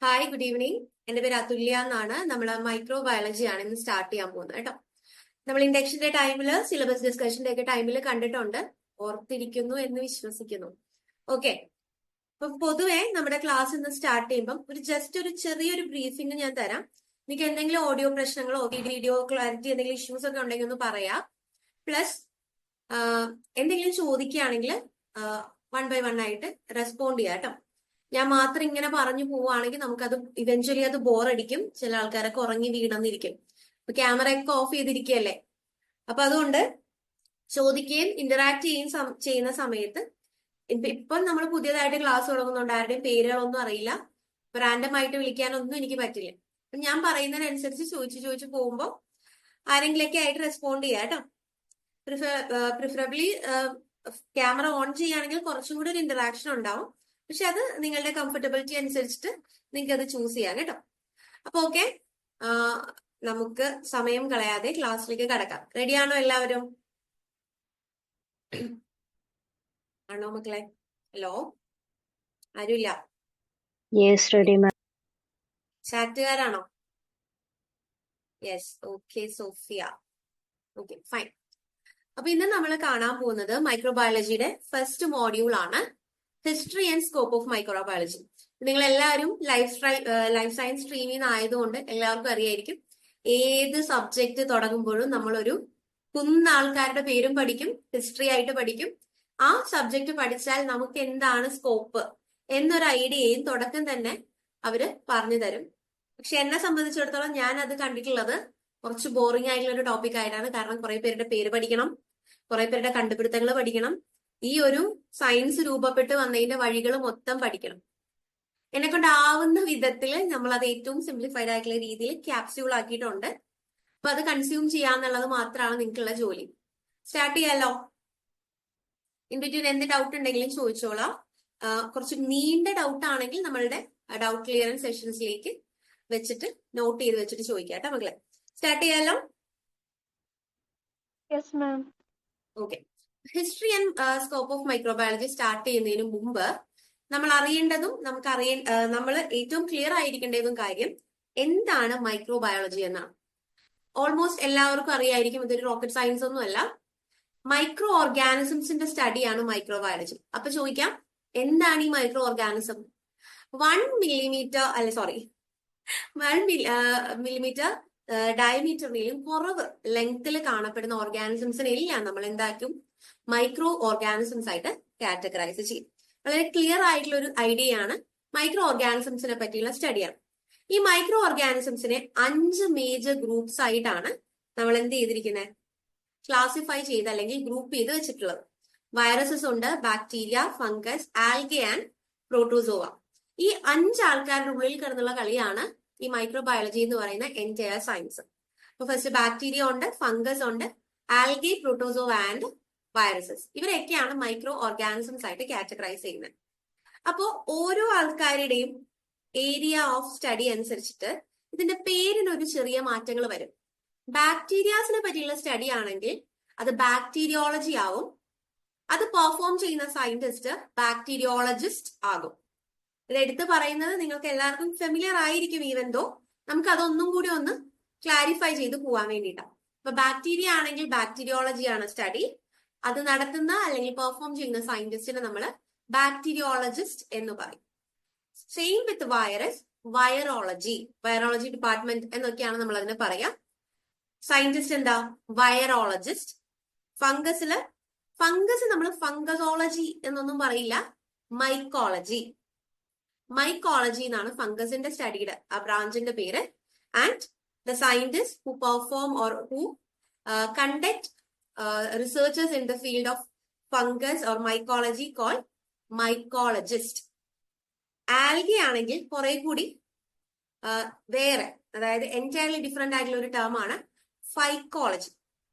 Hi, good evening. എന്റെ പേര് അതുല്യ എന്നാണ്. നമ്മൾ മൈക്രോ ബയോളജി ആണ് ഇന്ന് സ്റ്റാർട്ട് ചെയ്യാൻ പോകുന്നത് കേട്ടോ. നമ്മൾ ഇൻഡക്ഷന്റെ ടൈമില് സിലബസ് ഡിസ്കഷന്റെ ഒക്കെ ടൈമിൽ കണ്ടിട്ടുണ്ട്, ഓർത്തിരിക്കുന്നു എന്ന് വിശ്വസിക്കുന്നു. ഓക്കെ, അപ്പൊ പൊതുവെ നമ്മുടെ ക്ലാസ് ഇന്ന് സ്റ്റാർട്ട് ചെയ്യുമ്പോൾ ഒരു ചെറിയൊരു ബ്രീഫിംഗ് ഞാൻ തരാം. നിങ്ങൾക്ക് എന്തെങ്കിലും ഓഡിയോ പ്രശ്നങ്ങളോ വീഡിയോ ക്ലാരിറ്റി എന്തെങ്കിലും ഇഷ്യൂസ് ഒക്കെ ഉണ്ടെങ്കിൽ ഒന്ന് പറയാം. പ്ലസ് എന്തെങ്കിലും ചോദിക്കുകയാണെങ്കിൽ 1 by 1 ആയിട്ട് റെസ്പോണ്ട് ചെയ്യാം കേട്ടോ. ഞാൻ മാത്രം ഇങ്ങനെ പറഞ്ഞു പോവുകയാണെങ്കിൽ നമുക്കത് ഇവഞ്ച്വലി അത് ബോറടിക്കും. ചില ആൾക്കാരൊക്കെ ഉറങ്ങി വീണെന്നിരിക്കും. ഇപ്പൊ ക്യാമറ ഒക്കെ ഓഫ് ചെയ്തിരിക്കുകയല്ലേ. അപ്പൊ അതുകൊണ്ട് ചോദിക്കുകയും ഇന്ററാക്ട് ചെയ്യുന്ന സമയത്ത് ഇപ്പം നമ്മൾ പുതിയതായിട്ട് ക്ലാസ് തുടങ്ങുന്നുണ്ട്, ആരുടെയും പേരുകളൊന്നും അറിയില്ല. റാൻഡം ആയിട്ട് വിളിക്കാനൊന്നും എനിക്ക് പറ്റില്ല. അപ്പൊ ഞാൻ പറയുന്നതിനനുസരിച്ച് ചോദിച്ചു പോകുമ്പോൾ ആരെങ്കിലൊക്കെ ആയിട്ട് റെസ്പോണ്ട് ചെയ്യാം കേട്ടോ. പ്രിഫറബിളി ക്യാമറ ഓൺ ചെയ്യുകയാണെങ്കിൽ കുറച്ചും കൂടി ഒരു ഇന്ററാക്ഷൻ ഉണ്ടാവും. പക്ഷെ അത് നിങ്ങളുടെ കംഫർട്ടബിലിറ്റി അനുസരിച്ചിട്ട് നിങ്ങൾക്ക് അത് ചൂസ് ചെയ്യാം കേട്ടോ. അപ്പൊ ഓക്കെ, നമുക്ക് സമയം കളയാതെ ക്ലാസ്സിലേക്ക് കടക്കാം. റെഡിയാണോ എല്ലാവരും? ആണോ മക്കളെ? ഹലോ, ആരുമില്ല? ചാറ്റുകാരാണോ? Yes, okay. Sophia, okay, fine. അപ്പൊ ഇന്ന് നമ്മൾ കാണാൻ പോകുന്നത് മൈക്രോബയോളജിയുടെ ഫസ്റ്റ് മോഡ്യൂൾ ആണ്, history and scope of microbiology. നിങ്ങൾ എല്ലാവരും ലൈഫ് സയൻസ് സ്ട്രീമിൽ നിന്ന് ആയതുകൊണ്ട് എല്ലാവർക്കും അറിയായിരിക്കും, ഏത് സബ്ജക്ട് തുടങ്ങുമ്പോഴും നമ്മളൊരു ആൾക്കാരുടെ പേരും പഠിക്കും, ഹിസ്റ്ററി ആയിട്ട് പഠിക്കും. ആ സബ്ജക്ട് പഠിച്ചാൽ നമുക്ക് എന്താണ് സ്കോപ്പ് എന്നൊരു ഐഡിയയും തുടക്കം തന്നെ അവര് പറഞ്ഞു തരും. പക്ഷെ എന്നെ സംബന്ധിച്ചിടത്തോളം ഞാൻ അത് കണ്ടിട്ടുള്ളത് കുറച്ച് ബോറിംഗ് ആയിട്ടുള്ള ഒരു ടോപ്പിക് ആയിട്ടാണ്. കാരണം കുറെ പേരുടെ പേര് പഠിക്കണം, കുറെ പേരുടെ കണ്ടുപിടുത്തങ്ങൾ പഠിക്കണം, ഈ ഒരു സയൻസ് രൂപപ്പെട്ട് വന്നതിന്റെ വഴികൾ മൊത്തം പഠിക്കണം. എന്നെ കൊണ്ടാവുന്ന വിധത്തിൽ നമ്മൾ അത് ഏറ്റവും സിംപ്ലിഫൈഡ് ആയിട്ടുള്ള രീതിയിൽ ക്യാപ്സ്യൂൾ ആക്കിയിട്ടുണ്ട്. അപ്പൊ അത് കൺസ്യൂം ചെയ്യാന്നുള്ളത് മാത്രമാണ് നിങ്ങൾക്കുള്ള ജോലി. സ്റ്റാർട്ട് ചെയ്യാലോ? ഇൻ ബിറ്റ്വീൻ എന്ത് ഡൗട്ട് ഉണ്ടെങ്കിലും ചോദിച്ചോളാം. കുറച്ച് നീണ്ട ഡൗട്ട് ആണെങ്കിൽ നമ്മളുടെ ഡൗട്ട് ക്ലിയറൻസ് സെഷൻസിലേക്ക് വെച്ചിട്ട് നോട്ട് ചെയ്ത് വെച്ചിട്ട് ചോദിക്കാം കേട്ടോ മക്കളെ. സ്റ്റാർട്ട് ചെയ്യാലോ? Yes ma'am. Okay, history and scope of microbiology start ചെയ്യുന്നതിന് മുമ്പ് നമ്മൾ അറിയേണ്ടതും നമ്മൾ ഏറ്റവും ക്ലിയർ ആയിരിക്കേണ്ടതും കാര്യം എന്താണ് മൈക്രോബയോളജി എന്നാണ്. ഓൾമോസ്റ്റ് എല്ലാവർക്കും അറിയായിരിക്കും, ഇതൊരു റോക്കറ്റ് സയൻസ് ഒന്നും അല്ല. മൈക്രോ ഓർഗാനിസംസിന്റെ സ്റ്റഡിയാണ് മൈക്രോബയോളജി. അപ്പൊ ചോദിക്കാം, എന്താണ് ഈ മൈക്രോ ഓർഗാനിസം? 1 മില്ലിമീറ്റർ ഡയമീറ്ററിലും കുറവ് ലെങ്ത്തിൽ കാണപ്പെടുന്ന ഓർഗാനിസംസിനെല്ലാം നമ്മൾ എന്താക്കും? മൈക്രോ ഓർഗാനിസംസ് ആയിട്ട് കാറ്റഗറൈസ് ചെയ്യും. വളരെ ക്ലിയർ ആയിട്ടുള്ള ഒരു ഐഡിയ ആണ് മൈക്രോ ഓർഗാനിസംസിനെ പറ്റിയുള്ള സ്റ്റഡിയാണ്. ഈ മൈക്രോ ഓർഗാനിസംസിനെ 5 മേജർ ഗ്രൂപ്പ്സ് ആയിട്ടാണ് നമ്മൾ എന്ത് ചെയ്തിരിക്കുന്നത്? ക്ലാസിഫൈ ചെയ്ത് അല്ലെങ്കിൽ ഗ്രൂപ്പ് ചെയ്ത് വെച്ചിട്ടുള്ളത്. വൈറസസ് ഉണ്ട്, bacteria, fungus, algae and protozoa. ഈ 5 ആൾക്കാരുടെ ഉള്ളിൽ കിടന്നുള്ള കളിയാണ് ഈ മൈക്രോബയോളജി എന്ന് പറയുന്ന എൻറ്റയർ സയൻസ്. അപ്പൊ ഫസ്റ്റ് ബാക്ടീരിയ ഉണ്ട്, ഫംഗസ് ഉണ്ട്, ആൽഗെ, പ്രോട്ടോസോവ ആൻഡ് വൈറസസ്. ഇവരൊക്കെയാണ് മൈക്രോ ഓർഗാനിസംസ് ആയിട്ട് കാറ്റഗറൈസ് ചെയ്യുന്നത്. അപ്പോ ഓരോ ആൾക്കാരുടെയും ഏരിയ ഓഫ് സ്റ്റഡി അനുസരിച്ചിട്ട് ഇതിന്റെ പേരിനൊരു ചെറിയ മാറ്റങ്ങൾ വരും. ബാക്ടീരിയാസിനെ പറ്റിയുള്ള സ്റ്റഡി ആണെങ്കിൽ അത് ബാക്ടീരിയോളജി ആവും. അത് പെർഫോം ചെയ്യുന്ന സയന്റിസ്റ്റ് ബാക്ടീരിയോളജിസ്റ്റ് ആകും. ഇത് എടുത്ത് പറയുന്നത് നിങ്ങൾക്ക് എല്ലാവർക്കും ഫെമിലിയർ ആയിരിക്കും, ഈവൻ ദോ നമുക്ക് അതൊന്നും കൂടി ഒന്ന് ക്ലാരിഫൈ ചെയ്ത് പോവാൻ വേണ്ടിയിട്ടാണ്. ഇപ്പൊ ബാക്ടീരിയ ആണെങ്കിൽ ബാക്ടീരിയോളജി ആണ് സ്റ്റഡി. അത് നടത്തുന്ന അല്ലെങ്കിൽ പെർഫോം ചെയ്യുന്ന സയന്റിസ്റ്റിനെ നമ്മൾ ബാക്ടീരിയോളജിസ്റ്റ് എന്ന് പറയും. സെയിം വിത്ത് വൈറസ്, വൈറോളജി ഡിപ്പാർട്ട്മെന്റ് എന്നൊക്കെയാണ് നമ്മൾ അതിനെ പറയാം. സയന്റിസ്റ്റ് എന്താ? വൈറോളജിസ്റ്റ്. ഫംഗസ് നമ്മൾ ഫംഗസോളജി എന്നൊന്നും പറയില്ല, മൈക്കോളജി എന്നാണ് ഫംഗസിന്റെ സ്റ്റഡിയുടെ ആ ബ്രാഞ്ചിന്റെ പേര്. And the scientist who perform or who conduct researchers in the field of fungus or mycology called mycologist. Algae ആണെങ്കിൽ കുറെ കൂടി വേറെ, അതായത് എൻറ്റയർലി ഡിഫറെന്റ് ആയിട്ടുള്ള ഒരു ടേം ആണ് ഫൈക്കോളജി.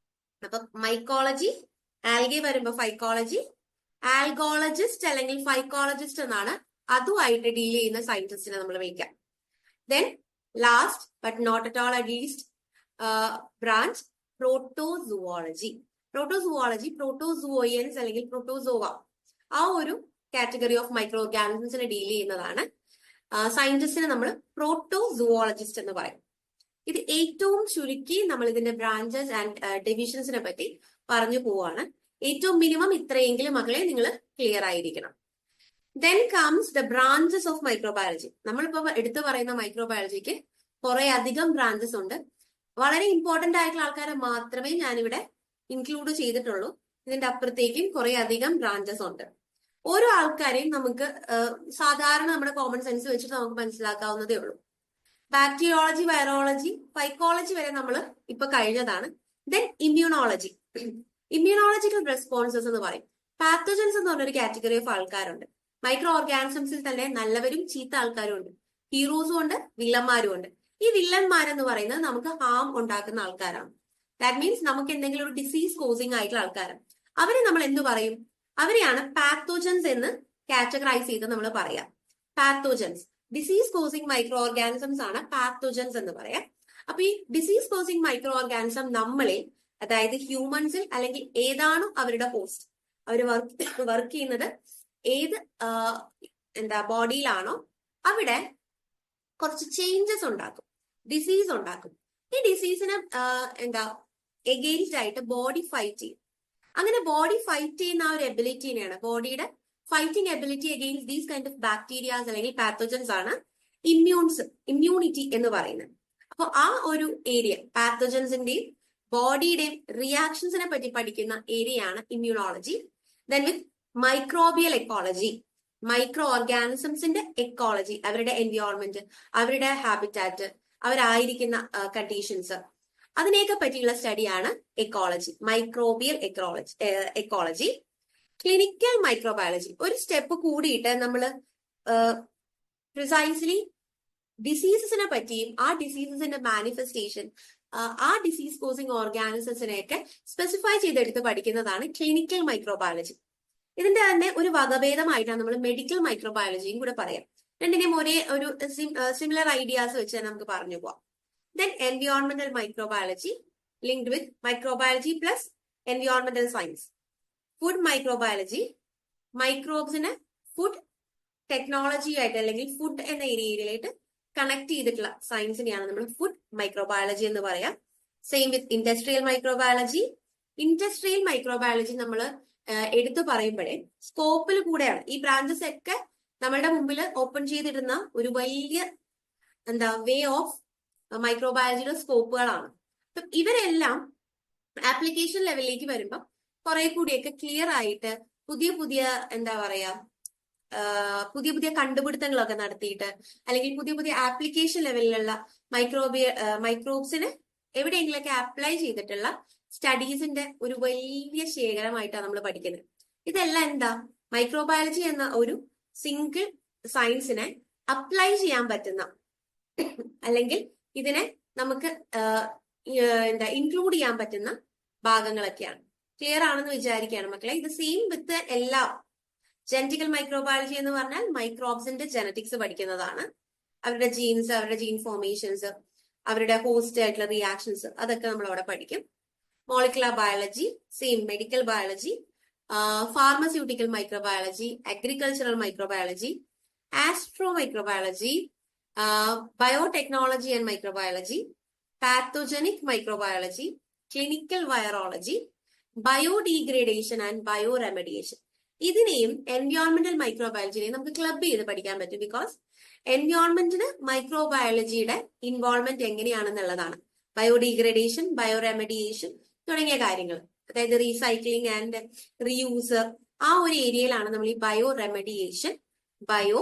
അപ്പൊ മൈക്കോളജി, ആൽഗെ വരുമ്പോ ഫൈക്കോളജി, ആൽഗോളജിസ്റ്റ് അല്ലെങ്കിൽ ഫൈക്കോളജിസ്റ്റ് എന്നാണ് അതുമായിട്ട് ഡീൽ ചെയ്യുന്ന സയന്റിസ്റ്റിനെ നമ്മൾ വിളിക്കാം. Then last but not at all least branch protozoology. Protozoans അല്ലെങ്കിൽ പ്രോട്ടോസോവ, ആ ഒരു കാറ്റഗറി ഓഫ് മൈക്രോ ഓർഗാനിസംസിനെ ഡീൽ ചെയ്യുന്നതാണ്. സയന്റിസ്റ്റിനെ നമ്മൾ പ്രോട്ടോസുവോളജിസ്റ്റ് എന്ന് പറയും. ഇത് ഏറ്റവും ചുരുക്കി നമ്മൾ ഇതിന്റെ ബ്രാഞ്ചസ് ആൻഡ് ഡിവിഷൻസിനെ പറ്റി പറഞ്ഞു പോവാണ്. ഏറ്റവും മിനിമം ഇത്രയെങ്കിലും മക്കളെ നിങ്ങൾ ക്ലിയർ ആയിരിക്കണം. Then comes the branches of microbiology. നമ്മളിപ്പോ എടുത്തു പറയുന്ന മൈക്രോബയോളജിക്ക് കുറെ അധികം ബ്രാഞ്ചസ് ഉണ്ട്. വളരെ ഇമ്പോർട്ടന്റ് ആയിട്ടുള്ള ആൾക്കാരെ മാത്രമേ ഞാനിവിടെ ഇൻക്ലൂഡ് ചെയ്തിട്ടുള്ളൂ. ഇതിന്റെ അപ്പുറത്തേക്കും കുറെ അധികം ബ്രാഞ്ചസ് ഉണ്ട്. ഓരോ ആൾക്കാരെയും നമുക്ക് സാധാരണ നമ്മുടെ കോമൺ സെൻസ് വെച്ചിട്ട് നമുക്ക് മനസ്സിലാക്കാവുന്നതേ ഉള്ളൂ. ബാക്ടീരിയോളജി, വൈറോളജി, ഫൈക്കോളജി വരെ നമ്മൾ ഇപ്പൊ കഴിഞ്ഞതാണ്. Then immunology. ഇമ്മ്യൂണോളജിക്കൽ റെസ്പോൺസസ് എന്ന് പറയും. പാത്തോജൻസ് എന്ന് പറഞ്ഞൊരു കാറ്റഗറി ഓഫ് ആൾക്കാരുണ്ട്. മൈക്രോ ഓർഗാനിസംസിൽ തന്നെ നല്ലവരും ചീത്ത ആൾക്കാരും ഉണ്ട്. ഹീറോസും ഉണ്ട്, വില്ലന്മാരും ഉണ്ട്. ഈ വില്ലന്മാരെന്ന് പറയുന്നത് നമുക്ക് ഹാം ഉണ്ടാക്കുന്ന ആൾക്കാരാണ്. ദാറ്റ് മീൻസ് നമുക്ക് എന്തെങ്കിലും ഒരു ഡിസീസ് കോസിങ് ആയിട്ടുള്ള ആൾക്കാരാണ്. അവരെ നമ്മൾ എന്ത് പറയും? അവരെയാണ് പാത്തോജൻസ് എന്ന് കാറ്റഗറൈസ് ചെയ്ത് നമ്മൾ പറയാം. Pathogens, disease causing micro organisms ആണ് പാത്തോജൻസ് എന്ന് പറയാം. അപ്പൊ ഈ ഡിസീസ് കോസിങ് മൈക്രോ ഓർഗാനിസം നമ്മളിൽ, അതായത് ഹ്യൂമൻസിൽ അല്ലെങ്കിൽ ഏതാണോ അവരുടെ ഹോസ്റ്റ്, അവർ വർക്ക് ചെയ്യുന്നത് ഏത് ബോഡിയിലാണോ അവിടെ കുറച്ച് ചേഞ്ചസ് ഉണ്ടാക്കും, ഡിസീസ് ഉണ്ടാക്കും. ഈ ഡിസീസിന് എഗെയിൻസ്റ്റ് ആയിട്ട് ബോഡി ഫൈറ്റ് ചെയ്യും. അങ്ങനെ ബോഡി ഫൈറ്റ് ചെയ്യുന്ന ആ ഒരു എബിലിറ്റിനെയാണ്, ബോഡിയുടെ fighting ability against these kind of bacterias അല്ലെങ്കിൽ പാത്തോജൻസ് ആണ് ഇമ്മ്യൂണിറ്റി എന്ന് പറയുന്നത്. അപ്പോൾ ആ ഒരു ഏരിയ, പാത്തോജൻസിന്റെയും ബോഡിയുടെയും റിയാക്ഷൻസിനെ പറ്റി പഠിക്കുന്ന ഏരിയയാണ് immunology. Then with microbial ecology, micro ഓർഗാനിസംസിന്റെ എക്കോളജി, അവരുടെ എൻവയോൺമെന്റ്, അവരുടെ ഹാബിറ്റാറ്റ്, അവരായിരിക്കുന്ന കണ്ടീഷൻസ്, അതിനെയൊക്കെ പറ്റിയുള്ള സ്റ്റഡിയാണ് ecology, microbial ecology. Clinical microbiology ഒരു സ്റ്റെപ്പ് കൂടിയിട്ട് നമ്മൾ പ്രിസൈസ്ലി ഡിസീസസിനെ പറ്റിയും ആ ഡിസീസസിന്റെ മാനിഫെസ്റ്റേഷൻ, ആ ഡിസീസ് കോസിങ് ഓർഗാനിസംസിനെയൊക്കെ സ്പെസിഫൈ ചെയ്തെടുത്ത് പഠിക്കുന്നതാണ് ക്ലിനിക്കൽ മൈക്രോബയോളജി. ഇതിന്റെ തന്നെ ഒരു വകഭേദമായിട്ടാണ് നമ്മൾ മെഡിക്കൽ മൈക്രോബയോളജിയും കൂടെ പറയാം. രണ്ടിനെയും ഒരേ ഒരു സിമിലർ ഐഡിയാസ് വെച്ച് നമുക്ക് പറഞ്ഞു പോവാം. ദെൻ എൻവയോൺമെന്റൽ മൈക്രോബയോളജി ലിങ്ക്ഡ് വിത്ത് microbiology plus എൻവയോൺമെന്റൽ science. Food microbiology, മൈക്രോബ്സിനെ food technology ആയിട്ട് അല്ലെങ്കിൽ ഫുഡ് എന്ന ഏരിയയിലായിട്ട് കണക്ട് ചെയ്തിട്ടുള്ള സയൻസിനെയാണ് നമ്മൾ ഫുഡ് മൈക്രോബയോളജി എന്ന് പറയാം. സെയിം വിത്ത് ഇൻഡസ്ട്രിയൽ മൈക്രോബയോളജി. ഇൻഡസ്ട്രിയൽ മൈക്രോബയോളജി നമ്മൾ എടുത്തു പറയുമ്പോഴേ സ്കോപ്പിൽ കൂടെയാണ് ഈ ബ്രാഞ്ചസ് ഒക്കെ നമ്മളുടെ മുമ്പിൽ ഓപ്പൺ ചെയ്തിടുന്ന ഒരു വലിയ വേ ഓഫ് മൈക്രോബയോളജിയുടെ സ്കോപ്പുകളാണ്. അപ്പം ഇവരെല്ലാം ആപ്ലിക്കേഷൻ ലെവലിലേക്ക് വരുമ്പോൾ കുറെ കൂടിയൊക്കെ ക്ലിയർ ആയിട്ട് പുതിയ പുതിയ പുതിയ പുതിയ കണ്ടുപിടുത്തങ്ങളൊക്കെ നടത്തിയിട്ട് അല്ലെങ്കിൽ പുതിയ പുതിയ ആപ്ലിക്കേഷൻ ലെവലിലുള്ള മൈക്രോബ്സിന് എവിടെയെങ്കിലൊക്കെ അപ്ലൈ ചെയ്തിട്ടുള്ള സ്റ്റഡീസിന്റെ ഒരു വലിയ ശേഖരമായിട്ടാണ് നമ്മൾ പഠിക്കുന്നത്. ഇതെല്ലാം മൈക്രോബയോളജി എന്ന ഒരു സിംഗിൾ സയൻസിനെ അപ്ലൈ ചെയ്യാൻ പറ്റുന്ന അല്ലെങ്കിൽ ഇതിനെ നമുക്ക് ഇൻക്ലൂഡ് ചെയ്യാൻ പറ്റുന്ന ഭാഗങ്ങളൊക്കെയാണ്. ക്ലിയർ ആണെന്ന് വിചാരിക്കുകയാണ് മക്കളെ. ഇത് സെയിം വിത്ത് എല്ലാം. ജനറ്റിക്കൽ മൈക്രോബയോളജി എന്ന് പറഞ്ഞാൽ മൈക്രോബ്സിന്റെ ജനറ്റിക്സ് പഠിക്കുന്നതാണ്. അവരുടെ ജീൻസ്, അവരുടെ ജീൻ ഫോർമേഷൻസ്, അവരുടെ ഹോസ്റ്റ് ആയിട്ടുള്ള റിയാക്ഷൻസ്, അതൊക്കെ നമ്മൾ അവിടെ പഠിക്കും. Molecular biology, same medical biology, pharmaceutical microbiology, agricultural microbiology, astro microbiology, biotechnology and microbiology, pathogenic microbiology, clinical virology, biodegradation and bio remediation. ഇതിനെയും എൻവയോൺമെന്റൽ മൈക്രോബയോളജിനെയും നമുക്ക് ക്ലബ് ചെയ്ത് പഠിക്കാൻ പറ്റും. ബിക്കോസ് എൻവയോൺമെന്റിന് മൈക്രോബയോളജിയുടെ ഇൻവോൾവ്മെന്റ് എങ്ങനെയാണെന്നുള്ളതാണ്. ബയോഡീഗ്രേഡേഷൻ, ബയോ റെമഡിയേഷൻ തുടങ്ങിയ കാര്യങ്ങൾ, അതായത് റീസൈക്ലിംഗ് ആൻഡ് റീയൂസ്, ആ ഒരു ഏരിയയിലാണ് നമ്മൾ ഈ ബയോ റെമഡിയേഷൻ, ബയോ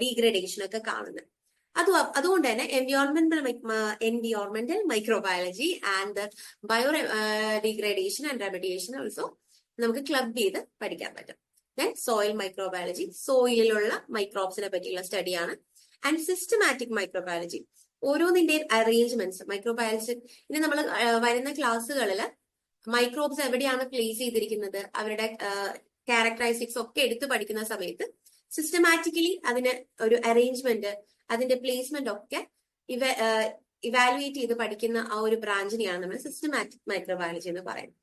ഡീഗ്രേഡേഷൻ ഒക്കെ കാണുന്നത്. അതുകൊണ്ട് തന്നെ എൻവയോൺമെന്റൽ microbiology and bio degradation and remediation also നമുക്ക് ക്ലബ് ചെയ്ത് പഠിക്കാൻ പറ്റും. ദെൻ സോയിൽ മൈക്രോബയോളജി, സോയിലുള്ള മൈക്രോബ്സിനെ പറ്റിയുള്ള സ്റ്റഡിയാണ്. ആൻഡ് സിസ്റ്റമാറ്റിക് മൈക്രോബയോളജി, ഓരോന്നിന്റെയും അറേഞ്ച്മെന്റ്സ്. മൈക്രോബയോളജി ഇനി നമ്മൾ വരുന്ന ക്ലാസ്സുകളിൽ മൈക്രോബ്സ് എവിടെയാണ് പ്ലേസ് ചെയ്തിരിക്കുന്നത്, അവരുടെ ക്യാരക്ടറിസ്റ്റിക്സ് ഒക്കെ എടുത്ത് പഠിക്കുന്ന സമയത്ത് സിസ്റ്റമാറ്റിക്കലി അതിന് ഒരു അറേഞ്ച്മെന്റ്, അതിന്റെ പ്ലേസ്മെന്റ് ഒക്കെ ഇവാലുവേറ്റ് ചെയ്ത് പഠിക്കുന്ന ആ ഒരു ബ്രാഞ്ചിനെയാണ് നമ്മൾ സിസ്റ്റമാറ്റിക് മൈക്രോബയോളജി എന്ന് പറയുന്നത്.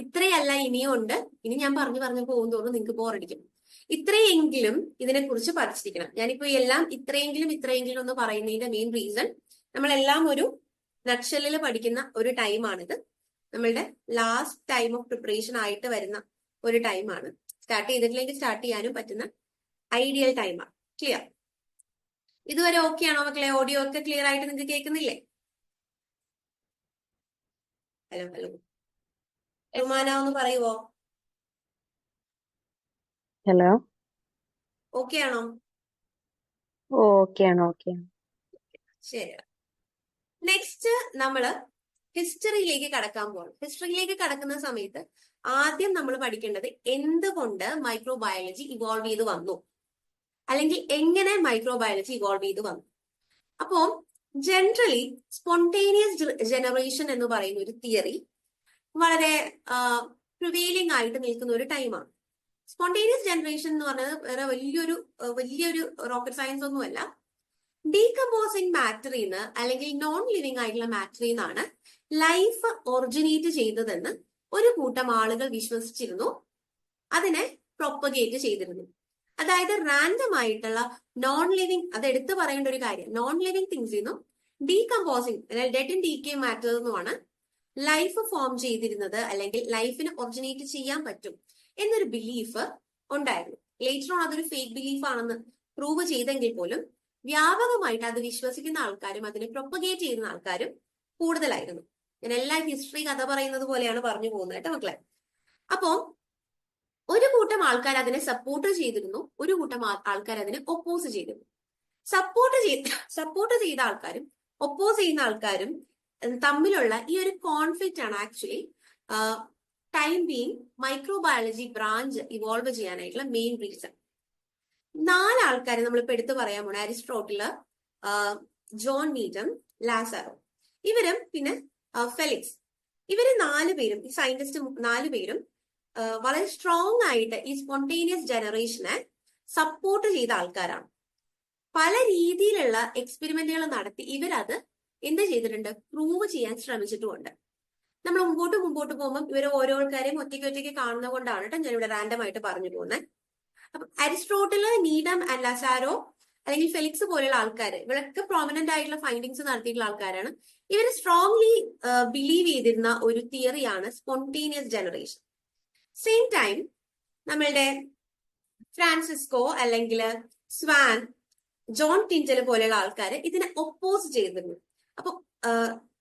ഇത്രയല്ല ഇനിയും ഉണ്ട്. ഇനി ഞാൻ പറഞ്ഞു പോകും തോറും നിങ്ങൾക്ക് ബോറടിക്കും. ഇത്രയെങ്കിലും ഇതിനെക്കുറിച്ച് പഠിച്ചിരിക്കണം. ഞാനിപ്പോ എല്ലാം ഇത്രയെങ്കിലും എന്ന് പറയുന്നതിന്റെ മെയിൻ റീസൺ നമ്മളെല്ലാം ഒരു നട്ഷെല്ലിൽ പഠിക്കുന്ന ഒരു ടൈമാണിത്. നമ്മളുടെ ലാസ്റ്റ് ടൈം ഓഫ് പ്രിപ്പറേഷൻ ആയിട്ട് വരുന്ന ഒരു ടൈമാണ്. സ്റ്റാർട്ട് ചെയ്തിട്ടില്ലെങ്കിൽ സ്റ്റാർട്ട് ചെയ്യാനും പറ്റുന്ന ഐഡിയൽ ടൈമാണ്. ക്ലിയർ? ഇതുവരെ ഓക്കെ ആണോ മക്കളെ? ഓഡിയോ ഒക്കെ ക്ലിയർ ആയിട്ട് നിങ്ങൾക്ക് കേൾക്കുന്നില്ലേ? ഹലോ ഹലോ, റുമാന ഒന്ന് പറയുവോ? ഹലോ, ഓക്കെ ആണോ? ഓക്കെയാണ്. ശരി. നെക്സ്റ്റ് നമ്മള് ഹിസ്റ്ററിയിലേക്ക് കടക്കാൻ പോകണം. ഹിസ്റ്ററിയിലേക്ക് കടക്കുന്ന സമയത്ത് ആദ്യം നമ്മൾ പഠിക്കേണ്ടത് എന്തുകൊണ്ട് മൈക്രോബയോളജി ഇവോൾവ് ചെയ്ത് വന്നു, അല്ലെങ്കിൽ എങ്ങനെ മൈക്രോബയോളജി ഇവോൾവ് ചെയ്ത് വന്നു. അപ്പോൾ ജനറലി സ്പോണ്ടേനിയസ് ജനറേഷൻ എന്ന് പറയുന്ന ഒരു തിയറി വളരെ പ്രിവെയിലിംഗ് ആയിട്ട് നിൽക്കുന്ന ഒരു ടൈമാണ്. സ്പോണ്ടേനിയസ് ജനറേഷൻ എന്ന് പറഞ്ഞത് വേറെ വലിയൊരു റോക്കറ്റ് സയൻസ് ഒന്നുമല്ല. ഡീകമ്പോസിങ് മാറ്ററിൽ നിന്ന് അല്ലെങ്കിൽ നോൺ ലിവിങ് ആയിട്ടുള്ള മാറ്ററിൽ നിന്നാണ് ലൈഫ് ഒറിജിനേറ്റ് ചെയ്തതെന്ന് ഒരു കൂട്ടം ആളുകൾ വിശ്വസിച്ചിരുന്നു. അതിനെ പ്രൊപ്പഗേറ്റ് ചെയ്തിരുന്നു. അതായത് റാൻഡം ആയിട്ടുള്ള നോൺ ലിവിങ്, അത് എടുത്തു പറയേണ്ട ഒരു കാര്യം, നോൺ ലിവിങ് തിങ്സിൽ നിന്നും ഡീകമ്പോസിങ് അല്ലെങ്കിൽ ഡെഡ് ആൻഡ് ഡീകേ മാറ്ററിൽ നിന്നുമാണ് ലൈഫ് ഫോം ചെയ്തിരുന്നത്, അല്ലെങ്കിൽ ലൈഫിന് ഒറിജിനേറ്റ് ചെയ്യാൻ പറ്റും എന്നൊരു ബിലീഫ് ഉണ്ടായിരുന്നു. ലേറ്റർ ഓൺ അതൊരു ഫേക്ക് ബിലീഫ് ആണെന്ന് പ്രൂവ് ചെയ്തെങ്കിൽ പോലും വ്യാപകമായിട്ട് അത് വിശ്വസിക്കുന്ന ആൾക്കാരും അതിനെ പ്രൊപ്പഗേറ്റ് ചെയ്യുന്ന ആൾക്കാരും കൂടുതലായിരുന്നു. ഞാൻ എല്ലാ ഹിസ്റ്ററി കഥ പറയുന്നത് പോലെയാണ് പറഞ്ഞു പോകുന്നത് കേട്ടോ മക്കളെ. അപ്പോ ഒരു കൂട്ടം ആൾക്കാർ അതിനെ സപ്പോർട്ട് ചെയ്തിരുന്നു, ഒരു കൂട്ടം ആൾക്കാർ അതിനെ ഒപ്പോസ് ചെയ്തിരുന്നു. സപ്പോർട്ട് ചെയ്ത ആൾക്കാരും ഒപ്പോസ് ചെയ്യുന്ന ആൾക്കാരും തമ്മിലുള്ള ഈ ഒരു കോൺഫ്ലിക്റ്റ് ആണ് actually time being microbiology branch evolve ചെയ്യാനായിട്ടുള്ള മെയിൻ റീസൺ. 4 ആൾക്കാരെ നമ്മളിപ്പോ എടുത്തു പറയാൻ പോണ: അരിസ്റ്റോട്ടില്, ജോൺ നീഡം, ലാസാറോ, ഇവരും പിന്നെ ഫെലിക്സ്. ഇവര് 4 പേരും, ഈ സയന്റിസ്റ്റ് 4 പേരും വളരെ സ്ട്രോങ് ആയിട്ട് ഈ സ്പോണ്ടേനിയസ് ജനറേഷനെ സപ്പോർട്ട് ചെയ്ത ആൾക്കാരാണ്. പല രീതിയിലുള്ള എക്സ്പെരിമെന്റുകൾ നടത്തി ഇവരത് എന്ത് ചെയ്തിട്ടുണ്ട്? പ്രൂവ് ചെയ്യാൻ ശ്രമിച്ചിട്ടുമുണ്ട്. നമ്മൾ മുമ്പോട്ട് പോകുമ്പോൾ ഇവരെ ഓരോ ആൾക്കാരെയും ഒറ്റയ്ക്ക് കാണുന്നത് കൊണ്ടാണ് കേട്ടോ ഞാനിവിടെ റാൻഡം ആയിട്ട് പറഞ്ഞു പോകുന്നത്. അപ്പൊ അരിസ്റ്റോട്ടില്, നീഡം ആൻഡ് ലാസാരോ അല്ലെങ്കിൽ ഫെലിക്സ് പോലെയുള്ള ആൾക്കാർ, ഇവരൊക്കെ പ്രോമിനന്റ് ആയിട്ടുള്ള ഫൈൻഡിങ്സ് നടത്തിയിട്ടുള്ള ആൾക്കാരാണ്. ഇവർ സ്ട്രോങ്ലി ബിലീവ് ചെയ്തിരുന്ന ഒരു തിയറിയാണ് സ്പോണ്ടേനിയസ് ജനറേഷൻ. സെയിം ടൈം നമ്മളുടെ ഫ്രാൻസിസ്കോ അല്ലെങ്കിൽ സ്വാൻ, ജോൺ ടിൻഡൽ പോലെയുള്ള ആൾക്കാർ ഇതിനെ ഒപ്പോസ് ചെയ്തിരുന്നു. അപ്പൊ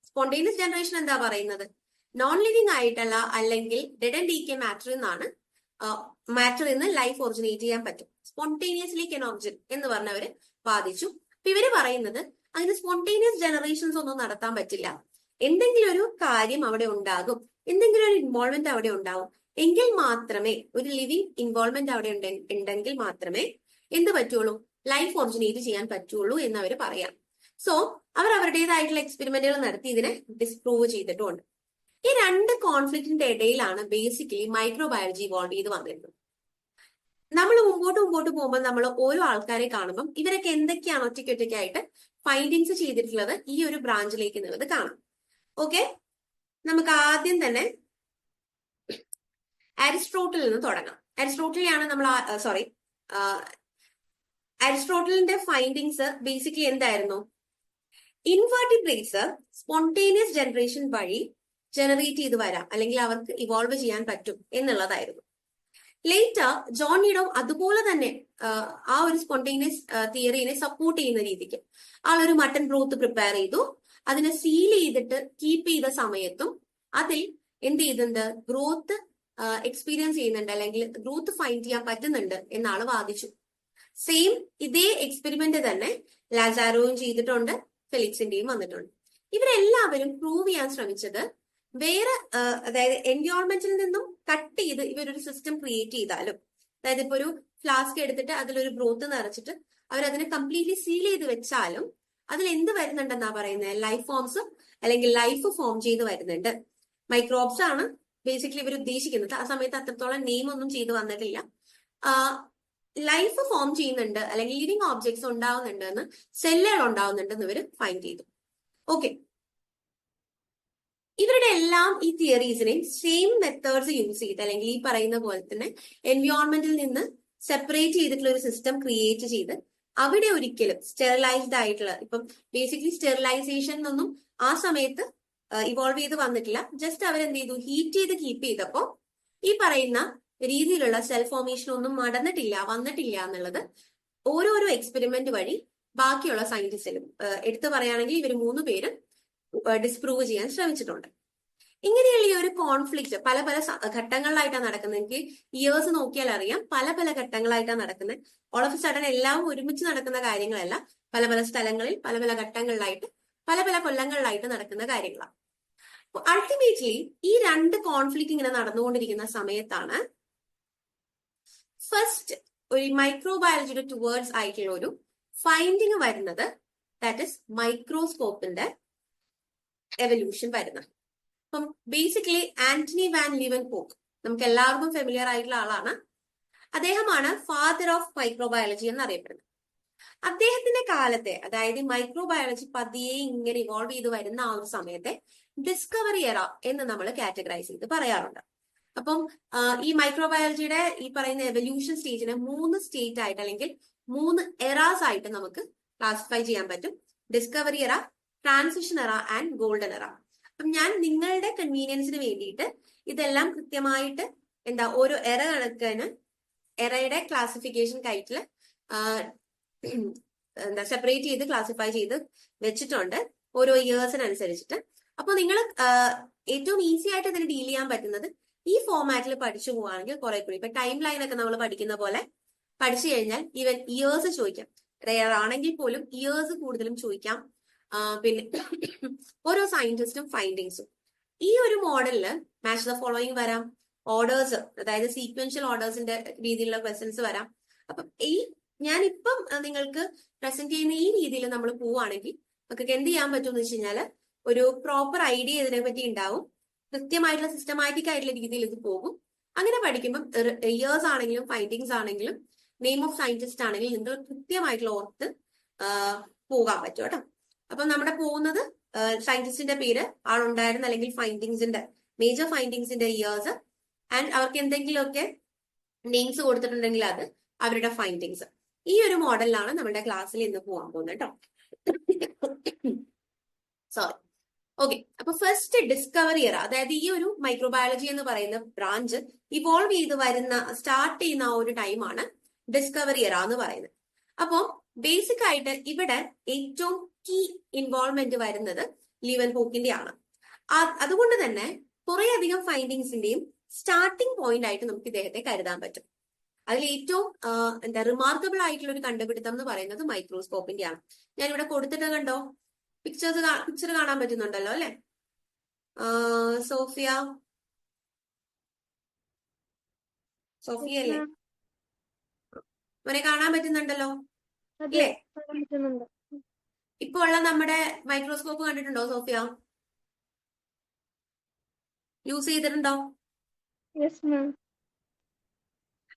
സ്പോണ്ടേനിയസ് ജനറേഷൻ എന്താ പറയുന്നത്? നോൺ ലിവിങ് ആയിട്ടുള്ള അല്ലെങ്കിൽ ഡെഡ് ആൻഡ് ഡീകേ മാറ്ററിൽ നിന്ന് ലൈഫ് ഒറിജിനേറ്റ് ചെയ്യാൻ പറ്റും, സ്പോണ്ടേനിയസ്ലി കെൻ ഒറിജിൻ എന്ന് പറഞ്ഞവര് വാദിച്ചു. അപ്പൊ ഇവര് പറയുന്നത് അങ്ങനെ സ്പോണ്ടേനിയസ് ജനറേഷൻസ് ഒന്നും നടത്താൻ പറ്റില്ല, എന്തെങ്കിലും ഒരു കാര്യം അവിടെ ഉണ്ടാകും, എന്തെങ്കിലും ഒരു ഇൻവോൾവ്മെന്റ് അവിടെ ഉണ്ടാവും, എങ്കിൽ മാത്രമേ, ഒരു ലിവിങ് ഇൻവോൾവ്മെന്റ് അവിടെ ഉണ്ടെങ്കിൽ മാത്രമേ എന്ത് പറ്റുള്ളൂ? ലൈഫ് ഒറിജിനേറ്റ് ചെയ്യാൻ പറ്റുള്ളൂ എന്ന് അവർ പറയാം. സോ അവർ അവരുടേതായിട്ടുള്ള എക്സ്പെരിമെന്റുകൾ നടത്തി ഇതിനെ ഡിസ്പ്രൂവ് ചെയ്തിട്ടുമുണ്ട്. ഈ 2 കോൺഫ്ലിക്റ്റിന്റെ ഇടയിലാണ് ബേസിക്കലി മൈക്രോബയോളജി ഇവോൾവ് ചെയ്ത് വന്നിരുന്നത്. നമ്മൾ മുമ്പോട്ട് പോകുമ്പോൾ നമ്മൾ ഓരോ ആൾക്കാരെ കാണുമ്പോൾ ഇവരൊക്കെ എന്തൊക്കെയാണ് ഒറ്റയ്ക്കായിട്ട് ഫൈൻഡിങ്സ് ചെയ്തിട്ടുള്ളത് ഈ ഒരു ബ്രാഞ്ചിലേക്ക് എന്നുള്ളത് കാണാം. ഓക്കെ, നമുക്ക് ആദ്യം തന്നെ അരിസ്റ്റോട്ടിൽ നിന്ന് തുടങ്ങാം. അരിസ്റ്റോട്ടലിന്റെ ഫൈൻഡിങ്സ് ബേസിക്കലി എന്തായിരുന്നു? ഇൻവെർട്ടിബ്രേറ്റ്സ് സ്പോണ്ടേനിയസ് ജനറേഷൻ വഴി ജനറേറ്റ് ചെയ്ത് വരാം, അല്ലെങ്കിൽ അവർക്ക് ഇവോൾവ് ചെയ്യാൻ പറ്റും എന്നുള്ളതായിരുന്നു. ലേറ്റർ ജോൺ നീഡം അതുപോലെ തന്നെ ആ ഒരു സ്പോണ്ടേനിയസ് തിയറിനെ സപ്പോർട്ട് ചെയ്യുന്ന രീതിക്ക് ആളൊരു മട്ടൺ ബ്രോത്ത് പ്രിപ്പയർ ചെയ്തു. അതിനെ സീൽ ചെയ്തിട്ട് കീപ്പ് ചെയ്ത സമയത്തും അതിൽ എന്ത് ചെയ്തിട്ടുണ്ട്? ഗ്രോത്ത് എക്സ്പീരിയൻസ് ചെയ്യുന്നുണ്ട്, അല്ലെങ്കിൽ ഗ്രോത്ത് ഫൈൻഡ് ചെയ്യാൻ പറ്റുന്നുണ്ട് എന്നാണ് വാദിച്ചു. സെയിം ഇതേ എക്സ്പെരിമെന്റ് തന്നെ ലാസാരോയും ചെയ്തിട്ടുണ്ട്, ഫെലിക്സിന്റെയും വന്നിട്ടുണ്ട്. ഇവരെല്ലാവരും പ്രൂവ് ചെയ്യാൻ ശ്രമിച്ചത് വേറെ, അതായത് എൻവയോൺമെന്റിൽ നിന്നും കട്ട് ചെയ്ത് ഇവരൊരു സിസ്റ്റം ക്രിയേറ്റ് ചെയ്താലും, അതായത് ഇപ്പൊ ഒരു ഫ്ലാസ്ക് എടുത്തിട്ട് അതിലൊരു ബ്രോത്ത് നിറച്ചിട്ട് അവരതിനെ കംപ്ലീറ്റ്ലി സീൽ ചെയ്ത് വെച്ചാലും അതിൽ എന്ത് വരുന്നുണ്ടെന്നാ പറയുന്നത്? ലൈഫ് ഫോംസ് അല്ലെങ്കിൽ ലൈഫ് ഫോം ചെയ്ത് വരുന്നുണ്ട്. മൈക്രോബ്സ് ആണ് ബേസിക്കലി ഇവർ ഉദ്ദേശിക്കുന്നത്. ആ സമയത്ത് അത്രത്തോളം നെയിം ഒന്നും ചെയ്ത് വന്നിട്ടില്ല. ലൈഫ് ഫോം ചെയ്യുന്നുണ്ട്, അല്ലെങ്കിൽ ലിവിങ് ഓബ്ജക്ട്സ് ഉണ്ടാവുന്നുണ്ട് എന്ന്, സെല്ലുകൾ ഉണ്ടാവുന്നുണ്ടെന്ന് ഇവർ ഫൈൻഡ് ചെയ്തു. ഓക്കെ, ഇവരുടെ എല്ലാം ഈ തിയറീസിനെ സെയിം മെത്തേഡ്സ് യൂസ് ചെയ്ത്, അല്ലെങ്കിൽ ഈ പറയുന്ന പോലെ തന്നെ എൻവയോൺമെന്റിൽ നിന്ന് സെപ്പറേറ്റ് ചെയ്തിട്ടുള്ള ഒരു സിസ്റ്റം ക്രിയേറ്റ് ചെയ്ത് അവിടെ ഒരിക്കലും സ്റ്റെറിലൈസ്ഡ് ആയിട്ടുള്ള, ഇപ്പം ബേസിക്കലി സ്റ്റെറിലൈസേഷൻ എന്നൊന്നും ആ സമയത്ത് ഇവോൾവ് ചെയ്ത് വന്നിട്ടില്ല. ജസ്റ്റ് അവരെന്ത് ചെയ്തു, ഹീറ്റ് ചെയ്ത് കീപ്പ് ചെയ്തപ്പോ ഈ പറയുന്ന രീതിയിലുള്ള സെൽ ഫോർമേഷൻ ഒന്നും വന്നിട്ടില്ല എന്നുള്ളത് ഓരോരോ എക്സ്പെരിമെന്റ് വഴി ബാക്കിയുള്ള സയന്റിസ്റ്റിലും എടുത്തു പറയുകയാണെങ്കിൽ ഇവർ 3 പേരും ഡിസ്പ്രൂവ് ചെയ്യാൻ ശ്രമിച്ചിട്ടുണ്ട്. ഇങ്ങനെയുള്ള ഈ ഒരു കോൺഫ്ലിക്റ്റ് പല പല ഘട്ടങ്ങളിലായിട്ടാണ് നടക്കുന്നത്. എനിക്ക് ഇയേഴ്സ് നോക്കിയാൽ അറിയാം, പല പല ഘട്ടങ്ങളായിട്ടാണ് നടക്കുന്നത്. ഓൾ ഓഫ് എ സഡൻ എല്ലാം ഒരുമിച്ച് നടക്കുന്ന കാര്യങ്ങളല്ല, പല പല സ്ഥലങ്ങളിൽ പല പല ഘട്ടങ്ങളിലായിട്ട് പല പല കൊല്ലങ്ങളിലായിട്ട് നടക്കുന്ന കാര്യങ്ങളാണ്. അൾട്ടിമേറ്റ്ലി ഈ 2 കോൺഫ്ലിക്റ്റ് ഇങ്ങനെ നടന്നുകൊണ്ടിരിക്കുന്ന സമയത്താണ് ഫസ്റ്റ് ഒരു മൈക്രോബയോളജിയുടെ ടുവേർഡ്സ് ആയിട്ടുള്ള ഒരു ഫൈൻഡിങ് വരുന്നത്. ദാറ്റ് ഇസ് മൈക്രോസ്കോപ്പിന്റെ എവല്യൂഷൻ വരുന്നത്. അപ്പം ബേസിക്കലി ആന്റണി വാൻ ലീവൻഹോക്ക് നമുക്ക് എല്ലാവർക്കും ഫെമിലിയർ ആയിട്ടുള്ള ആളാണ്. അദ്ദേഹമാണ് ഫാദർ ഓഫ് മൈക്രോബയോളജി എന്നറിയപ്പെടുന്നത്. അദ്ദേഹത്തിന്റെ കാലത്തെ, അതായത് മൈക്രോബയോളജി പതിയെ ഇങ്ങനെ ഇവോൾവ് ചെയ്ത് വരുന്ന ആ ഒരു സമയത്തെ ഡിസ്കവറി എറ എന്ന് നമ്മൾ കാറ്റഗറൈസ് ചെയ്ത് പറയാറുണ്ട്. അപ്പം ഈ മൈക്രോബയോളജിയുടെ ഈ പറയുന്ന എവല്യൂഷൻ സ്റ്റേജിനെ 3 സ്റ്റേറ്റ് ആയിട്ട് അല്ലെങ്കിൽ 3 എറാസ് ആയിട്ട് നമുക്ക് ക്ലാസിഫൈ ചെയ്യാൻ പറ്റും. ഡിസ്കവറി എറ, ട്രാൻസിഷൻ എറ ആൻഡ് ഗോൾഡൻ എറ. അപ്പം ഞാൻ നിങ്ങളുടെ കൺവീനിയൻസിന് വേണ്ടിയിട്ട് ഇതെല്ലാം കൃത്യമായിട്ട് ഓരോ എറ കണക്കിന് എറയുടെ ക്ലാസിഫിക്കേഷൻ കൈറ്റില് സെപ്പറേറ്റ് ചെയ്ത് ക്ലാസിഫൈ ചെയ്ത് വെച്ചിട്ടുണ്ട് ഓരോ ഇയേഴ്സിനനുസരിച്ചിട്ട്. അപ്പൊ നിങ്ങൾ ഏറ്റവും ഈസി ആയിട്ട് ഇതിന് ഡീൽ ചെയ്യാൻ പറ്റുന്നത് ഈ ഫോമാറ്റിൽ പഠിച്ചു പോവാണെങ്കിൽ കുറെ കൂടി. ഇപ്പൊ ടൈം ലൈൻ ഒക്കെ നമ്മൾ പഠിക്കുന്ന പോലെ പഠിച്ചു കഴിഞ്ഞാൽ ഈവൻ ഇയേഴ്സ് ചോദിക്കാം, റെയർ ആണെങ്കിൽ പോലും ഇയേഴ്സ് കൂടുതലും ചോദിക്കാം. പിന്നെ ഓരോ സയന്റിസ്റ്റും ഫൈൻഡിങ്സും ഈ ഒരു മോഡലില് മാച്ച് ദ ഫോളോയിങ് വരാം, ഓർഡേഴ്സ് അതായത് സീക്വൻഷ്യൽ ഓർഡേഴ്സിന്റെ രീതിയിലുള്ള ക്വസ്റ്റ്യൻസ് വരാം. അപ്പം ഞാനിപ്പം നിങ്ങൾക്ക് പ്രസന്റ് ചെയ്യുന്ന ഈ രീതിയിൽ നമ്മൾ പോവുകയാണെങ്കിൽ നമുക്ക് എന്ത് ചെയ്യാൻ പറ്റുമെന്ന് വെച്ച് കഴിഞ്ഞാൽ ഒരു പ്രോപ്പർ ഐഡിയ ഇതിനെ പറ്റി ഉണ്ടാവും. കൃത്യമായിട്ടുള്ള സിസ്റ്റമാറ്റിക് ആയിട്ടുള്ള രീതിയിൽ ഇത് പോകും. അങ്ങനെ പഠിക്കുമ്പോൾ ഇയേഴ്സ് ആണെങ്കിലും ഫൈൻഡിങ്സ് ആണെങ്കിലും നെയിം ഓഫ് സയന്റിസ്റ്റ് ആണെങ്കിലും നിങ്ങൾ കൃത്യമായിട്ടുള്ള ഓർത്ത് പോകാൻ പറ്റും കേട്ടോ. അപ്പൊ നമ്മുടെ പോകുന്നത് സയന്റിസ്റ്റിന്റെ പേര്, ആളുണ്ടായിരുന്ന അല്ലെങ്കിൽ ഫൈൻഡിങ്സിന്റെ മേജർ ഫൈൻഡിങ്സിന്റെ ഇയേഴ്സ് ആൻഡ് അവർക്ക് എന്തെങ്കിലുമൊക്കെ നെയിംസ് കൊടുത്തിട്ടുണ്ടെങ്കിൽ അത് അവരുടെ ഫൈൻഡിങ്സ്. ഈ ഒരു മോഡലിലാണ് നമ്മുടെ ക്ലാസ്സിൽ ഇന്ന് പോകാൻ പോകുന്നത് കേട്ടോ. സോറി. ഓക്കെ, അപ്പൊ ഫസ്റ്റ് ഡിസ്കവറി എറ, അതായത് ഈ ഒരു മൈക്രോബയോളജി എന്ന് പറയുന്ന ബ്രാഞ്ച് ഇവോൾവ് ചെയ്ത് സ്റ്റാർട്ട് ചെയ്യുന്ന ആ ഒരു ടൈമാണ് ഡിസ്കവറി എറ എന്ന് പറയുന്നത്. അപ്പോൾ ബേസിക് ആയിട്ട് ഇവിടെ ഏറ്റവും കീ ഇൻവോൾവ്മെന്റ് വരുന്നത് ലീവൻഹോക്കിന്റെ ആണ്. അതുകൊണ്ട് തന്നെ കുറെ അധികം ഫൈൻഡിങ്സിന്റെയും സ്റ്റാർട്ടിംഗ് പോയിന്റ് ആയിട്ട് നമുക്ക് ഇദ്ദേഹത്തെ കരുതാൻ പറ്റും. അതിൽ ഏറ്റവും റിമാർക്കബിൾ ആയിട്ടുള്ള ഒരു കണ്ടുപിടുത്തം എന്ന് പറയുന്നത് മൈക്രോസ്കോപ്പിന്റെ ആണ്. ഞാൻ ഇവിടെ കൊടുത്തിട്ട് കണ്ടോ, പിക്ചർ കാണാൻ പറ്റുന്നുണ്ടല്ലോ അല്ലെ? സോഫിയ അല്ലേ? അവനെ കാണാൻ പറ്റുന്നുണ്ടല്ലോ അല്ലേ? ഇപ്പൊ ഉള്ള നമ്മുടെ മൈക്രോസ്കോപ്പ് കണ്ടിട്ടുണ്ടോ സോഫിയ? യൂസ് ചെയ്തിട്ടുണ്ടോ?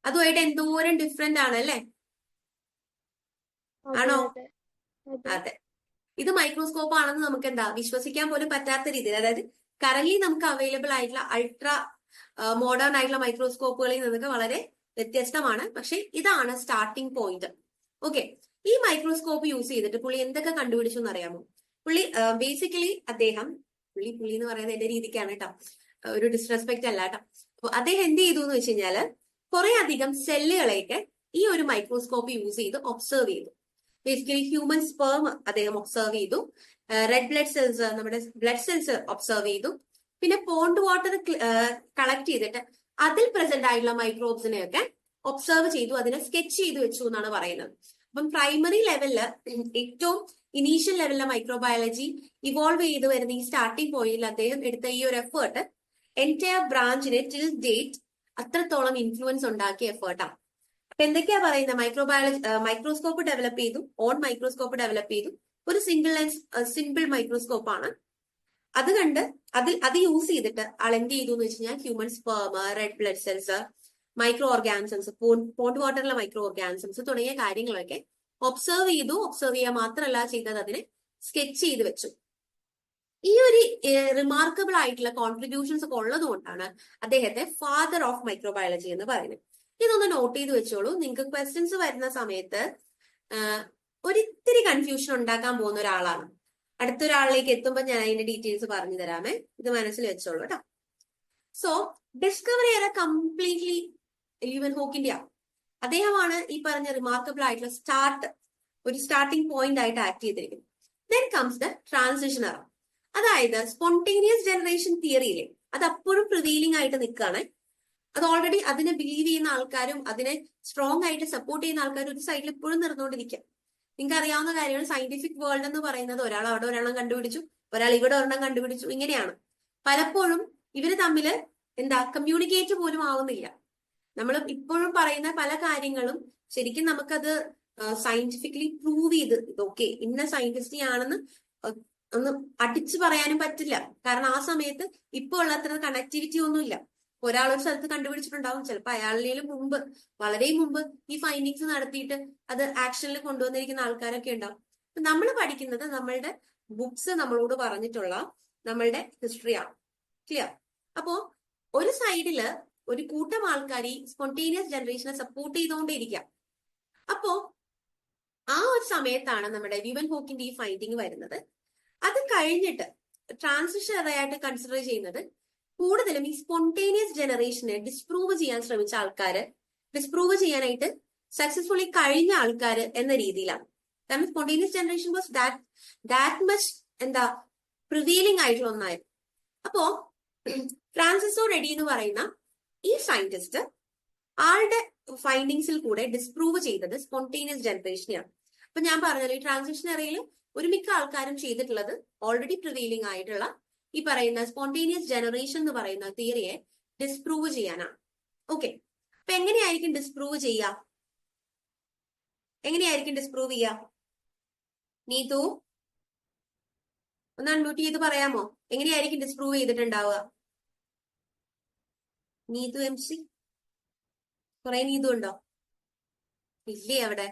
അതുമായിട്ട് എന്തോരം ഡിഫറെന്റ് ആണ് അല്ലേ? ആണോ? അതെ, ഇത് മൈക്രോസ്കോപ്പ് ആണെന്ന് നമുക്ക് വിശ്വസിക്കാൻ പോലും പറ്റാത്ത രീതിയിൽ, അതായത് കറന്റ് നമുക്ക് അവൈലബിൾ ആയിട്ടുള്ള അൾട്രാ മോഡേൺ ആയിട്ടുള്ള മൈക്രോസ്കോപ്പുകളിൽ നിന്നൊക്കെ വളരെ വ്യത്യസ്തമാണ്. പക്ഷെ ഇതാണ് സ്റ്റാർട്ടിംഗ് പോയിന്റ്. ഓക്കെ, ഈ മൈക്രോസ്കോപ്പ് യൂസ് ചെയ്തിട്ട് പുള്ളി എന്തൊക്കെ കണ്ടുപിടിച്ചു എന്ന് അറിയാമോ? പുള്ളി ബേസിക്കലി പുള്ളി എന്ന് പറയുന്നത് എന്റെ രീതിക്കാണ് കേട്ടോ, ഒരു ഡിസ്റെസ്പെക്ട് അല്ല കേട്ടോ. അപ്പൊ അദ്ദേഹം എന്ത് ചെയ്തു എന്ന് വെച്ച് കഴിഞ്ഞാല് കുറെ അധികം സെല്ലുകളെയൊക്കെ ഈ ഒരു മൈക്രോസ്കോപ്പ് യൂസ് ചെയ്ത് ഒബ്സർവ് ചെയ്തു. ബേസിക്കലി ഹ്യൂമൻ സ്പേം അദ്ദേഹം ഒബ്സർവ് ചെയ്തു, റെഡ് ബ്ലഡ് സെൽസ്, നമ്മുടെ ബ്ലഡ് സെൽസ് ഒബ്സർവ് ചെയ്തു, പിന്നെ പോണ്ട് വാട്ടർ കളക്ട് ചെയ്തിട്ട് അതിൽ പ്രസന്റ് ആയിട്ടുള്ള മൈക്രോബ്സിനെയൊക്കെ ഒബ്സർവ് ചെയ്തു, അതിനെ സ്കെച്ച് ചെയ്ത് വെച്ചു എന്നാണ് പറയുന്നത്. അപ്പം പ്രൈമറി ലെവലില് ഏറ്റവും ഇനീഷ്യൽ ലെവലിലെ മൈക്രോബയോളജി ഇവോൾവ് ചെയ്ത് വരുന്ന ഈ സ്റ്റാർട്ടിംഗ് പോയിന്റിൽ അദ്ദേഹം എടുത്ത ഈ ഒരു എഫേർട്ട് എൻറ്റയർ ബ്രാഞ്ചിനെ ടിൽ ഡേറ്റ് അത്രത്തോളം ഇൻഫ്ലുവൻസ് ഉണ്ടാക്കിയ എഫേർട്ടാണ്. അപ്പൊ എന്തൊക്കെയാ പറയുന്നത്? മൈക്രോസ്കോപ്പ് ഡെവലപ്പ് ചെയ്തു, ഓൺ മൈക്രോസ്കോപ്പ് ഡെവലപ്പ് ചെയ്തു, ഒരു സിംഗിൾ ലെൻസ് സിമ്പിൾ മൈക്രോസ്കോപ്പ് ആണ്. അത് യൂസ് ചെയ്തിട്ട് ആൾ എന്ത് ചെയ്തു എന്ന് വെച്ച് കഴിഞ്ഞാൽ human sperm, red blood cells, micro organisms, pond വാട്ടറിലെ മൈക്രോ ഓർഗാനിസംസ് തുടങ്ങിയ കാര്യങ്ങളൊക്കെ ഒബ്സർവ് ചെയ്തു. ഒബ്സർവ് ചെയ്യുക മാത്രമല്ല ചെയ്തത്, അതിനെ സ്കെച്ച് ചെയ്ത് വെച്ചു. ഈ ഒരു റിമാർക്കബിൾ ആയിട്ടുള്ള കോൺട്രിബ്യൂഷൻസ് ഒക്കെ ഉള്ളത് കൊണ്ടാണ് അദ്ദേഹത്തെ ഫാദർ ഓഫ് മൈക്രോബയോളജി എന്ന് പറയുന്നത്. ഇതൊന്ന് നോട്ട് ചെയ്ത് വെച്ചോളൂ. നിങ്ങൾക്ക് ക്വസ്റ്റ്യൻസ് വരുന്ന സമയത്ത് ഒരിത്തിരി കൺഫ്യൂഷൻ ഉണ്ടാക്കാൻ പോകുന്ന ഒരാളാണ്. അടുത്തൊരാളിലേക്ക് എത്തുമ്പോൾ ഞാൻ അതിന്റെ ഡീറ്റെയിൽസ് പറഞ്ഞു തരാമേ. ഇത് മനസ്സിൽ വെച്ചോളൂ കേട്ടോ. സോ ഡിസ്കവർ ചെയ്ത കംപ്ലീറ്റ്ലി ലീവൻ ഹോക്കിന്റെ അദ്ദേഹമാണ് ഈ പറഞ്ഞ റിമാർക്കബിൾ ആയിട്ടുള്ള ഒരു സ്റ്റാർട്ടിംഗ് പോയിന്റ് ആയിട്ട് ആക്ട് ചെയ്തിരിക്കുന്നത്. ദെൻ കംസ് ദ ട്രാൻസിഷൻ എറ. അതായത് സ്പോണ്ടേനിയസ് ജനറേഷൻ തിയറിയിലെ അത് അപ്പോഴും പ്രിവീലിംഗ് ആയിട്ട് നിൽക്കുകയാണ്. അത് ഓൾറെഡി അതിനെ ബിലീവ് ചെയ്യുന്ന ആൾക്കാരും അതിനെ സ്ട്രോങ് ആയിട്ട് സപ്പോർട്ട് ചെയ്യുന്ന ആൾക്കാരും ഒരു സൈഡിൽ ഇപ്പോഴും നിർന്നുകൊണ്ടിരിക്കുക. നിങ്ങൾക്ക് അറിയാവുന്ന കാര്യങ്ങൾ, സയന്റിഫിക് വേൾഡ് എന്ന് പറയുന്നത് ഒരാൾ അവിടെ ഒരെണ്ണം കണ്ടുപിടിച്ചു, ഒരാൾ ഇവിടെ ഒരെണ്ണം കണ്ടുപിടിച്ചു, ഇങ്ങനെയാണ്. പലപ്പോഴും ഇവര് തമ്മില് കമ്മ്യൂണിക്കേറ്റ് പോലും ആവുന്നില്ല. നമ്മൾ ഇപ്പോഴും പറയുന്ന പല കാര്യങ്ങളും ശരിക്കും നമുക്കത് സയന്റിഫിക്കലി പ്രൂവ് ചെയ്ത് ഇതൊക്കെ ഇന്ന സയന്റിസ്റ്റ് ആണെന്ന് ഒന്ന് അടിച്ചു പറയാനും പറ്റില്ല. കാരണം ആ സമയത്ത് ഇപ്പൊ ഉള്ള അത്ര കണക്ടിവിറ്റി ഒന്നുമില്ല. ഒരാളൊരു സ്ഥലത്ത് കണ്ടുപിടിച്ചിട്ടുണ്ടാവും, ചിലപ്പോൾ അയാളുടെ മുമ്പ്, വളരെ മുമ്പ് ഈ ഫൈൻഡിങ്സ് നടത്തിയിട്ട് അത് ആക്ഷനിൽ കൊണ്ടുവന്നിരിക്കുന്ന ആൾക്കാരൊക്കെ ഉണ്ടാവും. നമ്മൾ പഠിക്കുന്നത് നമ്മളുടെ ബുക്സ് നമ്മളോട് പറഞ്ഞിട്ടുള്ള നമ്മളുടെ ഹിസ്റ്ററിയാണ്. ക്ലിയർ? അപ്പോ ഒരു സൈഡില് ഒരു കൂട്ടം ആൾക്കാർ ഈ സ്പോണ്ടേനിയസ് ജനറേഷനെ സപ്പോർട്ട് ചെയ്തുകൊണ്ടേയിരിക്കാം. അപ്പോ ആ ഒരു സമയത്താണ് നമ്മുടെ ലീവൻ ഹോക്കിന്റെ ഈ ഫൈൻഡിങ് വരുന്നത്. അത് കഴിഞ്ഞിട്ട് ട്രാൻസിഷൻ എറയായിട്ട് കൺസിഡർ ചെയ്യുന്നത് കൂടുതലും ഈ സ്പോണ്ടേനിയസ് ജനറേഷനെ ഡിസ്പ്രൂവ് ചെയ്യാൻ ശ്രമിച്ച ആൾക്കാര്, ഡിസ്പ്രൂവ് ചെയ്യാനായിട്ട് സക്സസ്ഫുള്ളി കഴിഞ്ഞ ആൾക്കാര് എന്ന രീതിയിലാണ്. കാരണം spontaneous generation was that much പ്രിവീലിംഗ് ആയിട്ടുള്ള ഒന്നായിരുന്നു. അപ്പോ ഫ്രാൻസിസോ റെഡി എന്ന് പറയുന്ന ഈ സയന്റിസ്റ്റ് ആളുടെ ഫൈൻഡിങ്സിൽ കൂടെ ഡിസ്പ്രൂവ് ചെയ്തത് സ്പോണ്ടേനിയസ് ജനറേഷനെയാണ്. അപ്പൊ ഞാൻ പറഞ്ഞല്ലോ, ഈ ട്രാൻസിഷൻ എറയിൽ ഒരു മിക്ക ആൾക്കാരും ചെയ്തിട്ടുള്ളത് ഓൾറെഡി പ്രിവീലിംഗ് ആയിട്ടുള്ള ഈ പറയുന്ന സ്പോണ്ടേനിയസ് ജനറേഷൻ എന്ന് പറയുന്ന തിയറിയെ ഡിസ്പ്രൂവ് ചെയ്യാനാണ്. ഓക്കെ, അപ്പൊ എങ്ങനെയായിരിക്കും ഡിസ്പ്രൂവ് ചെയ്യുക? നീതു ഒന്ന് അൺമ്യൂട്ട് ചെയ്ത് പറയാമോ? എങ്ങനെയായിരിക്കും ഡിസ്പ്രൂവ് ചെയ്തിട്ടുണ്ടാവുക? നീതു MC, കുറെ നീതു ഉണ്ടോ? ഇല്ലേ അവിടെ?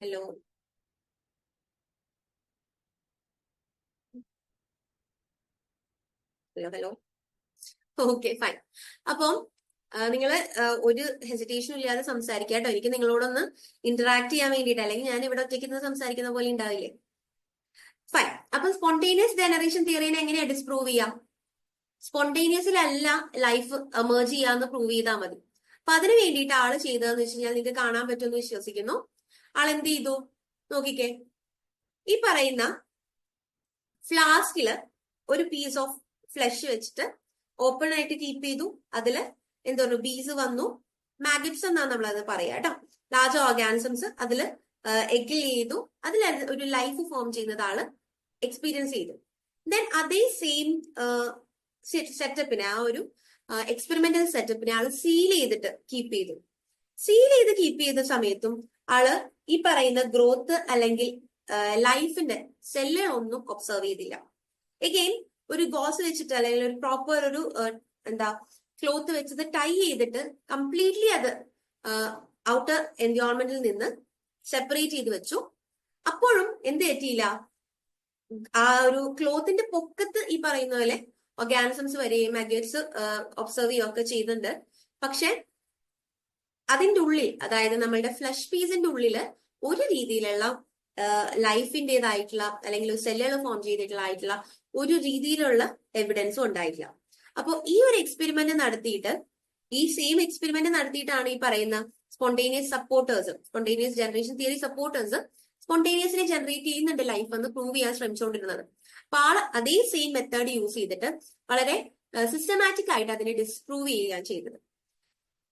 Hello okay, fine. അപ്പം നിങ്ങൾ ഒരു ഹെസിറ്റേഷനും ഇല്ലാതെ സംസാരിക്കുക കേട്ടോ. എനിക്ക് നിങ്ങളോടൊന്ന് ഇന്ററാക്ട് ചെയ്യാൻ വേണ്ടിയിട്ട്, അല്ലെങ്കിൽ ഞാൻ ഇവിടെ ഒറ്റയ്ക്ക് സംസാരിക്കുന്ന പോലെ ഉണ്ടാവില്ലേ? ഫൈൻ. അപ്പൊ സ്പോണ്ടേനിയസ് ജനറേഷൻ തിയറിനെ എങ്ങനെയാ ഡിസ്പ്രൂവ് ചെയ്യാം? സ്പോണ്ടേനിയസിലല്ല ലൈഫ് എമേർജ് ചെയ്യാന്ന് പ്രൂവ് ചെയ്താൽ മതി. അപ്പൊ അതിന് വേണ്ടിയിട്ട് ആള് ചെയ്തതെന്ന് വെച്ച് കഴിഞ്ഞാൽ നിങ്ങൾക്ക് കാണാൻ പറ്റുമെന്ന് വിശ്വസിക്കുന്നു. ആൾ എന്ത് ചെയ്തു നോക്കിക്കേ. ഈ പറയുന്ന ഫ്ലാസ്കില് ഒരു പീസ് ഓഫ് ഫ്ലഷ് വെച്ചിട്ട് ഓപ്പൺ ആയിട്ട് കീപ്പ് ചെയ്തു. അതില് എന്തോന്നു ബീസ് വന്നു, മാഗറ്റ്സ് എന്നാണ് നമ്മളത് പറയാ കേട്ടോ. ലാർജ് ഓർഗാനിസംസ് അതില് എഗ് ചെയ്തു, അതിൽ ഒരു ലൈഫ് ഫോം ചെയ്യുന്നത് ആള് എക്സ്പീരിയൻസ് ചെയ്തു. ദെൻ അതേ സെയിം സെറ്റപ്പിനെ, ആ ഒരു എക്സ്പെരിമെന്റൽ സെറ്റപ്പിനെ ആള് സീൽ ചെയ്തിട്ട് കീപ്പ് ചെയ്തു. സീൽ ചെയ്ത് കീപ്പ് ചെയ്ത സമയത്തും ആള് ഈ പറയുന്ന ഗ്രോത്ത് അല്ലെങ്കിൽ ലൈഫിന്റെ സെല്ലുകളൊന്നും ഒബ്സർവ് ചെയ്തില്ല. എഗെയിൻ ഒരു ഗോസ് വെച്ചിട്ട് അല്ലെങ്കിൽ ഒരു പ്രോപ്പർ ഒരു ക്ലോത്ത് വെച്ചത് ടൈ ചെയ്തിട്ട് കംപ്ലീറ്റ്ലി അത് ഔട്ടർ എൻവയോൺമെന്റിൽ നിന്ന് സെപ്പറേറ്റ് ചെയ്ത് വെച്ചു. അപ്പോഴും എന്ത് പറ്റിയില്ല, ആ ഒരു ക്ലോത്തിന്റെ പൊക്കത്ത് ഈ പറയുന്ന പോലെ ഓർഗാനിസംസ് വരെയും മാഗറ്റ്സ് ഒബ്സർവ് ചെയ്യുകയൊക്കെ ചെയ്യുന്നുണ്ട്. പക്ഷെ അതിന്റെ ഉള്ളിൽ, അതായത് നമ്മളുടെ ഫ്ലഷ് പീസിന്റെ ഉള്ളില് ഒരു രീതിയിലുള്ള ലൈഫിൻ്റെതായിട്ടുള്ള അല്ലെങ്കിൽ സെല്ലുകൾ ഫോം ചെയ്തിട്ടുള്ള ഒരു രീതിയിലുള്ള എവിഡൻസും ഉണ്ടായിട്ടില്ല. അപ്പോൾ ഈ ഒരു എക്സ്പെരിമെന്റ് നടത്തിയിട്ട്, ഈ സെയിം എക്സ്പെരിമെന്റ് നടത്തിയിട്ടാണ് ഈ പറയുന്ന സ്പോണ്ടേനിയസ് ജനറേഷൻ തിയറി സപ്പോർട്ടേഴ്സ് സ്പോണ്ടേനിയസിനെ ജനറേറ്റ് ചെയ്യുന്നുണ്ട് ലൈഫ് എന്ന് പ്രൂവ് ചെയ്യാൻ ശ്രമിച്ചുകൊണ്ടിരുന്നത്. അപ്പൊ ആള് അതേ സെയിം മെത്തേഡ് യൂസ് ചെയ്തിട്ട് വളരെ സിസ്റ്റമാറ്റിക് ആയിട്ട് അതിനെ ഡിസ്പ്രൂവ് ചെയ്യുകയാണ് ചെയ്തത്.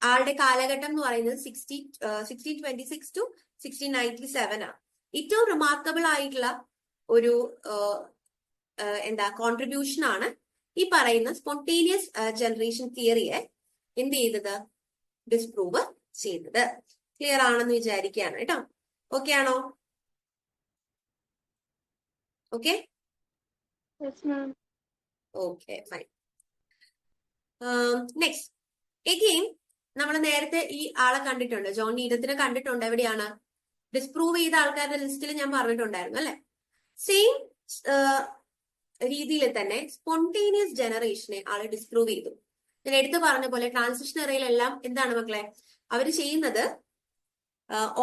ആളുടെ കാലഘട്ടം എന്ന് പറയുന്നത് 1626 to 1697 ആണ്. ഏറ്റവും റിമാർക്കബിൾ ആയിട്ടുള്ള ഒരു കോൺട്രിബ്യൂഷൻ ആണ് ഈ പറയുന്ന സ്പോണ്ടേനിയസ് ജനറേഷൻ തിയറിയെ എന്ത് ചെയ്തത്, ഡിസ്പ്രൂവ് ചെയ്തത്. ക്ലിയർ ആണെന്ന് വിചാരിക്കുകയാണ് കേട്ടോ. ഓക്കെ ആണോ? Okay okay, fine. Next, again നമ്മൾ നേരത്തെ ഈ ആളെ കണ്ടിട്ടുണ്ട്, ജോൺ നീഡത്തിനെ കണ്ടിട്ടുണ്ട്. എവിടെയാണ്? ഡിസ്പ്രൂവ് ചെയ്ത ആൾക്കാരുടെ ലിസ്റ്റിൽ ഞാൻ പറഞ്ഞിട്ടുണ്ടായിരുന്നു അല്ലെ. സെയിം രീതിയിൽ തന്നെ സ്പോണ്ടേനിയസ് ജനറേഷനെ ആള് ഡിസ്പ്രൂവ് ചെയ്തു. ഞാൻ എടുത്തു പറഞ്ഞ പോലെ ട്രാൻസിഷൻ എറയിലെല്ലാം എന്താണ് മക്കളെ അവർ ചെയ്യുന്നത്,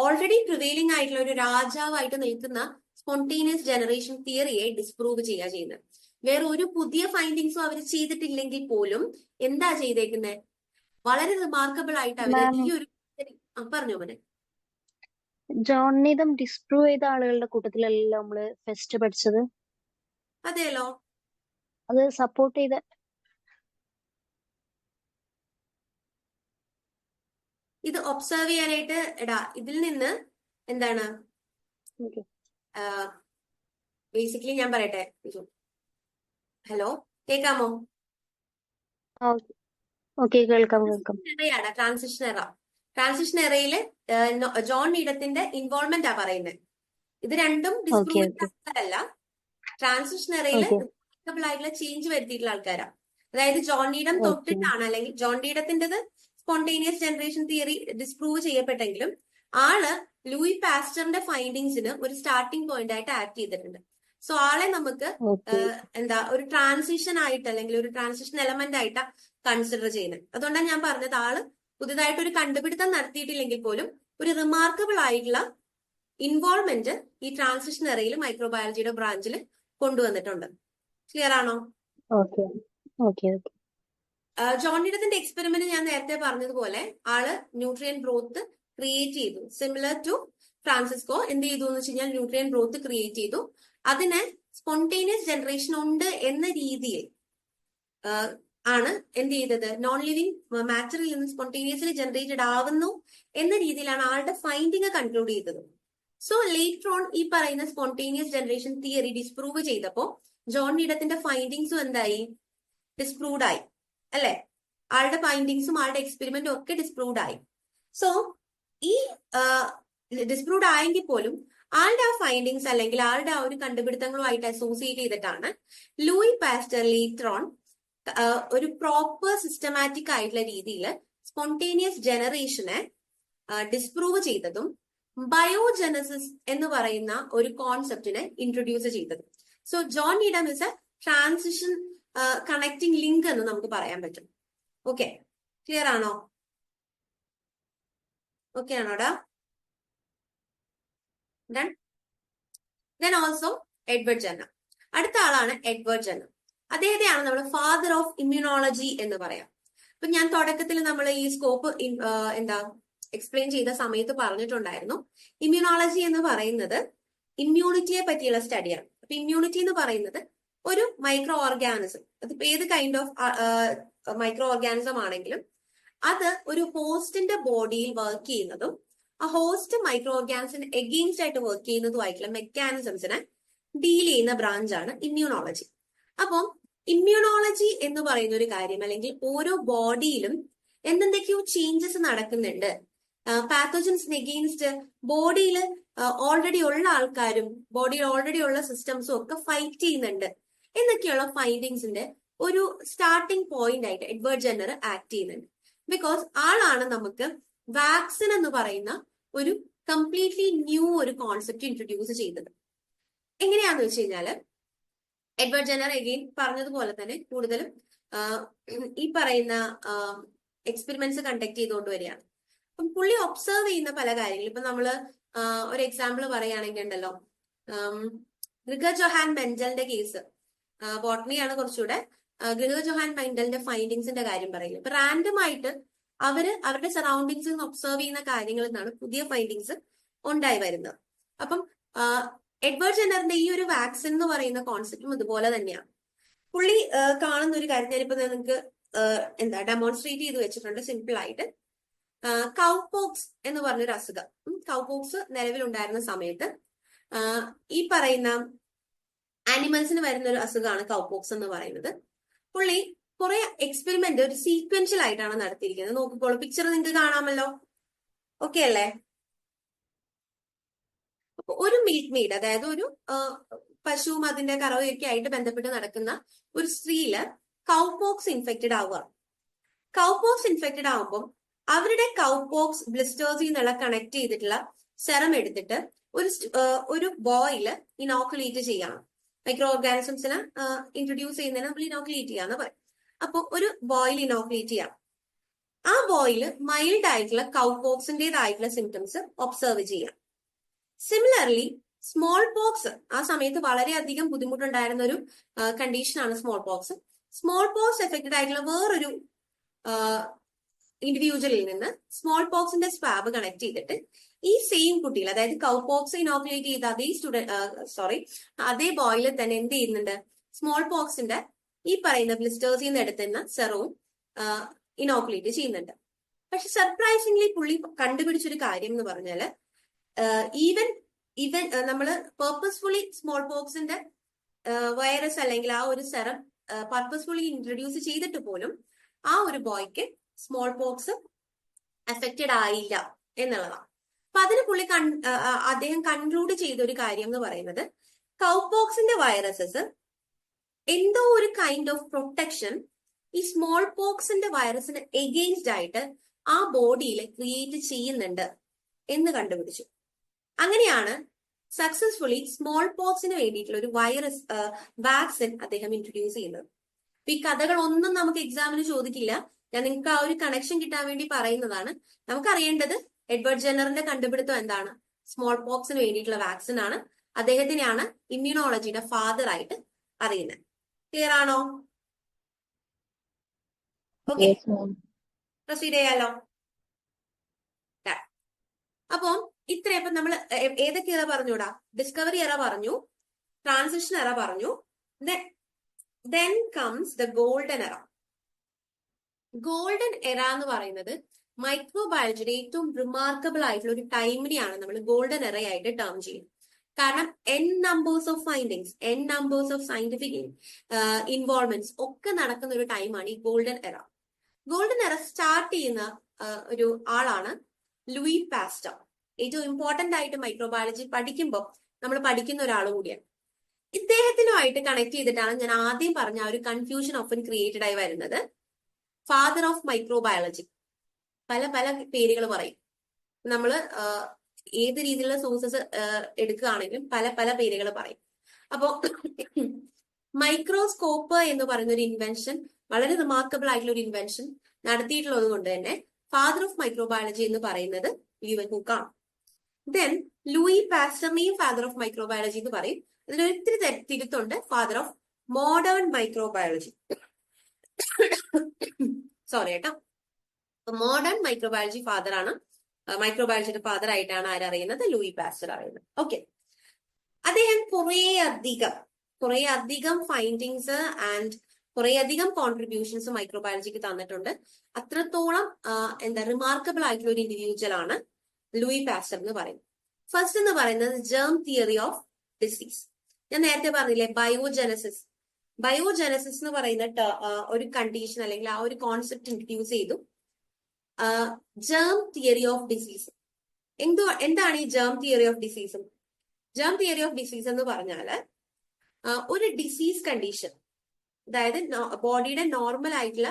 ഓൾറെഡി പ്രിവെയിലിംഗ് ആയിട്ടുള്ള ഒരു രാജാവായിട്ട് നിൽക്കുന്ന സ്പോണ്ടേനിയസ് ജനറേഷൻ തിയറിയെ ഡിസ്പ്രൂവ് ചെയ്യുന്നത്. വേറെ ഒരു പുതിയ ഫൈൻഡിങ്സും അവർ ചെയ്തിട്ടില്ലെങ്കിൽ പോലും എന്താ ചെയ്തേക്കുന്നത്, വളരെ റിമാർക്കബിൾ ആയിട്ട് അവര് ഈ ഒരു പറഞ്ഞോ മോനെ. ജോണിതം ഡിസ്പ്രൂവ് ചെയ്ത ആളുകളുടെ കൂട്ടത്തിലല്ല നമ്മള് ഫസ്റ്റ് പഠിച്ചത്. അതെയല്ലോ. അത് സപ്പോർട്ട് ചെയ്ത ഇത് ഒബ്സർവ് ചെയ്യാനായിട്ട് എടാ ഇതിൽ നിന്ന് എന്താണ് ബേസിക്കലി ഞാൻ പറയട്ടെ. ഹലോ, കേൾക്കാമോ? കേൾക്കാം. Transition era. ട്രാൻസിഷൻ എറയില് ജോൺ നീഡത്തിന്റെ ഇൻവോൾവ്മെന്റ് ആ പറയുന്നത്. ഇത് രണ്ടും ഡിസ്പ്രൂവ് ആൾക്കാരല്ല, ട്രാൻസിഷൻ എറയില് റിമാർക്കബിൾ ആയിട്ടുള്ള ചേഞ്ച് വരുത്തിയിട്ടുള്ള ആൾക്കാരാ. അതായത് ജോൺ നീഡം തൊട്ടിട്ടാണ്, അല്ലെങ്കിൽ ജോൺ നീഡത്തിൻ്റെത് സ്പോണ്ടേനിയസ് ജനറേഷൻ തിയറി ഡിസ്പ്രൂവ് ചെയ്യപ്പെട്ടെങ്കിലും ആള് ലൂയി പാസ്റ്ററിന്റെ ഫൈൻഡിങ്സിന് ഒരു സ്റ്റാർട്ടിംഗ് പോയിന്റ് ആയിട്ട് ആക്ട് ചെയ്തിട്ടുണ്ട്. സോ ആളെ നമുക്ക് ഒരു ട്രാൻസിഷൻ ആയിട്ട് അല്ലെങ്കിൽ ഒരു ട്രാൻസിഷൻ എലമെന്റ് ആയിട്ടാ കൺസിഡർ ചെയ്യുന്നത്. അതുകൊണ്ടാണ് ഞാൻ പറഞ്ഞത് ആള് പുതുതായിട്ട് ഒരു കണ്ടുപിടുത്തം നടത്തിയിട്ടില്ലെങ്കിൽ പോലും ഒരു റിമാർക്കബിൾ ആയിട്ടുള്ള ഇൻവോൾവ്മെന്റ് ഈ ട്രാൻസിഷൻ എറയിൽ മൈക്രോബയോളജിയുടെ ബ്രാഞ്ചിൽ കൊണ്ടുവന്നിട്ടുണ്ട്. ക്ലിയർ ആണോ? ജോൺ നീഡത്തിന്റെ എക്സ്പെരിമെന്റ് ഞാൻ നേരത്തെ പറഞ്ഞതുപോലെ ആള് ന്യൂട്രിയൻ ബ്രോത്ത് ക്രിയേറ്റ് ചെയ്തു. സിമിലർ ടു ഫ്രാൻസിസ്കോ എന്ത് ചെയ്തു എന്ന് വെച്ച് കഴിഞ്ഞാൽ ന്യൂട്രിയൻ ബ്രോത്ത് ക്രിയേറ്റ് ചെയ്തു. അതിന് സ്പോണ്ടേനിയസ് ജനറേഷൻ ഉണ്ട് എന്ന രീതിയിൽ ആണ് എന്ത് ചെയ്തത്, നോൺ ലിവിങ് മാറ്ററിൽ നിന്ന് സ്പോണ്ടേനിയസ്ലി ജനറേറ്റഡ് ആവുന്നു എന്ന രീതിയിലാണ് ആളുടെ ഫൈൻഡിങ് കൺക്ലൂഡ് ചെയ്തത്. സോ ലേറ്റർ ഓൺ ഈ പറയുന്ന സ്പോണ്ടേനിയസ് ജനറേഷൻ തിയറി ഡിസ്പ്രൂവ് ചെയ്തപ്പോ ജോൺ നീഡത്തിന്റെ ഫൈൻഡിങ്സും എന്തായി, ഡിസ്പ്രൂവ്ഡ് ആയി അല്ലെ. ആളുടെ ഫൈൻഡിങ്സും ആളുടെ എക്സ്പെരിമെന്റും ഒക്കെ ഡിസ്പ്രൂവ്ഡ് ആയി. സോ ഈ ഡിസ്പ്രൂവ്ഡ് ആയെങ്കിൽ പോലും ആളുടെ ആ ഫൈൻഡിങ്സ് അല്ലെങ്കിൽ ആളുടെ ആ ഒരു കണ്ടുപിടുത്തങ്ങളുമായിട്ട് അസോസിയേറ്റ് ചെയ്തിട്ടാണ് ലൂയി പാസ്റ്റർ ലേറ്റർ ഓൺ ഒരു പ്രോപ്പർ സിസ്റ്റമാറ്റിക് ആയിട്ടുള്ള രീതിയിൽ സ്പോണ്ടേനിയസ് ജനറേഷനെ ഡിസ്പ്രൂവ് ചെയ്തതും ബയോജനസിസ് എന്ന് പറയുന്ന ഒരു കോൺസെപ്റ്റിനെ ഇൻട്രൊഡ്യൂസ് ചെയ്തത്. So John Needham is a transition connecting link എന്ന് നമുക്ക് പറയാൻ പറ്റും. ഓക്കെ, ക്ലിയർ ആണോ? ഓക്കെ ആണോടാ? Then also Edward Jenner. അടുത്ത ആളാണ് എഡ്വേർഡ് ജെന്നർ. അദ്ദേഹത്തെയാണ് നമ്മൾ ഫാദർ ഓഫ് ഇമ്മ്യൂണോളജി എന്ന് പറയാം. അപ്പൊ ഞാൻ തുടക്കത്തിൽ നമ്മൾ ഈ സ്കോപ്പ് എക്സ്പ്ലെയിൻ ചെയ്ത സമയത്ത് പറഞ്ഞിട്ടുണ്ടായിരുന്നു, ഇമ്മ്യൂണോളജി എന്ന് പറയുന്നത് ഇമ്മ്യൂണിറ്റിയെ പറ്റിയുള്ള സ്റ്റഡിയാണ്. അപ്പൊ ഇമ്മ്യൂണിറ്റി എന്ന് പറയുന്നത് ഒരു മൈക്രോ ഓർഗാനിസം, അതിപ്പോ ഏത് കൈൻഡ് ഓഫ് മൈക്രോ ഓർഗാനിസം ആണെങ്കിലും അത് ഒരു ഹോസ്റ്റിന്റെ ബോഡിയിൽ വർക്ക് ചെയ്യുന്നതും ആ ഹോസ്റ്റ് മൈക്രോ ഓർഗാനിസിന് എഗെയിൻസ്റ്റ് ആയിട്ട് വർക്ക് ചെയ്യുന്നതുമായിട്ടുള്ള മെക്കാനിസംസിനെ ഡീൽ ചെയ്യുന്ന ബ്രാഞ്ചാണ് ഇമ്മ്യൂണോളജി. അപ്പം ഇമ്മ്യൂണോളജി എന്ന് പറയുന്ന ഒരു കാര്യം, അല്ലെങ്കിൽ ഓരോ ബോഡിയിലും എന്തെന്തൊക്കെയോ ചേഞ്ചസ് നടക്കുന്നുണ്ട്, പാത്തോജൻസിന് എഗെയിൻസ്റ്റ് ബോഡിയിൽ ഓൾറെഡി ഉള്ള ആൾക്കാരും ബോഡിയിൽ ഓൾറെഡി ഉള്ള സിസ്റ്റംസും ഒക്കെ ഫൈറ്റ് ചെയ്യുന്നുണ്ട് എന്നൊക്കെയുള്ള ഫൈൻഡിങ്സിന്റെ ഒരു സ്റ്റാർട്ടിംഗ് പോയിന്റ് ആയിട്ട് എഡ്വേർഡ് ജെന്നർ ആക്ട് ചെയ്യുന്നുണ്ട്. ബിക്കോസ് ആളാണ് നമുക്ക് വാക്സിൻ എന്ന് പറയുന്ന ഒരു കംപ്ലീറ്റ്ലി ന്യൂ ഒരു കോൺസെപ്റ്റ് ഇൻട്രൊഡ്യൂസ് ചെയ്തത്. എങ്ങനെയാന്ന് വെച്ച് കഴിഞ്ഞാല് എഡ്വേർഡ് ജെന്നർ എഗെയിൻ പറഞ്ഞതുപോലെ തന്നെ കൂടുതലും ഈ പറയുന്ന എക്സ്പെരിമെന്റ്സ് കണ്ടക്ട് ചെയ്തുകൊണ്ട് വരികയാണ്. അപ്പം പുള്ളി ഒബ്സർവ് ചെയ്യുന്ന പല കാര്യങ്ങളും, ഇപ്പൊ നമ്മള് ഒരു എക്സാമ്പിൾ പറയുകയാണെങ്കിൽ ഉണ്ടല്ലോ, ഗ്രിഗർ ജൊഹാൻ മെൻഡലിന്റെ കേസ്, ബോട്ടണിയാണ് കുറച്ചുകൂടെ. ഗ്രിഗർ ജൊഹാൻ മെൻഡലിന്റെ ഫൈൻഡിങ്സിന്റെ കാര്യം പറയുന്നത്, ഇപ്പൊ റാൻഡം ആയിട്ട് അവരുടെ സറൗണ്ടിങ്സിൽ നിന്ന് ഒബ്സർവ് ചെയ്യുന്ന കാര്യങ്ങളിൽ നിന്നാണ് പുതിയ ഫൈൻഡിങ്സ് ഉണ്ടായി വരുന്നത്. അപ്പം എഡ്വേർഡ് ജെന്നറിന്റെ ഈ ഒരു വാക്സിൻ എന്ന് പറയുന്ന കോൺസെപ്റ്റും ഇതുപോലെ തന്നെയാണ്. പുള്ളി കാണുന്ന ഒരു കാര്യം ഞാനിപ്പോ നിങ്ങൾക്ക് ഡെമോൺസ്ട്രേറ്റ് ചെയ്ത് വെച്ചിട്ടുണ്ട് സിമ്പിൾ ആയിട്ട്. കൗപോക്സ് എന്ന് പറഞ്ഞൊരു അസുഖം, കൗപോക്സ് നിലവിലുണ്ടായിരുന്ന സമയത്ത് ഈ പറയുന്ന ആനിമൽസിന് വരുന്ന ഒരു അസുഖമാണ് കൗപോക്സ് എന്ന് പറയുന്നത്. പുള്ളി കുറെ എക്സ്പെരിമെന്റ് ഒരു സീക്വൻഷ്യൽ ആയിട്ടാണ് നടത്തിയിരിക്കുന്നത്. നോക്കിക്കോളൂ, പിക്ചർ നിങ്ങൾക്ക് കാണാമല്ലോ, ഓക്കെ അല്ലേ? അപ്പൊ ഒരു മിൽക്ക് മെയ്ഡ്, അതായത് ഒരു പശുവും അതിന്റെ കറവയൊക്കെ ആയിട്ട് ബന്ധപ്പെട്ട് നടക്കുന്ന ഒരു സ്ത്രീയില് കൗപോക്സ് ഇൻഫെക്റ്റഡ് ആവുക. കൗപോക്സ് ഇൻഫെക്റ്റഡ് ആവുമ്പോൾ അവരുടെ കൗപോക്സ് ബ്ലിസ്റ്റേഴ്സിൽ നിന്നുള്ള കണക്ട് ചെയ്തിട്ടുള്ള സെറം എടുത്തിട്ട് ഒരു ബോയില് ഇനോക്കുലേറ്റ് ചെയ്യണം. മൈക്രോ ഓർഗാനിസംസിനെ ഇൻട്രൊഡ്യൂസ് ചെയ്യുന്നതിന് നമ്മൾ ഇനോക്കുലേറ്റ് ചെയ്യാന്ന് പറയും. അപ്പോൾ ഒരു ബോയിൽ ഇനോക്കുലേറ്റ് ചെയ്യാം. ആ ബോയിൽ മൈൽഡ് ആയിട്ടുള്ള കൗപോക്സിന്റേതായിട്ടുള്ള സിംറ്റംസ് ഒബ്സർവ് ചെയ്യാം. സിമിലർലി സ്മോൾ പോക്സ് ആ സമയത്ത് വളരെയധികം ബുദ്ധിമുട്ടുണ്ടായിരുന്ന ഒരു കണ്ടീഷനാണ് small pox. Small pox affected ആയിട്ടുള്ള വേറൊരു ഇൻഡിവിജ്വലിൽ നിന്ന് സ്മോൾ പോക്സിന്റെ സ്വാബ് കണക്ട് ചെയ്തിട്ട് ഈ സെയിം കുട്ടികൾ, അതായത് കൗപോക്സ് ഇനോക്കുലേറ്റ് ചെയ്ത അതേ ബോയിൽ തന്നെ എന്ത് ചെയ്യുന്നുണ്ട്, സ്മോൾ പോക്സിന്റെ ഈ പറയുന്ന ബ്ലിസ്റ്റേഴ്സിൽ നിന്ന് എടുത്തുന്ന സെറവും ഇനോക്കുലേറ്റ് ചെയ്യുന്നുണ്ട്. പക്ഷെ സർപ്രൈസിംഗ്ലി പുള്ളി കണ്ടുപിടിച്ചൊരു കാര്യം എന്ന് പറഞ്ഞാല് ഈവൻ നമ്മള് പേർപ്പസ്ഫുള്ളി സ്മോൾ പോക്സിന്റെ വൈറസ് അല്ലെങ്കിൽ ആ ഒരു സെറം പർപ്പസ്ഫുള്ളി ഇൻട്രൊഡ്യൂസ് ചെയ്തിട്ട് പോലും ആ ഒരു ബോയ്ക്ക് സ്മോൾ പോക്സ് എഫക്റ്റഡ് ആയില്ല എന്നുള്ളതാണ്. അപ്പൊ അതിന് പുള്ളി അദ്ദേഹം കൺക്ലൂഡ് ചെയ്ത ഒരു കാര്യം എന്ന് പറയുന്നത് കൗപോക്സിന്റെ വൈറസസ് എന്തോ ഒരു കൈൻഡ് ഓഫ് പ്രൊട്ടക്ഷൻ ഈ സ്മോൾ പോക്സിന്റെ വൈറസിന് എഗെയിൻസ്റ്റ് ആയിട്ട് ആ ബോഡിയിൽ ക്രിയേറ്റ് ചെയ്യുന്നുണ്ട് എന്ന് കണ്ടുപിടിച്ചു. അങ്ങനെയാണ് സക്സസ്ഫുള്ളി സ്മോൾ പോക്സിന് വേണ്ടിയിട്ടുള്ള ഒരു വൈറസ് വാക്സിൻ അദ്ദേഹം ഇൻട്രൊഡ്യൂസ് ചെയ്യുന്നത്. അപ്പൊ ഈ കഥകളൊന്നും നമുക്ക് എക്സാമിന് ചോദിക്കില്ല, ഞാൻ നിങ്ങൾക്ക് ആ ഒരു കണക്ഷൻ കിട്ടാൻ വേണ്ടി പറയുന്നതാണ്. നമുക്കറിയേണ്ടത് എഡ്വേർഡ് ജെന്നറിന്റെ കണ്ടുപിടുത്തം എന്താണ്, സ്മോൾ പോക്സിന് വേണ്ടിയിട്ടുള്ള വാക്സിൻ ആണ്. അദ്ദേഹത്തിനെയാണ് ഇമ്മ്യൂണോളജിയുടെ ഫാദർ ആയിട്ട് അറിയുന്നത്. ക്ലിയർ ആണോ? ഓക്കെ, പ്രൊസീഡ് ചെയ്യാലോ. അപ്പം ഇത്രയപ്പം നമ്മൾ ഏതൊക്കെ ഇറ പറഞ്ഞൂടാ, ഡിസ്കവറി ഇറ പറഞ്ഞു, ട്രാൻസിഷൻ ഇറ പറഞ്ഞു, then comes the golden era. Golden എറ എന്ന് പറയുന്നത് മൈക്രോബയോളജിയുടെ ഏറ്റവും റിമാർക്കബിൾ ആയിട്ടുള്ള ഒരു ടൈമിനെയാണ് നമ്മൾ ഗോൾഡൻ എറ ആയിട്ട് ടേം ചെയ്യുന്നത്. കാരണം n numbers of findings, n numbers of scientific involvements ഒക്കെ നടക്കുന്ന ഒരു ടൈമാണ് ഈ ഗോൾഡൻ എറ. ഗോൾഡൻ എറ സ്റ്റാർട്ട് ചെയ്യുന്ന ഒരു ആളാണ് ലൂയി പാസ്റ്റർ. ഏറ്റവും ഇമ്പോർട്ടന്റ് ആയിട്ട് മൈക്രോബയോളജി പഠിക്കുമ്പോൾ നമ്മൾ പഠിക്കുന്ന ഒരാൾ കൂടിയാണ്. ഇദ്ദേഹത്തിനുമായിട്ട് കണക്ട് ചെയ്തിട്ടാണ് ഞാൻ ആദ്യം പറഞ്ഞ ആ ഒരു കൺഫ്യൂഷൻ ഓഫൻ ക്രിയേറ്റഡ് ആയി വരുന്നത്. ഫാദർ ഓഫ് മൈക്രോബയോളജി പല പല പേരുകൾ പറയും. നമ്മൾ ഏത് രീതിയിലുള്ള സോഴ്സസ് എടുക്കുകയാണെങ്കിലും പല പല പേരുകൾ പറയും. അപ്പോ മൈക്രോസ്കോപ്പ് എന്ന് പറയുന്ന ഒരു ഇൻവെൻഷൻ, വളരെ റിമാർക്കബിൾ ആയിട്ടുള്ള ഒരു ഇൻവെൻഷൻ നടത്തിയിട്ടുള്ളത് കൊണ്ട് തന്നെ ഫാദർ ഓഫ് മൈക്രോബയോളജി എന്ന് പറയുന്നത് ലീവൻ ഹൂക്കാണ്. ദെൻ ലൂയി പാസ്റ്ററിനെയും ഫാദർ ഓഫ് മൈക്രോബയോളജി എന്ന് പറയും. അതിലൊരു ഇത്തിരി തിരുത്തുണ്ട്, father of modern microbiology. Sorry കേട്ടോ, മോഡേൺ മൈക്രോബയോളജി ഫാദർ ആണ്, മൈക്രോബയോളജിയുടെ ഫാദർ ആയിട്ടാണ് ആരറിയുന്നത്, ലൂയി പാസ്റ്റർ അറിയുന്നത്. ഓക്കെ, അദ്ദേഹം കുറേ അധികം ഫൈൻഡിങ്സ് ആൻഡ് കുറേ അധികം കോൺട്രിബ്യൂഷൻസ് മൈക്രോബയോളജിക്ക് തന്നിട്ടുണ്ട്. അത്രത്തോളം റിമാർക്കബിൾ ആയിട്ടുള്ള ഒരു ഇൻഡിവിജ്വൽ ആണ് ലൂയി പാസ്റ്റർ എന്ന് പറയുന്നത്. ഫസ്റ്റ് എന്ന് പറയുന്നത് ജേം തിയറി ഓഫ് ഡിസീസ്. ഞാൻ നേരത്തെ പറഞ്ഞില്ലേ ബയോജനസിസ് എന്ന് പറയുന്ന ഒരു കണ്ടീഷൻ അല്ലെങ്കിൽ ആ ഒരു കോൺസെപ്റ്റ് ഇൻട്രൊഡ്യൂസ് ചെയ്തു. ജേം തിയറി ഓഫ് ഡിസീസ് എന്താണ് ഈ germ theory of disease? Germ theory of disease എന്ന് പറഞ്ഞാല് ഒരു ഡിസീസ് കണ്ടീഷൻ, അതായത് ബോഡിയുടെ നോർമൽ ആയിട്ടുള്ള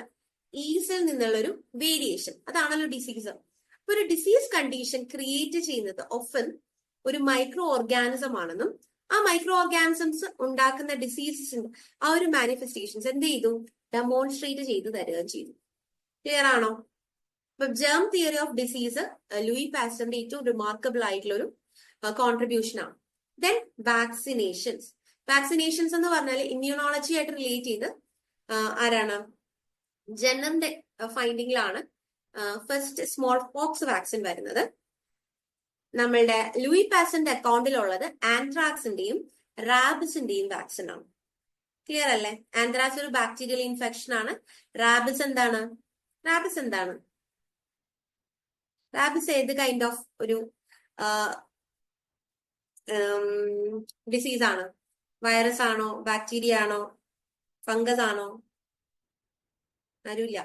ഈസിൽ നിന്നുള്ള ഒരു വേരിയേഷൻ, അതാണല്ലോ ഡിസീസ്. അപ്പൊ ഒരു ഡിസീസ് കണ്ടീഷൻ ക്രിയേറ്റ് ചെയ്യുന്നത് ഒഫൻ ഒരു മൈക്രോ ഓർഗാനിസം ആണെന്നും ആ മൈക്രോ ഓർഗാനിസംസ് ഉണ്ടാക്കുന്ന ഡിസീസസിന്റെ ആ ഒരു മാനിഫെസ്റ്റേഷൻസ് എന്ത് ചെയ്തു, ഡെമോൺസ്ട്രേറ്റ് ചെയ്ത് തരികയും ചെയ്തു. ക്ലിയർ ആണോ? അപ്പൊ germ theory of disease Louis പാസ്റ്ററിന്റെ ഏറ്റവും റിമാർക്കബിൾ ആയിട്ടുള്ള ഒരു കോൺട്രിബ്യൂഷൻ ആണ്. ദെൻ വാക്സിനേഷൻസ് എന്ന് പറഞ്ഞാൽ ഇമ്മ്യൂണോളജി ആയിട്ട് റിലേറ്റ് ചെയ്ത് ആരാണ്, ജെന്നറിന്റെ ഫൈൻഡിങ്ങിലാണ് ഫസ്റ്റ് സ്മോൾ പോക്സ് വാക്സിൻ വരുന്നത്. നമ്മളുടെ ലൂയി പാസ്റ്ററിന്റെ അക്കൗണ്ടിലുള്ളത് ആൻത്രാക്സിന്റെയും റാബിസിന്റെയും വാക്സിൻ ആണ്. ക്ലിയർ അല്ലേ? ആൻത്രാക്സ് ഒരു ബാക്ടീരിയൽ ഇൻഫെക്ഷൻ ആണ്. റാബിസ് എന്താണ്? റാബിസ് ഏത് കൈൻഡ് ഓഫ് ഒരു ഡിസീസ് ആണ്? വൈറസ് ആണോ, ബാക്ടീരിയ ആണോ, ഫംഗസ് ആണോ? ആരുമില്ല.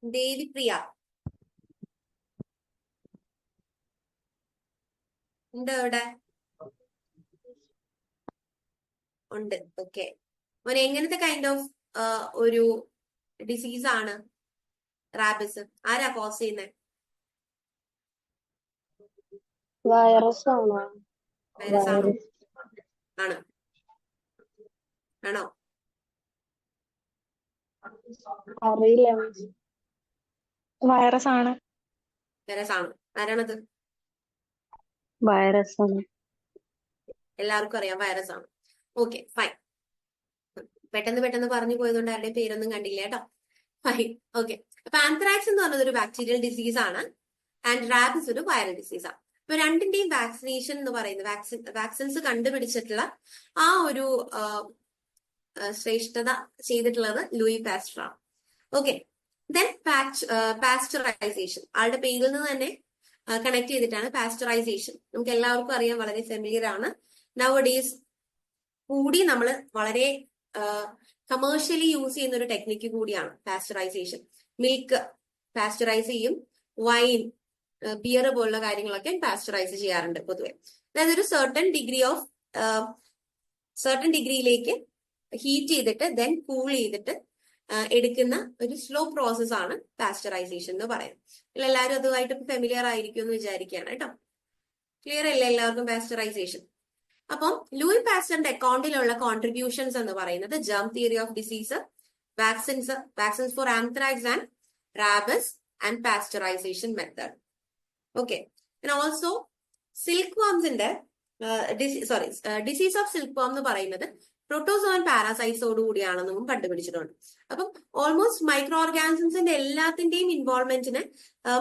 ദേവിപ്രിയ ഉണ്ട് അവിടെ? ഉണ്ട്. ഓക്കെ, മോനെ എങ്ങനത്തെ കൈൻഡ് ഓഫ് ഒരു ഡിസീസ് ആണ് റാബിസ്? ആരാ കോസ് ചെയ്യുന്നത്? വൈറസ് ആണോ? വൈറസ് ആണോ? ആണ്. ആണോ? അറിയില്ല മിസ്. വൈറസ് ആണ്. വൈറസ് ആണ്. ആരാണത്? വൈറസ് ആണ്. എല്ലാവർക്കും അറിയാം വൈറസ് ആണ്. Okay fine. പെട്ടെന്ന് പറഞ്ഞു പോയതുകൊണ്ട് ആരുടെയും പേരൊന്നും കണ്ടില്ല കേട്ടോ. ഫൈൻ. ഓക്കെ. അപ്പൊ ആന്ത്രാക്സ് എന്ന് പറഞ്ഞത് ഒരു ബാക്ടീരിയൽ ഡിസീസ് ആണ് ആൻഡ് റാബിസ് ഒരു വൈറൽ ഡിസീസ് ആണ്. അപ്പൊ രണ്ടിന്റെയും വാക്സിനേഷൻ എന്ന് പറയുന്നത് വാക്സിൻസ് കണ്ടുപിടിച്ചിട്ടുള്ള ആ ഒരു ശ്രേഷ്ഠത ചെയ്തിട്ടുള്ളത് ലൂയി പാസ്റ്റർ ആണ്. ഓക്കെ. ദെൻ പാസ്ചറൈസേഷൻ ആളുടെ പേരിൽ നിന്ന് തന്നെ കണക്ട് ചെയ്തിട്ടാണ് പാസ്ചറൈസേഷൻ. നമുക്ക് എല്ലാവർക്കും അറിയാം, വളരെ ഫെമിലിയർ ആണ്. നൗ ഡേയ്സ് കൂടി നമ്മൾ വളരെ കമേഴ്ഷ്യലി യൂസ് ചെയ്യുന്ന ഒരു ടെക്നിക്ക് കൂടിയാണ് പാസ്ചറൈസേഷൻ. മിൽക്ക് പാസ്ചറൈസ് ചെയ്യും, വൈൻ, ബിയർ പോലുള്ള കാര്യങ്ങളൊക്കെ പാസ്ചറൈസ് ചെയ്യാറുണ്ട് പൊതുവെ. അതായത് ഒരു സർട്ടൻ ഡിഗ്രിയിലേക്ക് ഹീറ്റ് ചെയ്തിട്ട് ദെൻ കൂൾ ചെയ്തിട്ട് എടുക്കുന്ന ഒരു സ്ലോ പ്രോസസ് ആണ് പാസ്ചറൈസേഷൻ എന്ന് പറയുന്നത്. എല്ലാവരും അതുമായിട്ട് ഫെമിലിയർ ആയിരിക്കും എന്ന് വിചാരിക്കുകയാണ് കേട്ടോ. ക്ലിയർ അല്ലേ എല്ലാവർക്കും പാസ്ചറൈസേഷൻ? അപ്പം ലൂയി പാസ്റ്ററിന്റെ അക്കൗണ്ടിലുള്ള കോൺട്രിബ്യൂഷൻസ് എന്ന് പറയുന്നത് germ theory of disease, vaccines for anthrax and rabies and pasteurisation method. Okay. Also silk വാംസിന്റെ ഡിസീസ് ഓഫ് സിൽക്ക് വാം എന്ന് പറയുന്നത് പ്രോട്ടോസോൺ പാരാസൈറ്റ്സോട് കൂടിയാണെന്നും കണ്ടുപിടിച്ചിട്ടുണ്ട്. അപ്പം ഓൾമോസ്റ്റ് മൈക്രോ ഓർഗാനിസംസിന്റെ എല്ലാത്തിന്റെയും ഇൻവോൾവ്മെന്റിന്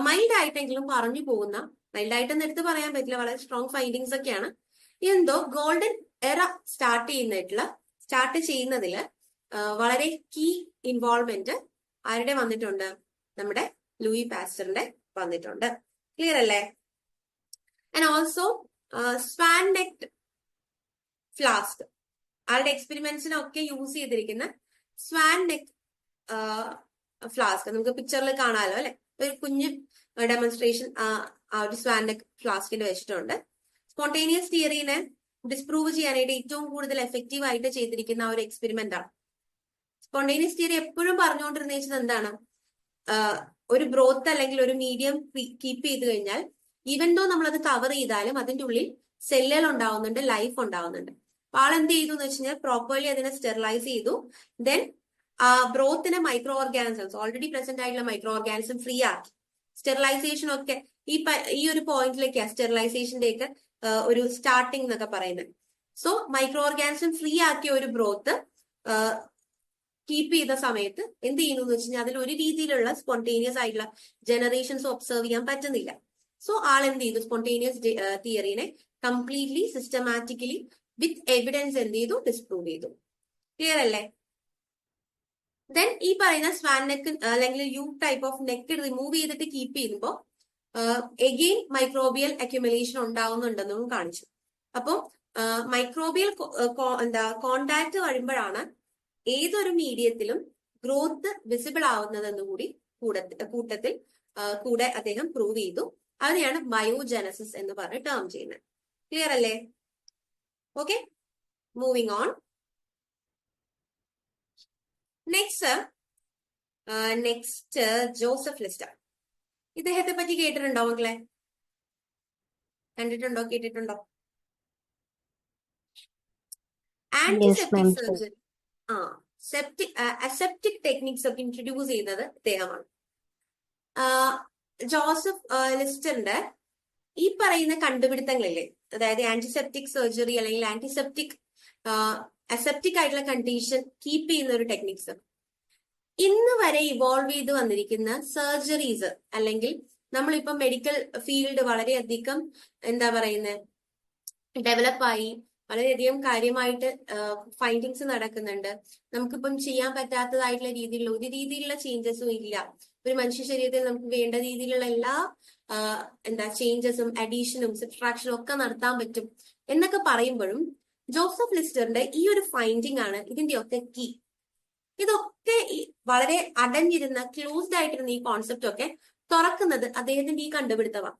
മൈൽഡ് ആയിട്ടെങ്കിലും പറഞ്ഞു പോകുന്ന, മൈൽഡ് ആയിട്ടെന്ന് എടുത്ത് പറയാൻ പറ്റില്ല, വളരെ സ്ട്രോങ് ഫൈൻഡിങ്സ് ഒക്കെയാണ്. എന്തോ ഗോൾഡൻ എറ സ്റ്റാർട്ട് ചെയ്യുന്നതില് വളരെ കീ ഇൻവോൾവ്മെന്റ് ആരുടെ വന്നിട്ടുണ്ട്? നമ്മുടെ ലൂയി പാസ്റ്ററിന്റെ വന്നിട്ടുണ്ട്. ക്ലിയർ അല്ലേ? And also swan neck flask, ആളുടെ എക്സ്പെരിമെന്റ്സിനൊക്കെ യൂസ് ചെയ്തിരിക്കുന്ന സ്വാൻ നെക്ക് ഫ്ലാസ്ക് നമുക്ക് പിക്ചറിൽ കാണാമല്ലോ അല്ലെ? ഒരു കുഞ്ഞ് ഡെമോൺസ്ട്രേഷൻ ആ ഒരു സ്വാൻ നെക്ക് ഫ്ലാസ്കിൽ വെച്ചിട്ടുണ്ട്. സ്പോണ്ടേനിയസ് തിയറീനെ ഡിസ്പ്രൂവ് ചെയ്യാനായിട്ട് ഏറ്റവും കൂടുതൽ എഫക്റ്റീവ് ആയിട്ട് ചെയ്തിരിക്കുന്ന ആ ഒരു എക്സ്പെരിമെന്റ് ആണ്. സ്പോണ്ടേനിയസ് തിയറി എപ്പോഴും പറഞ്ഞുകൊണ്ടിരുന്നത് എന്താണ്? ഒരു ബ്രോത്ത് അല്ലെങ്കിൽ ഒരു മീഡിയം കീപ്പ് ചെയ്ത് കഴിഞ്ഞാൽ ഈവൻ ദോ നമ്മളത് കവർ ചെയ്താലും അതിന്റെ ഉള്ളിൽ സെല്ലുകൾ ഉണ്ടാവുന്നുണ്ട്, ലൈഫ് ഉണ്ടാവുന്നുണ്ട്. അപ്പൊ ആളെന്ത് ചെയ്തു എന്ന് വെച്ച് കഴിഞ്ഞാൽ പ്രോപ്പർലി അതിനെ സ്റ്റെറിലൈസ് ചെയ്തു. ദെൻ ബ്രോത്തിനെ മൈക്രോ ഓർഗാനിസംസ്, ഓൾറെഡി പ്രസന്റ് ആയിട്ടുള്ള മൈക്രോ ഓർഗാനിസം ഫ്രീ ആക്കി. സ്റ്റെറിലൈസേഷൻ ഒക്കെ ഈ ഒരു പോയിന്റിലേക്കാണ് സ്റ്റെറിലൈസേഷന്റെ ഒക്കെ ഒരു സ്റ്റാർട്ടിംഗ് എന്നൊക്കെ പറയുന്നത്. സോ മൈക്രോ ഓർഗാനിസം ഫ്രീ ആക്കിയ ഒരു ബ്രോത്ത് കീപ്പ് ചെയ്ത സമയത്ത് എന്ത് ചെയ്യുന്നു എന്ന് വെച്ച് കഴിഞ്ഞാൽ അതിൽ ഒരു രീതിയിലുള്ള സ്പോണ്ടേനിയസ് ആയിട്ടുള്ള ജനറേഷൻസ് ഒബ്സർവ് ചെയ്യാൻ പറ്റുന്നില്ല. സോ ആൾ എന്ത് ചെയ്തു? സ്പോണ്ടേനിയസ് തിയറിനെ കംപ്ലീറ്റ്ലി സിസ്റ്റമാറ്റിക്കലി വിത്ത് എവിഡൻസ് എന്ത് ചെയ്തു? ഡിസ്പ്രൂവ് ചെയ്തു. ക്ലിയർ അല്ലേ? ദെൻ ഈ പറയുന്ന സ്വാൻ നെക്ക് അല്ലെങ്കിൽ U type of neck remove ചെയ്തിട്ട് കീപ്പ് ചെയ്യുമ്പോൾ എഗെയിൻ മൈക്രോബിയൽ അക്യുമുലേഷൻ ഉണ്ടാവുന്നുണ്ടെന്നും കാണിച്ചു. അപ്പോൾ മൈക്രോബിയൽ കോണ്ടാക്ട് വരുമ്പോഴാണ് ഏതൊരു മീഡിയത്തിലും ഗ്രോത്ത് വിസിബിൾ ആവുന്നതെന്ന് കൂട്ടത്തിൽ അദ്ദേഹം പ്രൂവ് ചെയ്തു. അതിനെയാണ് ബയോജനസിസ് എന്ന് പറഞ്ഞ് ടേം ചെയ്യുന്നത്. ക്ലിയർ അല്ലേ? Okay, moving on. Next Joseph ലിസ്റ്റർ. ഇദ്ദേഹത്തെ പറ്റി കേട്ടിട്ടുണ്ടോ മക്കളെ? കണ്ടിട്ടുണ്ടോ? കേട്ടിട്ടുണ്ടോ? ആന്റിസെപ്റ്റിക് സർജറി, അസെപ്റ്റിക് ടെക്നിക്സ് ഒക്കെ ഇൻട്രൊഡ്യൂസ് ചെയ്തത് ഇദ്ദേഹമാണ്. ജോസഫ് ലിസ്റ്ററിന്റെ ഈ പറയുന്ന കണ്ടുപിടുത്തങ്ങളില്ലേ, അതായത് ആന്റിസെപ്റ്റിക് സർജറി അല്ലെങ്കിൽ അസെപ്റ്റിക് ആയിട്ടുള്ള കണ്ടീഷൻ കീപ്പ് ചെയ്യുന്ന ഒരു ടെക്നിക്സ്, ഇന്ന് വരെ ഇവോൾവ് ചെയ്ത് വന്നിരിക്കുന്ന സർജറീസ് അല്ലെങ്കിൽ നമ്മളിപ്പം മെഡിക്കൽ ഫീൽഡ് വളരെയധികം ഡെവലപ്പായി വളരെയധികം കാര്യമായിട്ട് ഫൈൻഡിങ്സ് നടക്കുന്നുണ്ട്. നമുക്കിപ്പം ചെയ്യാൻ പറ്റാത്തതായിട്ടുള്ള രീതിയിലുള്ള ഒരു രീതിയിലുള്ള ചേഞ്ചസും ഇല്ല. ഒരു മനുഷ്യ ശരീരത്തിൽ നമുക്ക് വേണ്ട രീതിയിലുള്ള എല്ലാ ചേഞ്ചസും അഡീഷനും സബ്ട്രാക്ഷനും ഒക്കെ നടത്താൻ പറ്റും എന്നൊക്കെ പറയുമ്പോഴും ജോസഫ് ലിസ്റ്ററിന്റെ ഈ ഒരു ഫൈൻഡിങ് ആണ് ഇതിന്റെ ഒക്കെ കീ. ഇതൊക്കെ വളരെ അടഞ്ഞിരുന്ന ക്ലോസ്ഡ് ആയിട്ടിരുന്ന ഈ കോൺസെപ്റ്റ് ഒക്കെ തുറക്കുന്നത് അദ്ദേഹത്തിന്റെ ഈ കണ്ടുപിടുത്തമാണ്.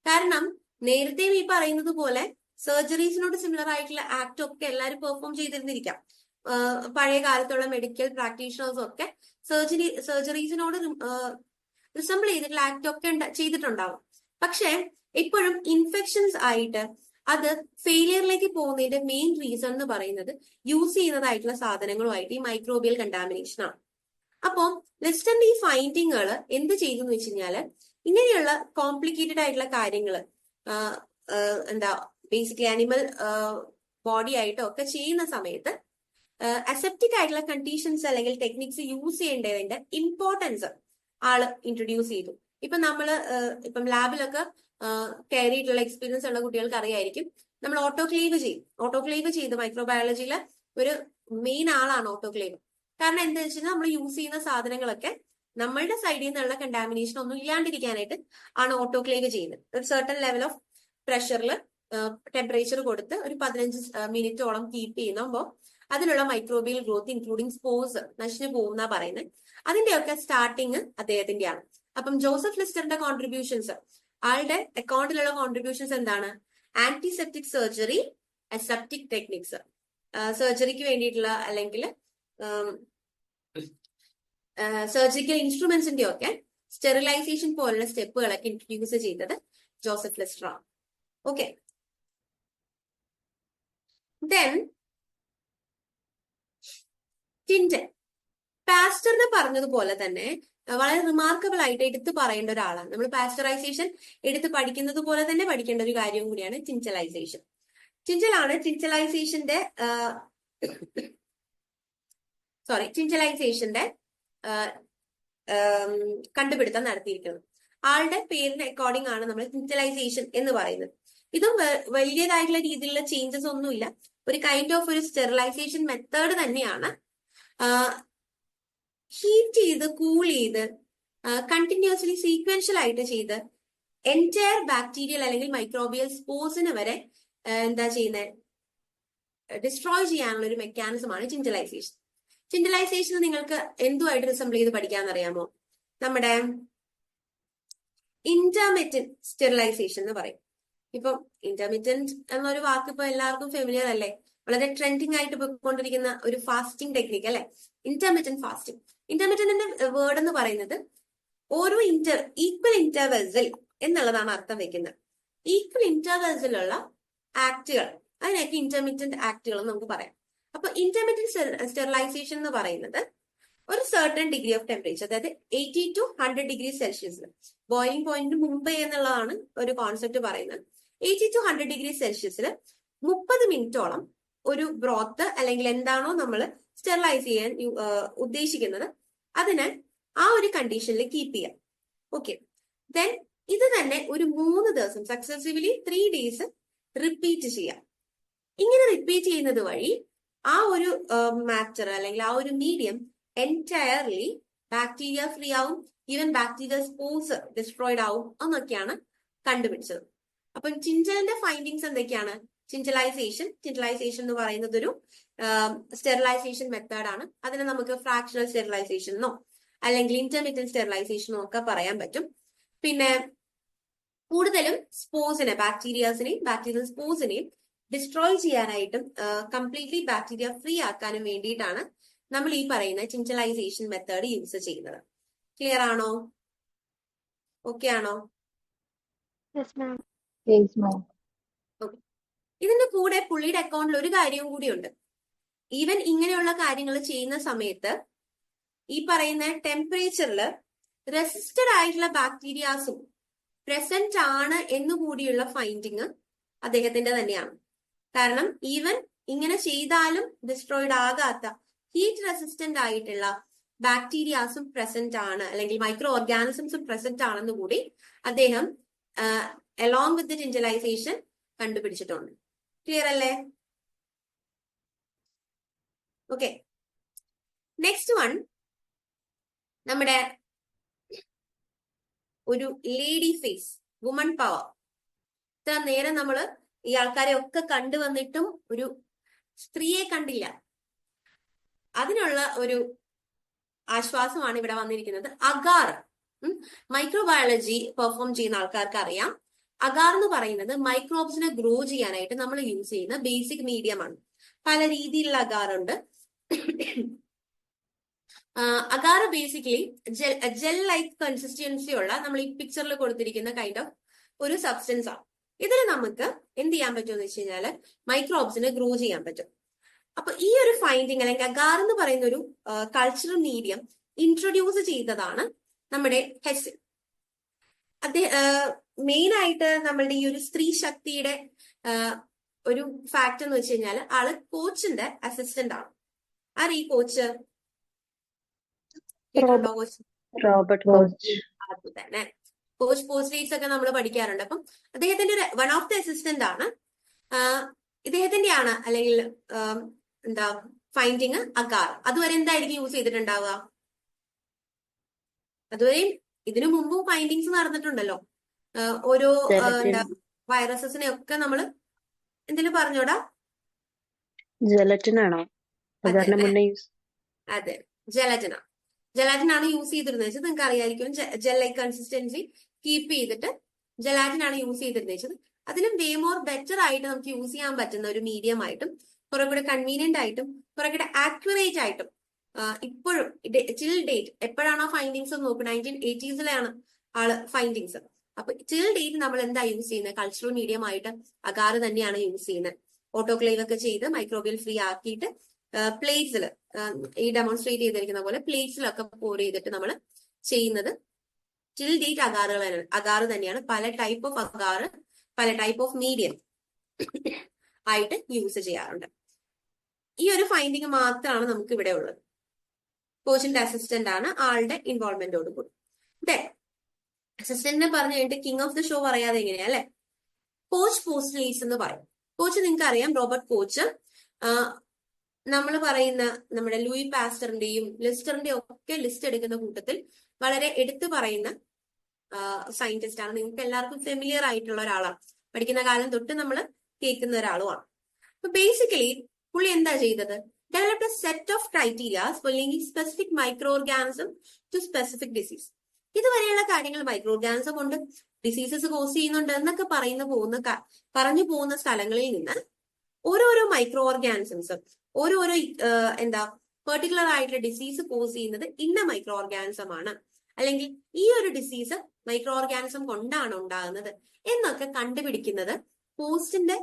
കാരണം നേരത്തെയും ഈ പറയുന്നത് പോലെ സർജറീസിനോട് സിമിലർ ആയിട്ടുള്ള ആക്ട് ഒക്കെ എല്ലാവരും പെർഫോം ചെയ്തിരുന്നിരിക്കാം. പഴയ കാലത്തുള്ള മെഡിക്കൽ പ്രാക്ടീഷണേഴ്സും ഒക്കെ സർജറീസിനോട് റിസംബിൾ ചെയ്തിട്ടുള്ള ആക്ട് ഒക്കെ ചെയ്തിട്ടുണ്ടാവും. പക്ഷെ ഇപ്പോഴും ഇൻഫെക്ഷൻസ് ആയിട്ട് അത് ഫെയിലിയറിലേക്ക് പോകുന്നതിന്റെ മെയിൻ റീസൺ എന്ന് പറയുന്നത് യൂസ് ചെയ്യുന്നതായിട്ടുള്ള സാധനങ്ങളുമായിട്ട് ഈ മൈക്രോബിയൽ കണ്ടാമിനേഷൻ ആണ്. അപ്പോൾ ലിസ്റ്ററിന്റെ ഈ ഫൈൻഡിങ്ങുകൾ എന്ത് ചെയ്തു എന്ന് വെച്ച് കഴിഞ്ഞാല് ഇങ്ങനെയുള്ള കോംപ്ലിക്കേറ്റഡ് ആയിട്ടുള്ള കാര്യങ്ങൾ എന്താ ബേസിക്കലി ആനിമൽ ബോഡി ആയിട്ടോ ഒക്കെ ചെയ്യുന്ന സമയത്ത് അസെപ്റ്റിക് ആയിട്ടുള്ള കണ്ടീഷൻസ് അല്ലെങ്കിൽ ടെക്നിക്സ് യൂസ് ചെയ്യേണ്ടതിന്റെ ഇമ്പോർട്ടൻസ് ആള് ഇൻട്രൊഡ്യൂസ് ചെയ്തു. ഇപ്പൊ നമ്മള് ഇപ്പം ലാബിലൊക്കെ കയറിയിട്ടുള്ള എക്സ്പീരിയൻസ് ഉള്ള കുട്ടികൾക്ക് അറിയായിരിക്കും, നമ്മൾ ഓട്ടോക്ലേവ് ചെയ്യും. ഓട്ടോക്ലേവ് ചെയ്ത് മൈക്രോബയോളജിയിലെ ഒരു മെയിൻ ആളാണ് ഓട്ടോക്ലേവ്. കാരണം എന്താ വെച്ചാൽ നമ്മൾ യൂസ് ചെയ്യുന്ന സാധനങ്ങളൊക്കെ നമ്മളുടെ സൈഡിൽ നിന്നുള്ള കണ്ടാമിനേഷൻ ഒന്നും ഇല്ലാണ്ടിരിക്കാനായിട്ട് ആണ് ഓട്ടോക്ലേവ് ചെയ്യുന്നത്. ഒരു സർട്ടൺ ലെവൽ ഓഫ് പ്രഷറിൽ ടെമ്പറേച്ചർ കൊടുത്ത് ഒരു 15 മിനിറ്റോളം കീപ്പ് ചെയ്യുമ്പോൾ അതിലുള്ള മൈക്രോബിയൽ ഗ്രോത്ത് ഇൻക്ലൂഡിങ് സ്പോർസ് നശിച്ചു പോകുന്ന പറയുന്നത്. അതിന്റെയൊക്കെ സ്റ്റാർട്ടിങ് അദ്ദേഹത്തിന്റെയാണ്. അപ്പം ജോസഫ് ലിസ്റ്ററിന്റെ കോൺട്രിബ്യൂഷൻസ്, ആളുടെ അക്കൗണ്ടിലുള്ള കോൺട്രിബ്യൂഷൻസ് എന്താണ്? ആന്റിസെപ്റ്റിക് സർജറി, അസെപ്റ്റിക് ടെക്നിക്സ്, സർജറിക്ക് വേണ്ടിയിട്ടുള്ള അല്ലെങ്കിൽ സർജിക്കൽ ഇൻസ്ട്രുമെന്റ്സിന്റെ ഒക്കെ സ്റ്റെറിലൈസേഷൻ പോലുള്ള സ്റ്റെപ്പുകളൊക്കെ ഇൻട്രൊഡ്യൂസ് ചെയ്തത് ജോസഫ് ലിസ്റ്റർ ആണ്. Okay, then ടിൻഡൻ. പാസ്റ്ററിനെ പറഞ്ഞതുപോലെ തന്നെ വളരെ റിമാർക്കബിൾ ആയിട്ട് എടുത്തു പറയേണ്ട ഒരാളാണ്. നമ്മൾ പാസ്റ്ററൈസേഷൻ എടുത്ത് പഠിക്കുന്നത് പോലെ തന്നെ പഠിക്കേണ്ട ഒരു കാര്യവും കൂടിയാണ് ടിൻചലൈസേഷൻ. ടിൻചലൈസേഷന്റെ കണ്ടുപിടുത്തം നടത്തിയിരിക്കുന്നത്. ആളുടെ പേരിന് അക്കോർഡിംഗ് ആണ് നമ്മൾ ടിൻചലൈസേഷൻ എന്ന് പറയുന്നത്. ഇതും വലിയതായിട്ടുള്ള രീതിയിലുള്ള ചേഞ്ചസ് ഒന്നുമില്ല, ഒരു കൈൻഡ് ഓഫ് ഒരു സ്റ്റെറിലൈസേഷൻ മെത്തേഡ് തന്നെയാണ്. ഹീറ്റ് ചെയ്ത് കൂൾ ചെയ്ത് കണ്ടിന്യൂസ്ലി സീക്വൻഷ്യൽ ആയിട്ട് ചെയ്ത് എൻറ്റയർ ബാക്ടീരിയൽ അല്ലെങ്കിൽ മൈക്രോബിയൽ സ്പോർസിനെ വരെ എന്താ ചെയ്യുന്നത്, ഡിസ്ട്രോയ് ചെയ്യാനുള്ള ഒരു മെക്കാനിസമാണ് ടിൻചലൈസേഷൻ. ടിൻചലൈസേഷൻ നിങ്ങൾക്ക് എന്തുമായിട്ട് റിസംബിൾ ചെയ്ത് പഠിക്കാന്നറിയാമോ? നമ്മുടെ ഇന്റർമിറ്റന്റ് സ്റ്റെറിലൈസേഷൻ എന്ന് പറയും. ഇപ്പം ഇന്റർമിറ്റന്റ് എന്നൊരു വാക്ക് ഇപ്പൊ എല്ലാവർക്കും ഫെമിലിയർ അല്ലേ, വളരെ ട്രെൻഡിങ് ആയിട്ട് പോയിക്കൊണ്ടിരിക്കുന്ന ഒരു ഫാസ്റ്റിംഗ് ടെക്നിക്ക് അല്ലെ, ഇന്റർമിറ്റന്റ് ഫാസ്റ്റിംഗ്. ഇന്റർമിറ്റന്റിന്റെ വേർഡ് എന്ന് പറയുന്നത് ഓരോ ഈക്വൽ ഇന്റർവെൽസിൽ എന്നുള്ളതാണ് അർത്ഥം വെക്കുന്നത്. ഈക്വൽ ഇന്റർവെൽസിലുള്ള ആക്ടുകൾ, അതിനൊക്കെ ഇന്റർമിറ്റന്റ് ആക്ടുകൾ എന്ന് നമുക്ക് പറയാം. അപ്പൊ ഇന്റർമിറ്റന്റ് സ്റ്റെറിലൈസേഷൻ എന്ന് പറയുന്നത് ഒരു സർട്ടൺ ഡിഗ്രി ഓഫ് ടെമ്പറേച്ചർ, അതായത് 80 to 100 ഡിഗ്രി സെൽഷ്യസിൽ, ബോയിലിംഗ് പോയിന്റിന് മുമ്പേ എന്നുള്ളതാണ് ഒരു കോൺസെപ്റ്റ് പറയുന്നത്. 80 to 100 ഡിഗ്രി സെൽഷ്യസിൽ 30 മിനിറ്റോളം ഒരു ബ്രോത്ത് അല്ലെങ്കിൽ എന്താണോ നമ്മൾ സ്റ്റെറിലൈസ് ചെയ്യാൻ ഉദ്ദേശിക്കുന്നത് അതിനെ ആ ഒരു കണ്ടീഷനിൽ കീപ്പ് ചെയ്യാം. ഓക്കെ, ദെൻ ഇത് തന്നെ ഒരു 3 ദിവസം സക്സസീവ്ലി 3 days റിപ്പീറ്റ് ചെയ്യാം. ഇങ്ങനെ റിപ്പീറ്റ് ചെയ്യുന്നത് വഴി ആ ഒരു മാറ്റർ അല്ലെങ്കിൽ ആ ഒരു മീഡിയം എൻറ്റയർലി ബാക്ടീരിയ ഫ്രീ ആവും, ഈവൻ ബാക്ടീരിയ സ്പോർസ് ഡിസ്ട്രോയിഡ് ആവും എന്നൊക്കെയാണ് കണ്ടുപിടിച്ചത്. അപ്പം ടിൻഡലിന്റെ ഫൈൻഡിങ്സ് എന്തൊക്കെയാണ്? ടിൻചലൈസേഷൻ എന്ന് പറയുന്നത് ഒരു സ്റ്റെറിലൈസേഷൻ മെത്തേഡാണ്. അതിനെ നമുക്ക് ഫ്രാക്ഷണൽ സ്റ്റെറിലൈസേഷൻ എന്നോ അല്ലെങ്കിൽ ഇന്റർമിറ്റന്റ് സ്റ്റെറിലൈസേഷനോ ഒക്കെ പറയാൻ പറ്റും. പിന്നെ കൂടുതലും സ്പോർസിനെ, ബാക്ടീരിയൽ സ്പോർസിനെയും ഡിസ്ട്രോയ് ചെയ്യാനായിട്ടും കംപ്ലീറ്റ്ലി ബാക്ടീരിയ ഫ്രീ ആക്കാനും വേണ്ടിയിട്ടാണ് നമ്മൾ ഈ പറയുന്ന ടിൻചലൈസേഷൻ മെത്തേഡ് യൂസ് ചെയ്യുന്നത്. ക്ലിയർ ആണോ? ഓക്കെ ആണോ? ഓക്കെ. ഇതിന്റെ കൂടെ പുള്ളിയുടെ അക്കൗണ്ടിൽ ഒരു കാര്യവും കൂടിയുണ്ട്. ഈവൻ ഇങ്ങനെയുള്ള കാര്യങ്ങൾ ചെയ്യുന്ന സമയത്ത് ഈ പറയുന്ന ടെമ്പറേച്ചറിൽ റെസിസ്റ്റഡ് ആയിട്ടുള്ള ബാക്ടീരിയാസും പ്രസന്റ് ആണ് എന്നുകൂടിയുള്ള ഫൈൻഡിങ് അദ്ദേഹത്തിന്റെ തന്നെയാണ്. കാരണം ഈവൻ ഇങ്ങനെ ചെയ്താലും ഡിസ്ട്രോയിഡ് ആകാത്ത ഹീറ്റ് റെസിസ്റ്റന്റ് ആയിട്ടുള്ള ബാക്ടീരിയാസും പ്രസന്റ് ആണ്, അല്ലെങ്കിൽ മൈക്രോ ഓർഗാനിസംസും പ്രസന്റ് ആണെന്ന് കൂടി അദ്ദേഹം അലോങ് വിത്ത് ടിൻചലൈസേഷൻ കണ്ടുപിടിച്ചിട്ടുണ്ട്. ക്ലിയർ അല്ലേ? ഓക്കെ, നെക്സ്റ്റ് വൺ നമ്മുടെ ഒരു ലേഡി ഫേസ്, വുമൺ പവർ. ഇത്ര നേരം നമ്മൾ ഈ ആൾക്കാരെ ഒക്കെ കണ്ടുവന്നിട്ടും ഒരു സ്ത്രീയെ കണ്ടില്ല. അതിനുള്ള ഒരു ആശ്വാസമാണ് ഇവിടെ വന്നിരിക്കുന്നത്. അഗാർ, മൈക്രോബയോളജി പെർഫോം ചെയ്യുന്ന ആൾക്കാർക്ക് അറിയാം. അഗാർ എന്ന് പറയുന്നത് മൈക്രോബ്സിനെ ഗ്രോ ചെയ്യാനായിട്ട് നമ്മൾ യൂസ് ചെയ്യുന്ന ബേസിക് മീഡിയം ആണ്. പല രീതിയിലുള്ള അഗാർ ഉണ്ട്. Agar basically gel like consistency ഉള്ള, നമ്മൾ ഈ പിക്ചറിൽ കൊടുത്തിരിക്കുന്ന കൈൻഡ് ഓഫ് ഒരു സബ്സ്റ്റൻസ് ആണ്. ഇതിൽ നമുക്ക് എന്ത് ചെയ്യാൻ പറ്റുമെന്ന് വെച്ച് കഴിഞ്ഞാൽ മൈക്രോബ്സിനെ ഗ്രോ ചെയ്യാൻ പറ്റും. അപ്പൊ ഈ ഒരു ഫൈൻഡിങ് അല്ലെങ്കിൽ അഗാർ എന്ന് പറയുന്ന ഒരു കൾച്ചറൽ മീഡിയം ഇൻട്രൊഡ്യൂസ് ചെയ്തതാണ് നമ്മുടെ ഹെസിൽ. മെയിൻ ആയിട്ട് നമ്മളുടെ ഈ ഒരു സ്ത്രീ ശക്തിയുടെ ഒരു ഫാക്ട് എന്ന് വെച്ച് കഴിഞ്ഞാൽ ആള് കോച്ചിന്റെ അസിസ്റ്റന്റ് ആണ്. ആര് ഈ കോച്ച്? കേട്ടിട്ടുണ്ടോ കോച്ച്? Robert coach. അത് തന്നെ. കോച്ച് പോസ്റ്റേറ്റ്സ് ഒക്കെ നമ്മൾ പഠിക്കാറുണ്ട്. അപ്പം അദ്ദേഹത്തിന്റെ വൺ ഓഫ് ദി അസിസ്റ്റന്റ് ആണ്. ഇദ്ദേഹത്തിന്റെയാണ് അല്ലെങ്കിൽ എന്താ ഫൈൻഡിങ് അഗാർ. അതുവരെ എന്തായിരിക്കും യൂസ് ചെയ്തിട്ടുണ്ടാവുക? അതുവരെയും ഇതിനു മുമ്പും ഫൈൻഡിങ്സ് നടന്നിട്ടുണ്ടല്ലോ. ഓരോ എന്താ വൈറസസിനെ ഒക്കെ നമ്മൾ എന്തെങ്കിലും പറഞ്ഞോടാ? ജലറ്റിൻ ആണോ സാധാരണ മുന്നേ യൂസ്? അതെ, ജലാറ്റിൻ ആണ് യൂസ് ചെയ്തിരുന്നത് വെച്ചാൽ നിങ്ങൾക്ക് അറിയായിരിക്കും. ജെൽ ലൈക്ക് കൺസിസ്റ്റൻസി കീപ്പ് ചെയ്തിട്ട് ജലാറ്റിൻ ആണ് യൂസ് ചെയ്തിരുന്നത് വെച്ചത്. അതിലും വേ മോർ ബെറ്റർ ആയിട്ട് നമുക്ക് യൂസ് ചെയ്യാൻ പറ്റുന്ന ഒരു മീഡിയം ആയിട്ടും കുറെ കൂടെ കൺവീനിയന്റ് ആയിട്ടും കുറെ കൂടെ ആക്യുറേറ്റ് ആയിട്ടും ഇപ്പോഴും ടിൽ ഡേറ്റ് എപ്പോഴാണോ ഫൈൻഡിങ്സ് നോക്കുക 1980s ആള് ഫൈൻഡിങ്സ്. അപ്പൊ ടിൽ ഡേറ്റ് നമ്മൾ എന്താ യൂസ് ചെയ്യുന്നത്? കൾച്ചറൽ മീഡിയം ആയിട്ട് അഗാർ തന്നെയാണ് യൂസ് ചെയ്യുന്നത്. ഓട്ടോക്ലേവ് ഒക്കെ ചെയ്ത് മൈക്രോബിയൽ ഫ്രീ ആക്കിയിട്ട് പ്ലേറ്റ്സിൽ ഈ ഡെമോൺസ്ട്രേറ്റ് ചെയ്തിരിക്കുന്ന പോലെ പ്ലേറ്റ്സിലൊക്കെ പോർ ചെയ്തിട്ട് നമ്മൾ ചെയ്യുന്നത് ടിൽ ഡേറ്റ് അഗാർ തന്നെയാണ്. പല ടൈപ്പ് ഓഫ് അഗാർ പല ടൈപ്പ് ഓഫ് മീഡിയം ആയിട്ട് യൂസ് ചെയ്യാറുണ്ട്. ഈ ഒരു ഫൈൻഡിങ് മാത്രമാണ് നമുക്ക് ഇവിടെ ഉള്ളത്. കോച്ചിന്റെ അസിസ്റ്റന്റ് ആണ്, ആളുടെ ഇൻവോൾവ്മെന്റോട് കൂടി. അസിസ്റ്റന്റിനെ പറഞ്ഞു കഴിഞ്ഞിട്ട് കിങ് ഓഫ് ദി ഷോ പറയാതെ എങ്ങനെയാ അല്ലെ? കോച്ച് പോസ്റ്റ്ലേറ്റ്സ് എന്ന് പറയും. കോച്ച് നിങ്ങൾക്ക് അറിയാം, റോബർട്ട് കോച്ച് നമ്മൾ പറയുന്ന നമ്മുടെ ലൂയി പാസ്റ്ററിന്റെയും ലിസ്റ്ററിന്റെയും ഒക്കെ ലിസ്റ്റ് എടുക്കുന്ന കൂട്ടത്തിൽ വളരെ എടുത്തു പറയുന്ന സയന്റിസ്റ്റ് ആണ്. നിങ്ങൾക്ക് എല്ലാവർക്കും ഫെമിലിയർ ആയിട്ടുള്ള ഒരാളാണ്. പഠിക്കുന്ന കാലം തൊട്ട് നമ്മൾ കേൾക്കുന്ന ഒരാളുമാണ്. അപ്പൊ ബേസിക്കലി പുള്ളി എന്താ ചെയ്തത്? Developed a set of criterias for linking specific micro organism to specific disease. ഇതുവരെയുള്ള കാര്യങ്ങൾ മൈക്രോ ഓർഗാനിസം കൊണ്ട് ഡിസീസസ് കോസ് ചെയ്യുന്നുണ്ട് എന്നൊക്കെ പറഞ്ഞു പോകുന്ന സ്ഥലങ്ങളിൽ നിന്ന് ഓരോരോ മൈക്രോ ഓർഗാനിസംസ് ഓരോരോ എന്താ പെർട്ടിക്കുലർ ആയിട്ടുള്ള ഡിസീസ് കോസ് ചെയ്യുന്നത് ഇന്ന മൈക്രോ ഓർഗാനിസം ആണ്, അല്ലെങ്കിൽ ഈ ഒരു ഡിസീസ് മൈക്രോ ഓർഗാനിസം കൊണ്ടാണ് ഉണ്ടാകുന്നത് എന്നൊക്കെ കണ്ടുപിടിക്കുന്നത് പോസ്റ്റിന്റെ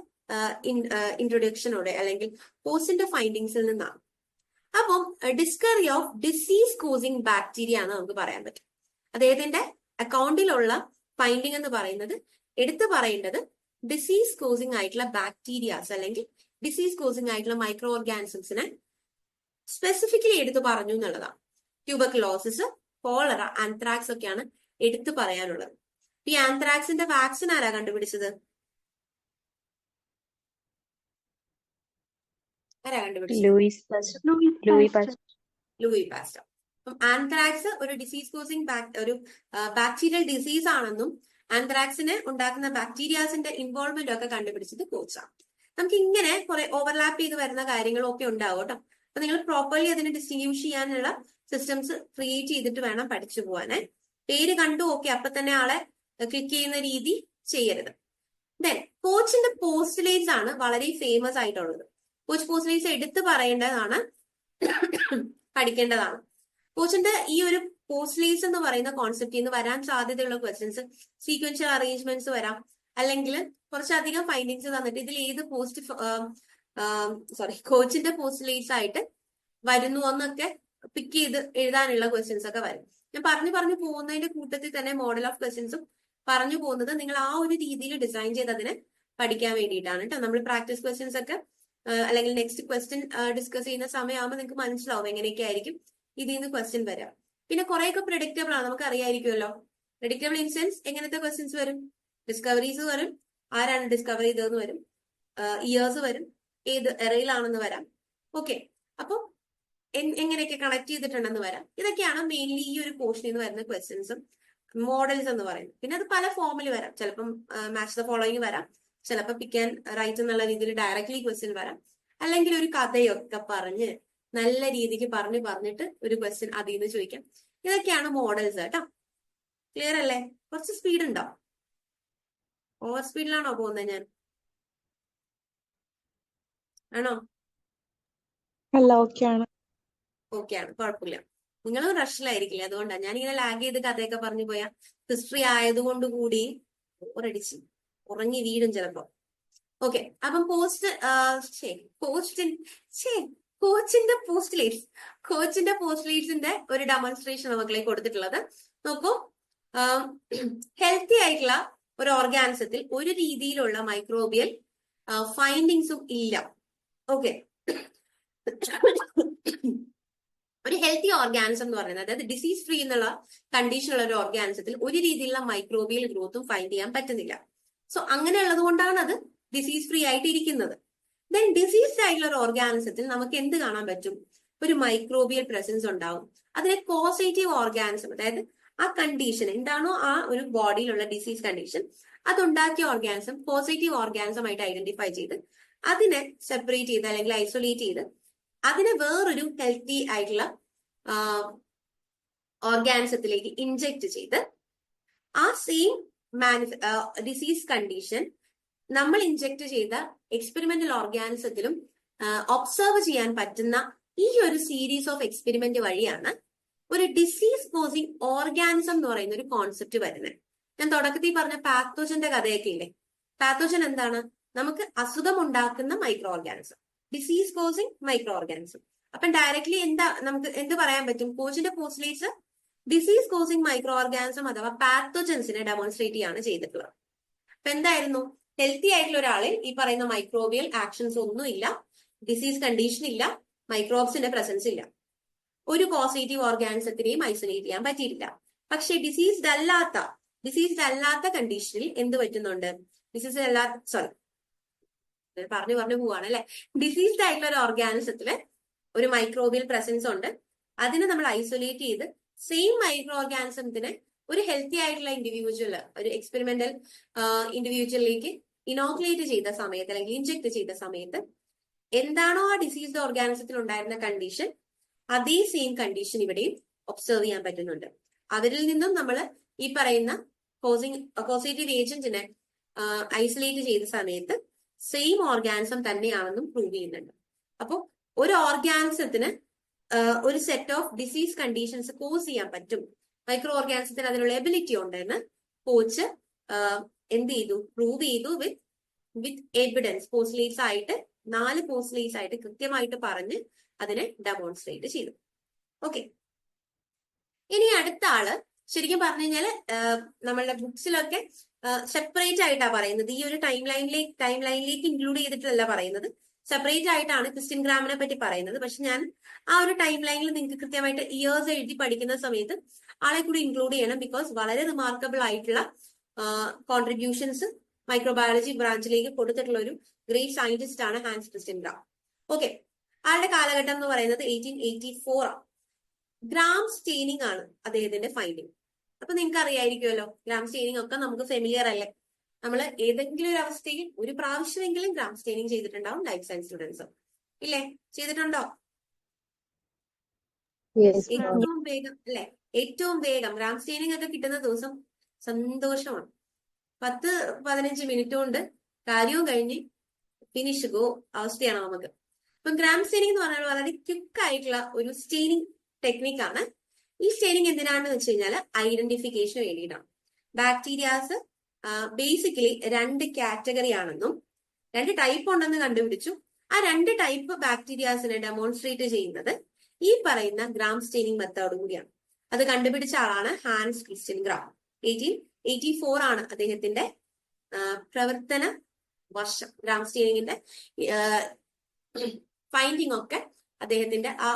ഇൻട്രൊഡക്ഷനോടെ അല്ലെങ്കിൽ പോസ്റ്റിന്റെ ഫൈൻഡിങ്സിൽ നിന്നാണ്. അപ്പം discovery of disease causing bacteria എന്ന് നമുക്ക് പറയാൻ പറ്റും. അദ്ദേഹത്തിന്റെ അക്കൗണ്ടിലുള്ള ഫൈൻഡിങ് എന്ന് പറയുന്നത് എടുത്തു പറയേണ്ടത് ഡിസീസ് കോസിങ് ആയിട്ടുള്ള ബാക്ടീരിയാസ് അല്ലെങ്കിൽ ഡിസീസ് കോസിങ് ആയിട്ടുള്ള മൈക്രോ ഓർഗാനിസംസിനെ സ്പെസിഫിക്കലി എടുത്തു പറഞ്ഞു എന്നുള്ളതാണ്. ട്യൂബർക്കുലോസിസ്, കോളറ, ആന്ത്രാക്സ് ഒക്കെയാണ് എടുത്തു പറയാനുള്ളത്. ഈ ആന്ത്രാക്സിന്റെ വാക്സിൻ ആരാ കണ്ടുപിടിച്ചത്? ആരാ കണ്ടുപിടിച്ചത്? Louis Pasteur. അപ്പം ആന്ത്രാക്സ് ഒരു ഡിസീസ് കോസിങ് ഒരു ബാക്ടീരിയൽ ഡിസീസ് ആണെന്നും ആന്ത്രാക്സിനെ ഉണ്ടാക്കുന്ന ബാക്ടീരിയാസിന്റെ ഇൻവോൾവ്മെന്റ് ഒക്കെ കണ്ടുപിടിച്ചത് കോച്ചാണ്. നമുക്ക് ഇങ്ങനെ കുറെ ഓവർലാപ്പ് ചെയ്ത് വരുന്ന കാര്യങ്ങളൊക്കെ ഉണ്ടാവും കേട്ടോ. അപ്പൊ നിങ്ങൾ പ്രോപ്പർലി അതിനെ ഡിസ്റ്റിങ്വിഷ് ചെയ്യാനുള്ള സിസ്റ്റംസ് ക്രിയേറ്റ് ചെയ്തിട്ട് വേണം പഠിച്ചു പോവാനെ. പേര് കണ്ടു ഓക്കെ അപ്പൊ തന്നെ ആളെ ക്ലിക്ക് ചെയ്യുന്ന രീതി ചെയ്യരുത്. ദെൻ കോച്ചിന്റെ പോസ്റ്റ്ലേറ്റ്സ് ആണ് വളരെ ഫേമസ് ആയിട്ടുള്ളത്. കോച്ച് പോസ്റ്റ്ലേറ്റ്സ് എടുത്തു പറയേണ്ടതാണ്, പഠിക്കേണ്ടതാണ്. കോച്ചിന്റെ ഈ ഒരു പോസ്റ്റ്ലേറ്റ്സ് എന്ന് പറയുന്ന കോൺസെപ്റ്റിൽ നിന്ന് വരാൻ സാധ്യതയുള്ള ക്വസ്റ്റ്യൻസ് സീക്വൻഷ്യൽ അറേഞ്ച്മെന്റ്സ് വരാം, അല്ലെങ്കിൽ കുറച്ചധികം ഫൈൻഡിങ്സ് തന്നിട്ട് ഇതിൽ ഏത് കോച്ചിന്റെ പോസ്റ്റ്ലേറ്റ്സ് ആയിട്ട് വരുന്നു എന്നൊക്കെ പിക്ക് ചെയ്ത് എഴുതാനുള്ള ക്വസ്റ്റ്യൻസ് ഒക്കെ വരും. ഞാൻ പറഞ്ഞു പോകുന്നതിന്റെ കൂട്ടത്തിൽ തന്നെ മോഡൽ ഓഫ് ക്വസ്റ്റ്യൻസും പറഞ്ഞു പോകുന്നത് നിങ്ങൾ ആ ഒരു രീതിയിൽ ഡിസൈൻ ചെയ്ത് അതിനെ പഠിക്കാൻ വേണ്ടിയിട്ടാണ് കേട്ടോ. നമ്മൾ പ്രാക്ടീസ് ക്വസ്റ്റ്യൻസ് ഒക്കെ അല്ലെങ്കിൽ നെക്സ്റ്റ് ക്വസ്റ്റ്യൻ ഡിസ്കസ് ചെയ്യുന്ന സമയമാകുമ്പോൾ നിങ്ങൾക്ക് മനസ്സിലാവും എങ്ങനെയൊക്കെ ആയിരിക്കും ഇതിൽ നിന്ന് ക്വസ്റ്റ്യൻ വരാം. പിന്നെ കുറെയൊക്കെ പ്രെഡിക്റ്റബിൾ ആണ്, നമുക്ക് അറിയായിരിക്കുമല്ലോ. പ്രെഡിക്റ്റബിൾ ഇൻ സെൻസ് എങ്ങനത്തെ ക്വസ്റ്റ്യൻസ് വരും? ഡിസ്കവറീസ് വരും, ആരാണ് ഡിസ്കവർ ചെയ്തതെന്ന് വരും, ഇയേഴ്സ് വരും, ഏത് എറയിലാണെന്ന് വരാം. ഓക്കെ, അപ്പൊ എങ്ങനെയൊക്കെ കണക്ട് ചെയ്തിട്ടുണ്ടെന്ന് വരാം. ഇതൊക്കെയാണ് മെയിൻലി ഈ ഒരു പോർഷനിൽ നിന്ന് വരുന്ന ക്വസ്റ്റ്യൻസും മോഡൽസ് എന്ന് പറയുന്നത്. പിന്നെ അത് പല ഫോമിൽ വരാം. ചിലപ്പം മാച്ച് ദ ഫോളോയിങ് വരാം, ചിലപ്പോൾ പിക്ക് ആൻഡ് റൈറ്റ് എന്നുള്ള രീതിയിൽ ഡയറക്ട്ലി ക്വസ്റ്റ്യൻ വരാം, അല്ലെങ്കിൽ ഒരു കഥയൊക്കെ പറഞ്ഞ് നല്ല രീതിക്ക് പറഞ്ഞിട്ട് ഒരു ക്വസ്റ്റ്യൻ അതിൽ നിന്ന് ചോദിക്കാം. ഇതൊക്കെയാണ് മോഡൽസ് കേട്ടോ. ക്ലിയർ അല്ലേ? കുറച്ച് സ്പീഡ് ഉണ്ടോ? ഓവർ സ്പീഡിലാണോ പോകുന്നത് ഞാൻ? ആണോ? അല്ല, ഓക്കെ ആണ്. ഓക്കെ ആണ്, കുഴപ്പമില്ല. നിങ്ങൾ റഷിലായിരിക്കില്ല, അതുകൊണ്ടാണ് ഞാനിങ്ങനെ ലാഗ് ചെയ്ത് കഥയൊക്കെ പറഞ്ഞു പോയാ ഹിസ്റ്ററി ആയതുകൊണ്ട് കൂടി ഓറടിച്ച് ഉറങ്ങി വീഴും ചിലപ്പോ. ഓക്കെ, അപ്പം കോച്ചിന്റെ പോസ്റ്റ്ലേറ്റ്സിന്റെ ഒരു ഡെമോൺസ്ട്രേഷൻ മക്കളെ കൊടുത്തിട്ടുള്ളത്. നോക്കൂ, ഹെൽത്തി ആയിട്ടുള്ള ഒരു ഓർഗാനിസത്തിൽ ഒരു രീതിയിലുള്ള മൈക്രോബിയൽ ഫൈൻഡിങ്സും ഇല്ല. ഓക്കെ, ഒരു ഹെൽത്തി ഓർഗാനിസം എന്ന് പറയുന്നത്, അതായത് ഡിസീസ് ഫ്രീ എന്നുള്ള കണ്ടീഷനുള്ള ഒരു ഓർഗാനിസത്തിൽ ഒരു രീതിയിലുള്ള മൈക്രോബിയൽ ഗ്രോത്തും ഫൈൻഡ് ചെയ്യാൻ പറ്റുന്നില്ല. സോ അങ്ങനെയുള്ളത് കൊണ്ടാണ് അത് ഡിസീസ് ഫ്രീ ആയിട്ട് ഇരിക്കുന്നത്. ദെൻ ഡിസീസ്ഡ് ആയിട്ടുള്ള ഒരു ഓർഗാനിസത്തിൽ നമുക്ക് എന്ത് കാണാൻ പറ്റും? ഒരു മൈക്രോബിയൽ പ്രസൻസ് ഉണ്ടാവും. അതിനെ കോസേറ്റീവ് ഓർഗാനിസം, അതായത് ആ കണ്ടീഷൻ എന്താണോ ആ ഒരു ബോഡിയിലുള്ള ഡിസീസ് കണ്ടീഷൻ അതുണ്ടാക്കിയ ഓർഗാനിസം പോസിറ്റീവ് ഓർഗാനിസം ആയിട്ട് ഐഡന്റിഫൈ ചെയ്ത് അതിനെ സെപ്പറേറ്റ് ചെയ്ത് അല്ലെങ്കിൽ ഐസൊലേറ്റ് ചെയ്ത് അതിനെ വേറൊരു ഹെൽത്തി ആയിട്ടുള്ള ഓർഗാനിസത്തിലേക്ക് ഇൻജെക്ട് ചെയ്ത് ആ സെയിം ഡിസീസ് കണ്ടീഷൻ നമ്മൾ ഇൻജെക്ട് ചെയ്ത എക്സ്പെരിമെന്റൽ ഓർഗാനിസത്തിലും ഒബ്സർവ് ചെയ്യാൻ പറ്റുന്ന ഈ ഒരു സീരീസ് ഓഫ് എക്സ്പെരിമെന്റ് വഴിയാണ് ഒരു ഡിസീസ് കോസിങ് ഓർഗാനിസം എന്ന് പറയുന്ന ഒരു കോൺസെപ്റ്റ് വരുന്നത്. ഞാൻ തുടക്കത്തിൽ പറഞ്ഞ പാത്തോജന്റെ കഥയൊക്കെ ഇല്ലേ? പാത്തോജൻ എന്താണ്? നമുക്ക് അസുഖം ഉണ്ടാക്കുന്ന micro organism, disease causing micro organism. അപ്പം ഡയറക്ട്ലി നമുക്ക് എന്ത് പറയാൻ പറ്റും? കോച്ചിന്റെ postulates disease causing micro organism അഥവാ പാത്തോജൻസിനെ ഡെമോൺസ്ട്രേറ്റ് ചെയ്യാണ് ചെയ്തിട്ടുള്ളത്. അപ്പൊ എന്തായിരുന്നു? ഹെൽത്തി ആയിട്ടുള്ള ഒരാളിൽ ഈ പറയുന്ന മൈക്രോബിയൽ ആക്ഷൻസ് ഒന്നും ഇല്ല, ഡിസീസ് കണ്ടീഷൻ ഇല്ല, മൈക്രോബ്സിന്റെ പ്രസൻസ് ഇല്ല, ഒരു കോസേറ്റീവ് ഓർഗാനിസത്തിനെയും ഐസൊലേറ്റ് ചെയ്യാൻ പറ്റിയിട്ടില്ല. പക്ഷെ ഡിസീസ്ഡ് അല്ലാത്ത കണ്ടീഷനിൽ എന്ത് പറ്റുന്നുണ്ട്? പറഞ്ഞു പോവാണ് അല്ലെ. ഡിസീസ്ഡ് ആയിട്ടുള്ള ഒരു ഓർഗാനിസത്തില് ഒരു മൈക്രോബിയൽ പ്രസൻസ് ഉണ്ട്. അതിനെ നമ്മൾ ഐസൊലേറ്റ് ചെയ്ത് സെയിം മൈക്രോ ഓർഗാനിസത്തിനെ ഒരു ഹെൽത്തി ആയിട്ടുള്ള ഇൻഡിവിജ്വൽ, ഒരു എക്സ്പെരിമെന്റൽ ഇൻഡിവിജ്വലിലേക്ക് ഇനോക്കുലേറ്റ് ചെയ്ത സമയത്ത് അല്ലെങ്കിൽ ഇൻജെക്ട് ചെയ്ത സമയത്ത് എന്താണോ ആ ഡിസീസ്ഡ് ഓർഗാനിസത്തിൽ ഉണ്ടായിരുന്ന കണ്ടീഷൻ അതേ സെയിം കണ്ടീഷൻ ഇവിടെയും ഒബ്സർവ് ചെയ്യാൻ പറ്റുന്നുണ്ട്. അവരിൽ നിന്നും നമ്മൾ ഈ പറയുന്ന കോസേറ്റീവ് ഏജന്റിനെ ഐസൊലേറ്റ് ചെയ്ത സമയത്ത് സെയിം ഓർഗാനിസം തന്നെയാണെന്നും പ്രൂവ് ചെയ്യുന്നുണ്ട്. അപ്പോൾ ഒരു ഓർഗാനിസത്തിന് ഒരു set of disease conditions cause ചെയ്യാൻ പറ്റും, മൈക്രോ ഓർഗാനിസത്തിന് അതിനുള്ള എബിലിറ്റി ഉണ്ടെന്ന് കോച്ച് എന്ത് ചെയ്തു? പ്രൂവ് ചെയ്തു വിത്ത് എവിഡൻസ്. പോസ്റ്റ്ലേറ്റ്സ് ആയിട്ട് 4 പോസ്റ്റ്ലേറ്റ്സ് ആയിട്ട് കൃത്യമായിട്ട് പറഞ്ഞ് അതിനെ ഡെമോൺസ്ട്രേറ്റ് ചെയ്തു. ഓക്കെ, ഇനി അടുത്ത ആള് ശരിക്കും പറഞ്ഞു കഴിഞ്ഞാല് നമ്മളുടെ ബുക്സിലൊക്കെ സെപ്പറേറ്റ് ആയിട്ടാണ് പറയുന്നത്. ഈ ഒരു ടൈം ലൈനിലേക്ക് ഇൻക്ലൂഡ് ചെയ്തിട്ടല്ല പറയുന്നത്, സെപ്പറേറ്റ് ആയിട്ടാണ് ക്രിസ്ത്യൻ ഗ്രാമിനെ പറ്റി പറയുന്നത്. പക്ഷെ ഞാൻ ആ ഒരു ടൈം ലൈനിൽ നിങ്ങൾക്ക് കൃത്യമായിട്ട് ഇയേഴ്സ് എഴുതി പഠിക്കുന്ന സമയത്ത് ആളെ കൂടി ഇൻക്ലൂഡ് ചെയ്യണം. ബിക്കോസ് വളരെ റിമാർക്കബിൾ ആയിട്ടുള്ള കോൺട്രിബ്യൂഷൻസ് മൈക്രോബയോളജി ബ്രാഞ്ചിലേക്ക് കൊടുത്തിട്ടുള്ള ഒരു ഗ്രേറ്റ് സയന്റിസ്റ്റ് ആണ് ഹാൻസ് ക്രിസ്ത്യൻ ഗ്രാം. ഓക്കെ, ആളുടെ കാലഘട്ടം എന്ന് പറയുന്നത് 1884 ആണ്. ഗ്രാം സ്റ്റെയിനിങ് ആണ് അദ്ദേഹത്തിന്റെ ഫൈൻഡിങ്. അപ്പൊ നിങ്ങൾക്ക് അറിയായിരിക്കുമല്ലോ, ഗ്രാം സ്റ്റെയിനിങ് ഒക്കെ നമുക്ക് ഫെമിലിയർ അല്ലേ? നമ്മൾ ഏതെങ്കിലും ഒരു അവസ്ഥയിൽ ഒരു പ്രാവശ്യമെങ്കിലും ഗ്രാം സ്റ്റെയിനിങ് ചെയ്തിട്ടുണ്ടാവും ലൈഫ് സയൻസ് സ്റ്റുഡൻസ്, ഇല്ലേ? ചെയ്തിട്ടുണ്ടോ? ഏറ്റവും വേഗം അല്ലെ, ഏറ്റവും വേഗം ഗ്രാം സ്റ്റെയിനിങ് ഒക്കെ കിട്ടുന്ന ദിവസം സന്തോഷമാണ്. 10-15 മിനിറ്റ് കൊണ്ട് കാര്യവും കഴിഞ്ഞ് ഫിനിഷ് ഗോ അവസ്ഥയാണ് നമുക്ക്. ഇപ്പൊ ഗ്രാം സ്റ്റെയിനിങ് എന്ന് പറഞ്ഞാൽ വളരെ ക്വിക്ക് ആയിട്ടുള്ള ഒരു സ്റ്റെയിനിങ് ടെക്നിക്കാണ്. ഈ സ്റ്റെയിനിങ് എന്തിനാണെന്ന് വെച്ച് കഴിഞ്ഞാൽ ഐഡന്റിഫിക്കേഷന് വേണ്ടിയിട്ടാണ്. ബാക്ടീരിയാസ് ബേസിക്കലി 2 കാറ്റഗറി ആണെന്നും 2 ടൈപ്പ് ഉണ്ടെന്ന് കണ്ടുപിടിച്ചു. ആ 2 ടൈപ്പ് ബാക്ടീരിയാസിനെ ഡെമോൺസ്ട്രേറ്റ് ചെയ്യുന്നത് ഈ പറയുന്ന ഗ്രാം സ്റ്റെയിനിങ് മെത്തേഡ് കൂടിയാണ്. അത് കണ്ടുപിടിച്ച ആളാണ് ഹാൻസ് ക്രിസ്ത്യൻ ഗ്രാം. 1884 ആണ് അദ്ദേഹത്തിന്റെ പ്രവർത്തന വർഷം. ഗ്രാം സ്റ്റെയിനിങ്ങിന്റെ ഫൈൻഡിങ് ഒക്കെ അദ്ദേഹത്തിന്റെ ആ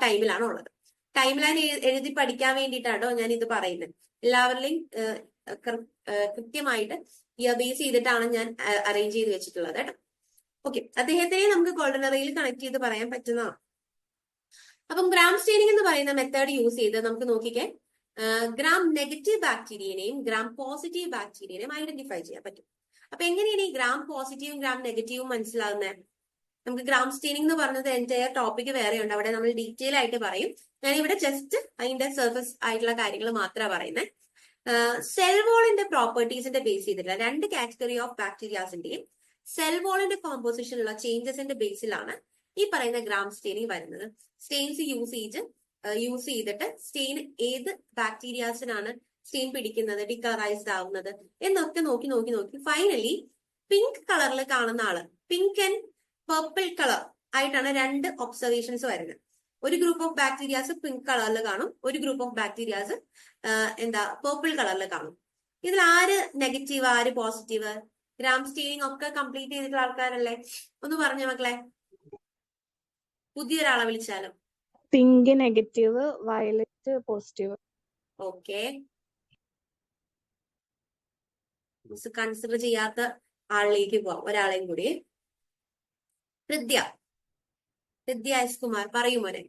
ടൈമിലാണ് ഉള്ളത്. ടൈം ലൈൻ എഴുതി പഠിക്കാൻ വേണ്ടിയിട്ടാണോ ഞാൻ ഇത് പറയുന്നത്. എല്ലാവരിലെയും കൃത്യമായിട്ട് ഇയർ ബേസ് ചെയ്തിട്ടാണ് ഞാൻ അറേഞ്ച് ചെയ്ത് വെച്ചിട്ടുള്ളത് കേട്ടോ. ഓക്കെ, അദ്ദേഹത്തിനെ നമുക്ക് ഗോൾഡൻ എറയിൽ കണക്ട് ചെയ്ത് പറയാൻ പറ്റുന്നതാണ്. അപ്പം ഗ്രാം സ്റ്റെയിനിങ് എന്ന് പറയുന്ന മെത്തേഡ് യൂസ് ചെയ്ത് നമുക്ക് നോക്കിക്കേ, ഗ്രാം നെഗറ്റീവ് ബാക്ടീരിയനെയും ഗ്രാം പോസിറ്റീവ് ബാക്ടീരിയനെയും ഐഡന്റിഫൈ ചെയ്യാൻ പറ്റും. അപ്പൊ എങ്ങനെയാണ് ഈ ഗ്രാം പോസിറ്റീവും ഗ്രാം നെഗറ്റീവും മനസ്സിലാകുന്നത്? നമുക്ക് ഗ്രാം സ്റ്റെയിനിങ് എന്ന് പറഞ്ഞത് എൻറ്റയർ ടോപ്പിക് വേറെയുണ്ട്, അവിടെ നമ്മൾ ഡീറ്റെയിൽ ആയിട്ട് പറയും. ഞാനിവിടെ ജസ്റ്റ് അതിന്റെ സർഫസ് ആയിട്ടുള്ള കാര്യങ്ങൾ മാത്രമാണ് പറയുന്നത്. സെൽ വോളിന്റെ പ്രോപ്പർട്ടീസിന്റെ ബേസ് ചെയ്തിട്ടുള്ള 2 കാറ്റഗറി ഓഫ് ബാക്ടീരിയാസിന്റെയും സെൽ വോളിന്റെ കോമ്പോസിഷനിലുള്ള ചേഞ്ചസിന്റെ ബേസിലാണ് ഈ പറയുന്ന ഗ്രാം സ്റ്റെയിനിങ് വരുന്നത്. സ്റ്റെയിൻസ് യൂസ് ചെയ്തിട്ട് സ്റ്റെയിൻ ഏത് ബാക്ടീരിയാസിനാണ് സ്റ്റെയിൻ പിടിക്കുന്നത്, ഡികളറൈസ്ഡ് ആവുന്നത് എന്നൊക്കെ നോക്കി നോക്കി നോക്കി ഫൈനലി പിങ്ക് കളറിൽ കാണുന്ന ആള്, പിങ്ക് ആൻഡ് പർപ്പിൾ കളർ ആയിട്ടാണ് രണ്ട് ഒബ്സർവേഷൻസ് വരുന്നത്. ഒരു ഗ്രൂപ്പ് ഓഫ് ബാക്ടീരിയാസ് പിങ്ക് കളറിൽ കാണും, ഒരു ഗ്രൂപ്പ് ഓഫ് ബാക്ടീരിയാസ് പർപ്പിൾ കളറിൽ കാണും. ഇതിൽ ആര് നെഗറ്റീവ്, ആര് പോസിറ്റീവ്? ഗ്രാം സ്റ്റെയിനിങ് ഒക്കെ കംപ്ലീറ്റ് ചെയ്തിട്ടുള്ള ആൾക്കാരല്ലേ? ഒന്ന് പറഞ്ഞ മക്കളെ, പുതിയൊരാളെ വിളിച്ചാലും. Pink negative, violet positive. Okay, consider ചെയ്യാത്ത ആളിലേക്ക് പോവാം, ഒരാളെയും കൂടി. ഹൃദ്യ എസ് കുമാർ, പറയൂ മോനെ.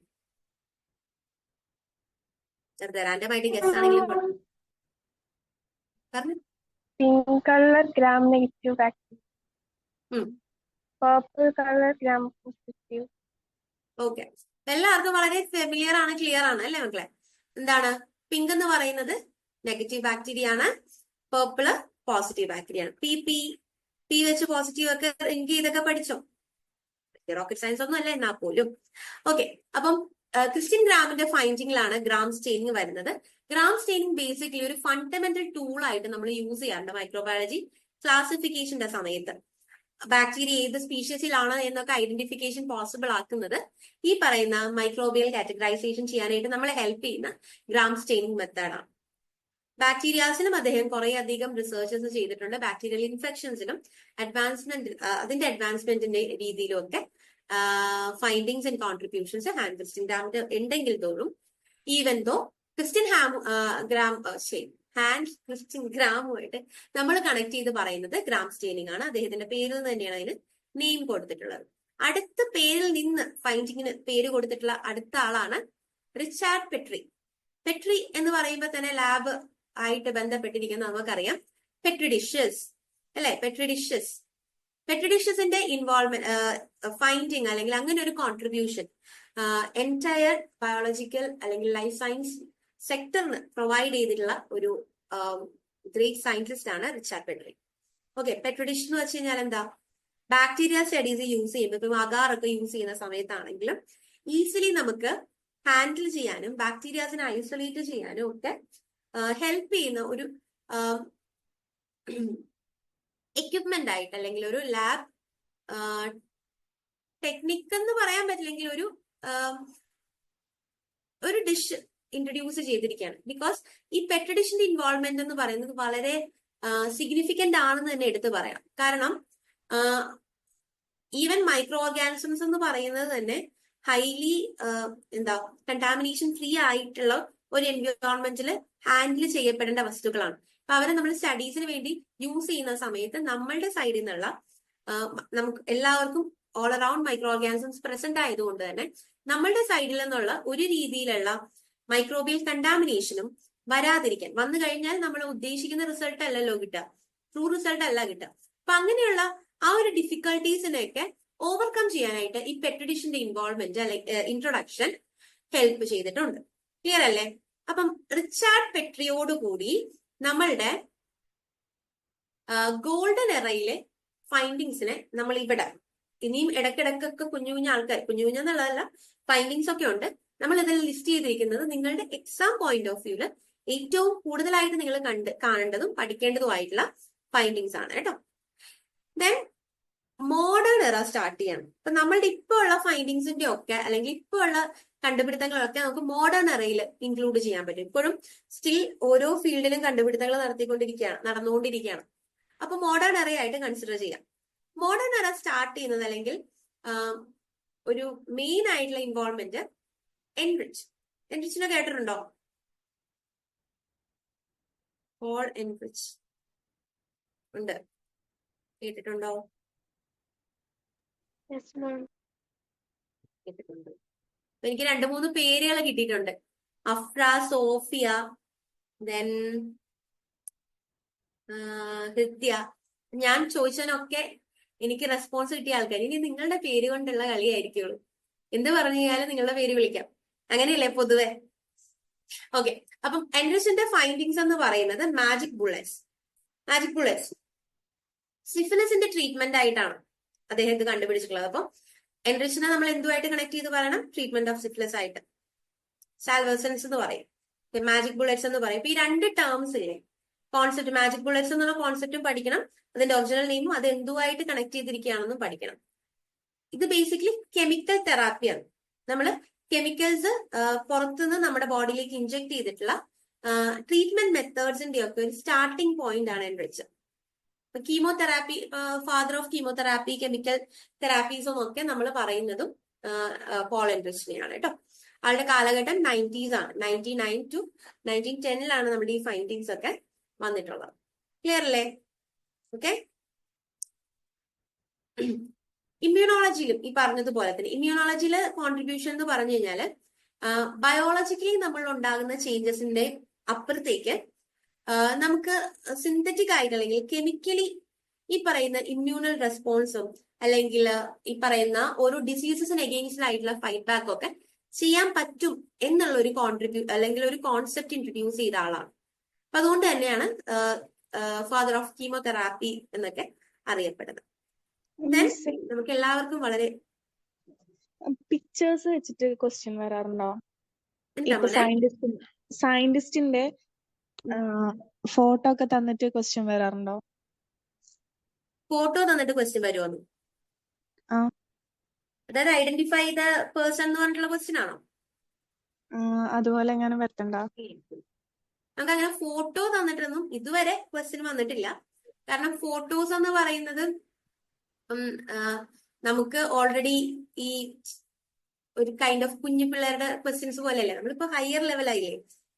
ചെറുതരാന്റെമായിട്ട് ഗസ്റ്റ് ആണെങ്കിലും പറഞ്ഞു. Pink colour gram negative bacteria, purple colour gram positive. Okay, എല്ലാവർക്കും വളരെ ഫെമിലിയർ ആണ്, ക്ലിയർ ആണ് അല്ലേ മക്കളെ? എന്താണ് പിങ്ക് എന്ന് പറയുന്നത്? നെഗറ്റീവ് ബാക്ടീരിയ ആണ്. പർപ്പിള് പോസിറ്റീവ് ബാക്ടീരിയ ആണ്. പി വെച്ച് പോസിറ്റീവ് ഒക്കെ എനിക്ക് ഇതൊക്കെ പഠിച്ചോ? റോക്കറ്റ് സയൻസ് ഒന്നും അല്ല എന്നാ പോലും. ഓക്കെ, അപ്പം ക്രിസ്ത്യൻ ഗ്രാമിന്റെ ഫൈൻഡിങ്ങിലാണ് ഗ്രാം സ്റ്റെയിനിങ് വരുന്നത്. ഗ്രാം സ്റ്റെയിനിങ് ബേസിക്കലി ഒരു ഫണ്ടമെന്റൽ ടൂൾ ആയിട്ട് നമ്മൾ യൂസ് ചെയ്യാറുണ്ട് മൈക്രോബയോളജി ക്ലാസിഫിക്കേഷന്റെ സമയത്ത്. ബാക്ടീരിയ ഏത് സ്പീഷീസിലാണ് എന്നൊക്കെ ഐഡന്റിഫിക്കേഷൻ പോസിബിൾ ആക്കുന്നത് ഈ പറയുന്ന മൈക്രോബിയൽ കാറ്റഗറൈസേഷൻ ചെയ്യാനായിട്ട് നമ്മളെ ഹെൽപ്പ് ചെയ്യുന്ന ഗ്രാം സ്റ്റെയിനിങ് മെത്തേഡാണ്. ബാക്ടീരിയാസിനും അദ്ദേഹം കുറെ അധികം റിസർച്ചസ് ചെയ്തിട്ടുണ്ട്. ബാക്ടീരിയൽ ഇൻഫെക്ഷൻസിനും അതിന്റെ അഡ്വാൻസ്മെന്റിന്റെ രീതിയിലും ഒക്കെ ഫൈൻഡിങ്സ് ആൻഡ് കോൺട്രിബ്യൂഷൻസ് ക്രിസ്ത്യൻ ഗ്രാമിന്റെ ഉണ്ടെങ്കിൽ തോറും, ഈവൻ ദോ ക്രിസ്ത്യൻ ക്രിസ്ത്യൻ ഗ്രാമുമായിട്ട് നമ്മൾ കണക്ട് ചെയ്ത് പറയുന്നത് ഗ്രാം സ്റ്റെയിനിങ് ആണ്. അദ്ദേഹത്തിന്റെ പേരിൽ നിന്ന് തന്നെയാണ് അതിന് നെയിം കൊടുത്തിട്ടുള്ളത്. അടുത്ത പേരിൽ നിന്ന് ഫൈൻഡിങ്ങിന് പേര് കൊടുത്തിട്ടുള്ള അടുത്ത ആളാണ് റിച്ചാർഡ് പെട്രി. പെട്രി എന്ന് പറയുമ്പോൾ തന്നെ ലാബ് ആയിട്ട് ബന്ധപ്പെട്ടിരിക്കുന്ന നമുക്കറിയാം പെട്രി ഡിഷസ് അല്ലെ? പെട്രി ഡിഷസിന്റെ ഫൈൻഡിങ് അല്ലെങ്കിൽ അങ്ങനെ ഒരു കോൺട്രിബ്യൂഷൻ എൻറ്റയർ ബയോളജിക്കൽ അല്ലെങ്കിൽ ലൈഫ് സയൻസ് സെക്ടറിന് പ്രൊവൈഡ് ചെയ്തിട്ടുള്ള ഒരു ഗ്രേറ്റ് സയന്റിസ്റ്റ് ആണ് Richard Petri. Okay, Petri dish എന്ന് വെച്ച് കഴിഞ്ഞാൽ എന്താ? ബാക്ടീരിയ സ്റ്റഡീസ് യൂസ് ചെയ്യുമ്പോൾ, ഇപ്പം അഗാറൊക്കെ യൂസ് ചെയ്യുന്ന സമയത്താണെങ്കിലും ഈസിലി നമുക്ക് ഹാൻഡിൽ ചെയ്യാനും ബാക്ടീരിയാസിനെ ഐസൊലേറ്റ് ചെയ്യാനും ഒക്കെ ഹെൽപ്പ് ചെയ്യുന്ന ഒരു എക്യുപ്മെന്റ് ആയിട്ട്, അല്ലെങ്കിൽ ഒരു ലാബ് ടെക്നിക്ക് എന്ന് പറയാൻ പറ്റില്ലെങ്കിൽ ഒരു ഡിഷ് ഇൻട്രൊഡ്യൂസ് ചെയ്തിരിക്കുകയാണ്. ബിക്കോസ് ഈ പെട്രി ഡിഷിന്റെ ഇൻവോൾവ്മെന്റ് എന്ന് പറയുന്നത് വളരെ സിഗ്നിഫിക്കന്റ് ആണെന്ന് തന്നെ എടുത്തു പറയാം. കാരണം ഈവൻ മൈക്രോ ഓർഗാനിസംസ് എന്ന് പറയുന്നത് തന്നെ ഹൈലി കണ്ടാമിനേഷൻ ഫ്രീ ആയിട്ടുള്ള ഒരു എൻവയോൺമെന്റിൽ ഹാൻഡിൽ ചെയ്യപ്പെടേണ്ട വസ്തുക്കളാണ്. അപ്പൊ അവരെ നമ്മൾ സ്റ്റഡീസിന് വേണ്ടി യൂസ് ചെയ്യുന്ന സമയത്ത് നമ്മളുടെ സൈഡിൽ നിന്നുള്ള നമുക്ക് എല്ലാവർക്കും all around micro organisms present ആയതുകൊണ്ട് തന്നെ നമ്മളുടെ സൈഡിൽ നിന്നുള്ള ഒരു രീതിയിലുള്ള മൈക്രോബിയൽ കണ്ടാമിനേഷനും വരാതിരിക്കാൻ, വന്നു കഴിഞ്ഞാൽ നമ്മൾ ഉദ്ദേശിക്കുന്ന റിസൾട്ട് അല്ലല്ലോ കിട്ടുക, ട്രൂ റിസൾട്ട് അല്ല കിട്ടുക. അപ്പൊ അങ്ങനെയുള്ള ആ ഒരു ഡിഫിക്കൽട്ടീസിനെയൊക്കെ ഓവർകം ചെയ്യാനായിട്ട് ഈ പെട്രി ഡിഷിന്റെ ഇൻവോൾവ്മെന്റ് അല്ലെങ്കിൽ ഇൻട്രൊഡക്ഷൻ ഹെൽപ്പ് ചെയ്തിട്ടുണ്ട്. ക്ലിയർ അല്ലേ? അപ്പം റിച്ചാർഡ് പെട്രിയോടുകൂടി നമ്മളുടെ ഗോൾഡൻ എറയിലെ ഫൈൻഡിങ്സിനെ നമ്മൾ ഇവിടെ ഇനിയും ഇടയ്ക്കിടക്കൊക്കെ കുഞ്ഞു ആൾക്കാർ, കുഞ്ഞുകുഞ്ഞെന്നുള്ളതല്ല, ഫൈൻഡിങ്സ് ഒക്കെ ഉണ്ട്. നമ്മൾ ഇതിൽ ലിസ്റ്റ് ചെയ്തിരിക്കുന്നത് നിങ്ങളുടെ എക്സാം പോയിന്റ് ഓഫ് വ്യൂല് ഏറ്റവും കൂടുതലായിട്ട് നിങ്ങൾ കാണേണ്ടതും പഠിക്കേണ്ടതുമായിട്ടുള്ള ഫൈൻഡിങ്സ് ആണ് കേട്ടോ. ദെൻ മോഡേൺ എറ സ്റ്റാർട്ട് ചെയ്യണം. അപ്പൊ നമ്മളുടെ ഇപ്പൊ ഉള്ള ഫൈൻഡിങ്സിന്റെ ഒക്കെ അല്ലെങ്കിൽ ഇപ്പൊ ഉള്ള കണ്ടുപിടുത്തങ്ങളൊക്കെ നമുക്ക് മോഡേൺ എറയിൽ ഇൻക്ലൂഡ് ചെയ്യാൻ പറ്റും. ഇപ്പോഴും സ്റ്റിൽ ഓരോ ഫീൽഡിലും കണ്ടുപിടുത്തങ്ങൾ നടന്നുകൊണ്ടിരിക്കുകയാണ്. അപ്പൊ മോഡേൺ എറയായിട്ട് കൺസിഡർ ചെയ്യാം. മോഡേൺ എറ സ്റ്റാർട്ട് ചെയ്യുന്നത് അല്ലെങ്കിൽ ഒരു മെയിൻ ആയിട്ടുള്ള ഇൻവോൾവ്മെന്റ് എൻറിച്ചിനെ കേട്ടിട്ടുണ്ടോ? പോൾ എൻറിച്ച് ഉണ്ട്, കേട്ടിട്ടുണ്ടോ? കേട്ടിട്ടുണ്ട്. എനിക്ക് 2-3 പേരുകൾ കിട്ടിയിട്ടുണ്ട്. അഫ്ര, സോഫിയ, ദെൻ ഹൃദ്യ. ഞാൻ ചോദിച്ചതിനൊക്കെ എനിക്ക് റെസ്പോൺസ് കിട്ടിയ ആൾക്കാർ. ഇനി നിങ്ങളുടെ പേര് കൊണ്ടുള്ള കളിയായിരിക്കുള്ളൂ. എന്ത് പറഞ്ഞു കഴിഞ്ഞാലും നിങ്ങളുടെ പേര് വിളിക്കാം, അങ്ങനെയല്ലേ പൊതുവെ? ഓക്കെ, അപ്പം എൻറിച്ചിന്റെ ഫൈൻഡിങ്സ് എന്ന് പറയുന്നത് മാജിക് ബുള്ളറ്റ്സ് സിഫിലിസിന്റെ ട്രീറ്റ്മെന്റ് ആയിട്ടാണ് അദ്ദേഹം ഇത് കണ്ടുപിടിച്ചിട്ടുള്ളത്. അപ്പം എൻറിച്ചിനെ നമ്മൾ എന്തുമായിട്ട് കണക്ട് ചെയ്ത് പറയണം? ട്രീറ്റ്മെന്റ് ഓഫ് സിഫിലിസ് ആയിട്ട്. സാൽവേഴ്സൻസ് എന്ന് പറയും. മാജിക് ബുള്ളറ്റ്സ് എന്ന് പറയും. ഇപ്പൊ ഈ രണ്ട് ടേംസ് ഇല്ലേ, കോൺസെപ്റ്റ് മാജിക് ബുള്ളറ്റ്സ് എന്നുള്ള കോൺസെപ്റ്റും പഠിക്കണം, അതിന്റെ ഒറിജിനൽ നെയിമും അത് എന്തുമായിട്ട് കണക്ട് ചെയ്തിരിക്കുകയാണെന്നും പഠിക്കണം. ഇത് ബേസിക്കലി കെമിക്കൽ തെറാപ്പിയാണ്. നമ്മൾ കെമിക്കൽസ് പുറത്തുനിന്ന് നമ്മുടെ ബോഡിയിലേക്ക് ഇൻജെക്ട് ചെയ്തിട്ടുള്ള ട്രീറ്റ്മെന്റ് മെത്തേഡ്സിന്റെ ഒക്കെ ഒരു സ്റ്റാർട്ടിംഗ് പോയിന്റ് ആണ് എൻറിച്ച്. ഇപ്പൊ chemotherapy, father of chemotherapy, chemical തെറാപ്പീസും ഒക്കെ നമ്മൾ പറയുന്നതും പോൾ എൻറിച്ചിനെയാണ് കേട്ടോ. ആളുടെ കാലഘട്ടം 90s ആണ്. 99 to 1910 നമ്മുടെ ഈ ഫൈൻഡിങ്സ് ഒക്കെ വന്നിട്ടുള്ളത്. ക്ലിയർ അല്ലേ? ഓക്കെ. ഇമ്മ്യൂണോളജിയിലും ഈ പറഞ്ഞതുപോലെ തന്നെ ഇമ്മ്യൂണോളജിയിലെ കോൺട്രിബ്യൂഷൻ എന്ന് പറഞ്ഞു കഴിഞ്ഞാൽ ബയോളജിക്കലി നമ്മൾ ഉണ്ടാകുന്ന ചേഞ്ചസിന്റെ അപ്പുറത്തേക്ക് നമുക്ക് സിന്തറ്റിക് ആയിട്ട് അല്ലെങ്കിൽ കെമിക്കലി ഈ പറയുന്ന ഇമ്മ്യൂണൽ റെസ്പോൺസും അല്ലെങ്കിൽ ഈ പറയുന്ന ഓരോ ഡിസീസസിന് എഗെയിൻസ്റ്റ് ആയിട്ടുള്ള ഫൈറ്റ് ബാക്ക് ഒക്കെ ചെയ്യാൻ പറ്റും എന്നുള്ള ഒരു അല്ലെങ്കിൽ ഒരു കോൺസെപ്റ്റ് ഇൻട്രൊഡ്യൂസ് ചെയ്ത ആളാണ്. അപ്പൊ അതുകൊണ്ട് തന്നെയാണ് ഫാദർ ഓഫ് കീമോതെറാപ്പി എന്നൊക്കെ അറിയപ്പെടുന്നത്. നമുക്ക് എല്ലാവർക്കും വളരെ പിക്ചേഴ്സ് വെച്ചിട്ട് ക്വസ്റ്റ്യൻ വരാറുണ്ടോ? എന്താ ഇപ്പൊ സയന്റിസ്റ്റിന്റെ ഫോട്ടോ ഒക്കെ തന്നിട്ട് ക്വസ്റ്റ്യൻ വരാറുണ്ടോ? ഫോട്ടോ തന്നിട്ട് ക്വസ്റ്റ്യൻ വരുമോ? ആ. അതായത് ഐഡന്റിഫൈ ദ പേഴ്സൺ എന്ന് പറഞ്ഞിട്ടുള്ള ക്വസ്റ്റ്യൻ ആണോ? അതുപോലെ എങ്ങനെ വരത്തണ്ട? നമുക്ക് അങ്ങനെ ഫോട്ടോ തന്നിട്ടൊന്നും ഇതുവരെ ക്വസ്റ്റ്യൻ വന്നിട്ടില്ല. കാരണം ഫോട്ടോസ് എന്ന് പറയുന്നത് നമുക്ക് ഓൾറെഡി ഈ ഒരു കൈൻഡ് ഓഫ് കുഞ്ഞു പിള്ളേരുടെ ക്വസ്റ്റ്യൻസ് പോലെയല്ലേ, നമ്മളിപ്പോ ഹയർ ലെവലായില്ലേ,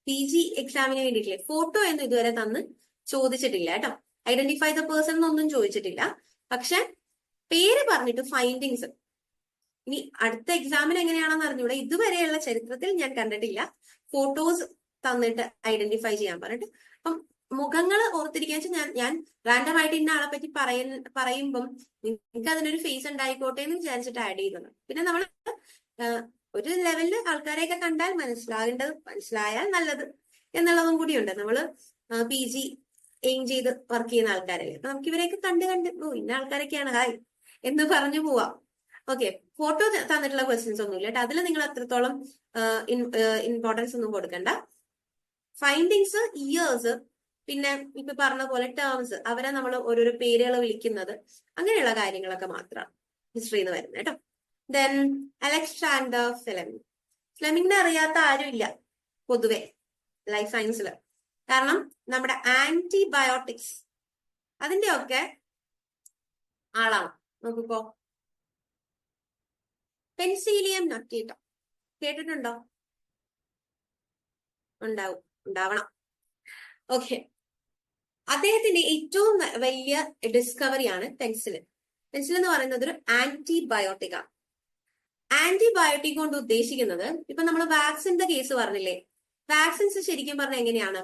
PG എക്സാമിന് വേണ്ടിയിട്ടില്ലേ, ഫോട്ടോ എന്ന് ഇതുവരെ തന്ന് ചോദിച്ചിട്ടില്ല കേട്ടോ. ഐഡന്റിഫൈ ദ പേഴ്സൺ എന്നൊന്നും ചോദിച്ചിട്ടില്ല. പക്ഷെ പേര് പറഞ്ഞിട്ട് ഫൈൻഡിങ്സ് ഇനി അടുത്ത എക്സാമിന് എങ്ങനെയാണെന്ന് അറിഞ്ഞൂടെ. ഇതുവരെയുള്ള ചരിത്രത്തിൽ ഞാൻ കണ്ടിട്ടില്ല ഫോട്ടോസ് തന്നിട്ട് ഐഡന്റിഫൈ ചെയ്യാൻ പറഞ്ഞിട്ട്. അപ്പം മുഖങ്ങൾ ഓർത്തിരിക്കാൻ വെച്ചാൽ ഞാൻ റാൻഡം ആയിട്ട് ഇന്ന ആളെ പറ്റി പറയുമ്പം നിങ്ങൾക്ക് അതിനൊരു ഫേസ് ഉണ്ടായിക്കോട്ടെ എന്ന് വിചാരിച്ചിട്ട് ആഡ് ചെയ്യുന്നത്. പിന്നെ നമ്മൾ ഒരു ലെവലില് ആൾക്കാരെയൊക്കെ കണ്ടാൽ മനസ്സിലായാൽ നല്ലത് എന്നുള്ളതും കൂടിയുണ്ട്. നമ്മള് PG എയിം ചെയ്ത് വർക്ക് ചെയ്യുന്ന ആൾക്കാരല്ലേ, അപ്പൊ നമുക്ക് ഇവരെയൊക്കെ കണ്ട് ഇന്ന ആൾക്കാരൊക്കെയാണ് ഹായ് എന്ന് പറഞ്ഞു പോവാം. ഓക്കെ. ഫോട്ടോ തന്നിട്ടുള്ള ക്വസ്റ്റ്യൻസ് ഒന്നും ഇല്ല കേട്ടോ. അതിൽ നിങ്ങൾ അത്രത്തോളം ഇമ്പോർട്ടൻസ് ഒന്നും കൊടുക്കണ്ട. ഫൈൻഡിങ്സ്, ഇയേഴ്സ്, പിന്നെ ഇപ്പൊ പറഞ്ഞ പോലെ ടേംസ്, അവരെ നമ്മൾ ഓരോരോ പേരുകൾ വിളിക്കുന്നത്, അങ്ങനെയുള്ള കാര്യങ്ങളൊക്കെ മാത്രമാണ് ഹിസ്റ്ററിയിൽ നിന്ന് വരുന്നത് കേട്ടോ. Then Alexander Fleming. ഫ്ലെമിംഗിനെ അറിയാത്ത ആരുമില്ല പൊതുവെ ലൈഫ് സയൻസിൽ. കാരണം നമ്മുടെ ആന്റിബയോട്ടിക്സ് അതിന്റെ ഒക്കെ ആളാണ്. നോക്കിക്കോ, പെൻസിലിയം നൊറ്റേറ്റം കേട്ടിട്ടുണ്ടോ? ഉണ്ടാവണം. ഓക്കെ. അദ്ദേഹത്തിന്റെ ഏറ്റവും വലിയ ഡിസ്കവറിയാണ് പെൻസിലിൻ. പെൻസിലിൻ എന്ന് പറയുന്നത് ഒരു ആന്റിബയോട്ടിക് ആണ്. ആന്റിബയോട്ടിക് കൊണ്ട് ഉദ്ദേശിക്കുന്നത്, ഇപ്പൊ നമ്മൾ വാക്സിന്റെ കേസ് പറഞ്ഞില്ലേ, വാക്സിൻസ് ശരിക്കും പറഞ്ഞാൽ എങ്ങനെയാണ്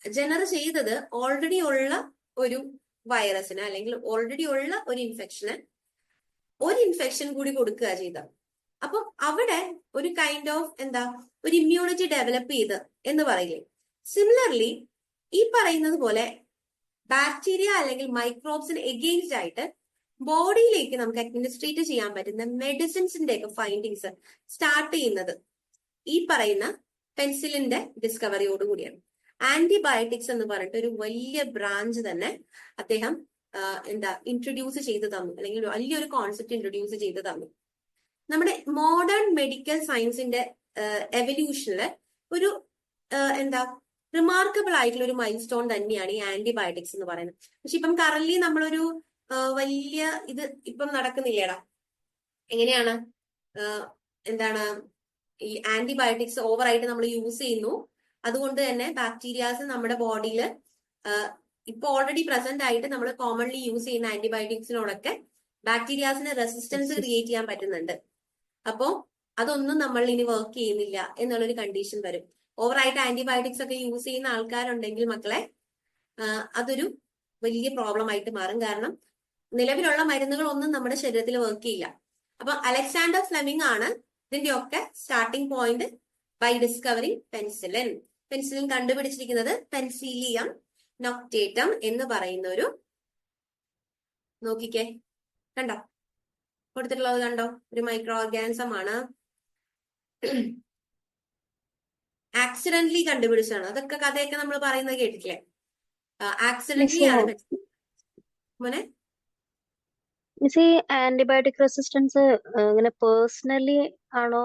ജനറേറ്റ് ചെയ്തത്? ഓൾറെഡി ഉള്ള ഒരു വൈറസിന് അല്ലെങ്കിൽ ഓൾറെഡി ഉള്ള ഒരു ഇൻഫെക്ഷൻ കൂടി കൊടുക്കുക ചെയ്ത. അപ്പം അവിടെ ഒരു കൈൻഡ് ഓഫ് ഒരു ഇമ്മ്യൂണിറ്റി ഡെവലപ്പ് ചെയ്ത് എന്ന് പറയില്ലേ. സിമിലർലി ഈ പറയുന്നത് പോലെ ബാക്ടീരിയ അല്ലെങ്കിൽ മൈക്രോബ്സിന് എഗെയിൻസ്റ്റ് ആയിട്ട് ബോഡിയിലേക്ക് നമുക്ക് അഡ്മിനിസ്ട്രേറ്റ് ചെയ്യാൻ പറ്റുന്ന മെഡിസിൻസിന്റെ ഒക്കെ ഫൈൻഡിങ്സ് സ്റ്റാർട്ട് ചെയ്യുന്നത് ഈ പറയുന്ന പെൻസിലിന്റെ ഡിസ്കവറിയോടുകൂടിയാണ്. ആന്റിബയോട്ടിക്സ് എന്ന് പറഞ്ഞിട്ട് ഒരു വലിയ ബ്രാഞ്ച് തന്നെ അദ്ദേഹം ഇൻട്രൊഡ്യൂസ് ചെയ്ത് തന്നു, അല്ലെങ്കിൽ വലിയൊരു കോൺസെപ്റ്റ് ഇൻട്രൊഡ്യൂസ് ചെയ്ത് തന്നു. നമ്മുടെ മോഡേൺ മെഡിക്കൽ സയൻസിന്റെ എവല്യൂഷനില് ഒരു റിമാർക്കബിൾ ആയിട്ടുള്ള ഒരു മൈൽ സ്റ്റോൺ തന്നെയാണ് ഈ ആന്റിബയോട്ടിക്സ് എന്ന് പറയുന്നത്. പക്ഷെ ഇപ്പം കറന്റ്ലി നമ്മളൊരു വലിയ ഇത് ഇപ്പം നടക്കുന്നില്ലേടാ. എങ്ങനെയാണ് ഈ ആന്റിബയോട്ടിക്സ് ഓവറായിട്ട് നമ്മൾ യൂസ് ചെയ്യുന്നു. അതുകൊണ്ട് തന്നെ ബാക്ടീരിയാസ് നമ്മുടെ ബോഡിയിൽ ഇപ്പൊ ഓൾറെഡി പ്രസന്റ് ആയിട്ട് നമ്മൾ കോമൺലി യൂസ് ചെയ്യുന്ന ആന്റിബയോട്ടിക്സിനോടൊക്കെ ബാക്ടീരിയാസിന് റെസിസ്റ്റൻസ് ക്രിയേറ്റ് ചെയ്യാൻ പറ്റുന്നുണ്ട്. അപ്പോ അതൊന്നും നമ്മൾ ഇനി വർക്ക് ചെയ്യുന്നില്ല എന്നുള്ളൊരു കണ്ടീഷൻ വരും. ഓവറായിട്ട് ആന്റിബയോട്ടിക്സ് ഒക്കെ യൂസ് ചെയ്യുന്ന ആൾക്കാരുണ്ടെങ്കിൽ മക്കളെ അതൊരു വലിയ പ്രോബ്ലം ആയിട്ട് മാറും. കാരണം നിലവിലുള്ള മരുന്നുകളൊന്നും നമ്മുടെ ശരീരത്തിൽ വർക്ക് ചെയ്യില്ല. അപ്പൊ അലക്സാണ്ടർ ഫ്ലെമിംഗ് ആണ് ഇതിന്റെ ഒക്കെ starting point by discovering penicillin. Penicillin കണ്ടുപിടിച്ചിരിക്കുന്നത് പെൻസിലിയം നൊക്ടേറ്റം എന്ന് പറയുന്ന ഒരു, നോക്കിക്കേ, കണ്ടോ കൊടുത്തിട്ടുള്ളത് കണ്ടോ, ഒരു മൈക്രോ ഓർഗാനിസം ആണ്. ആക്സിഡന്റലി കണ്ടുപിടിച്ചതാണ്. അതൊക്കെ കഥയൊക്കെ നമ്മൾ പറയുന്നത് കേട്ടിട്ടില്ലേ? ആക്സിഡന്റലി മിസ് ആണ് മോനെ. മിസ് ഈ ആന്റിബയോട്ടിക് റെസിസ്റ്റൻസ് ഇങ്ങനെ പേഴ്സണലി ആണോ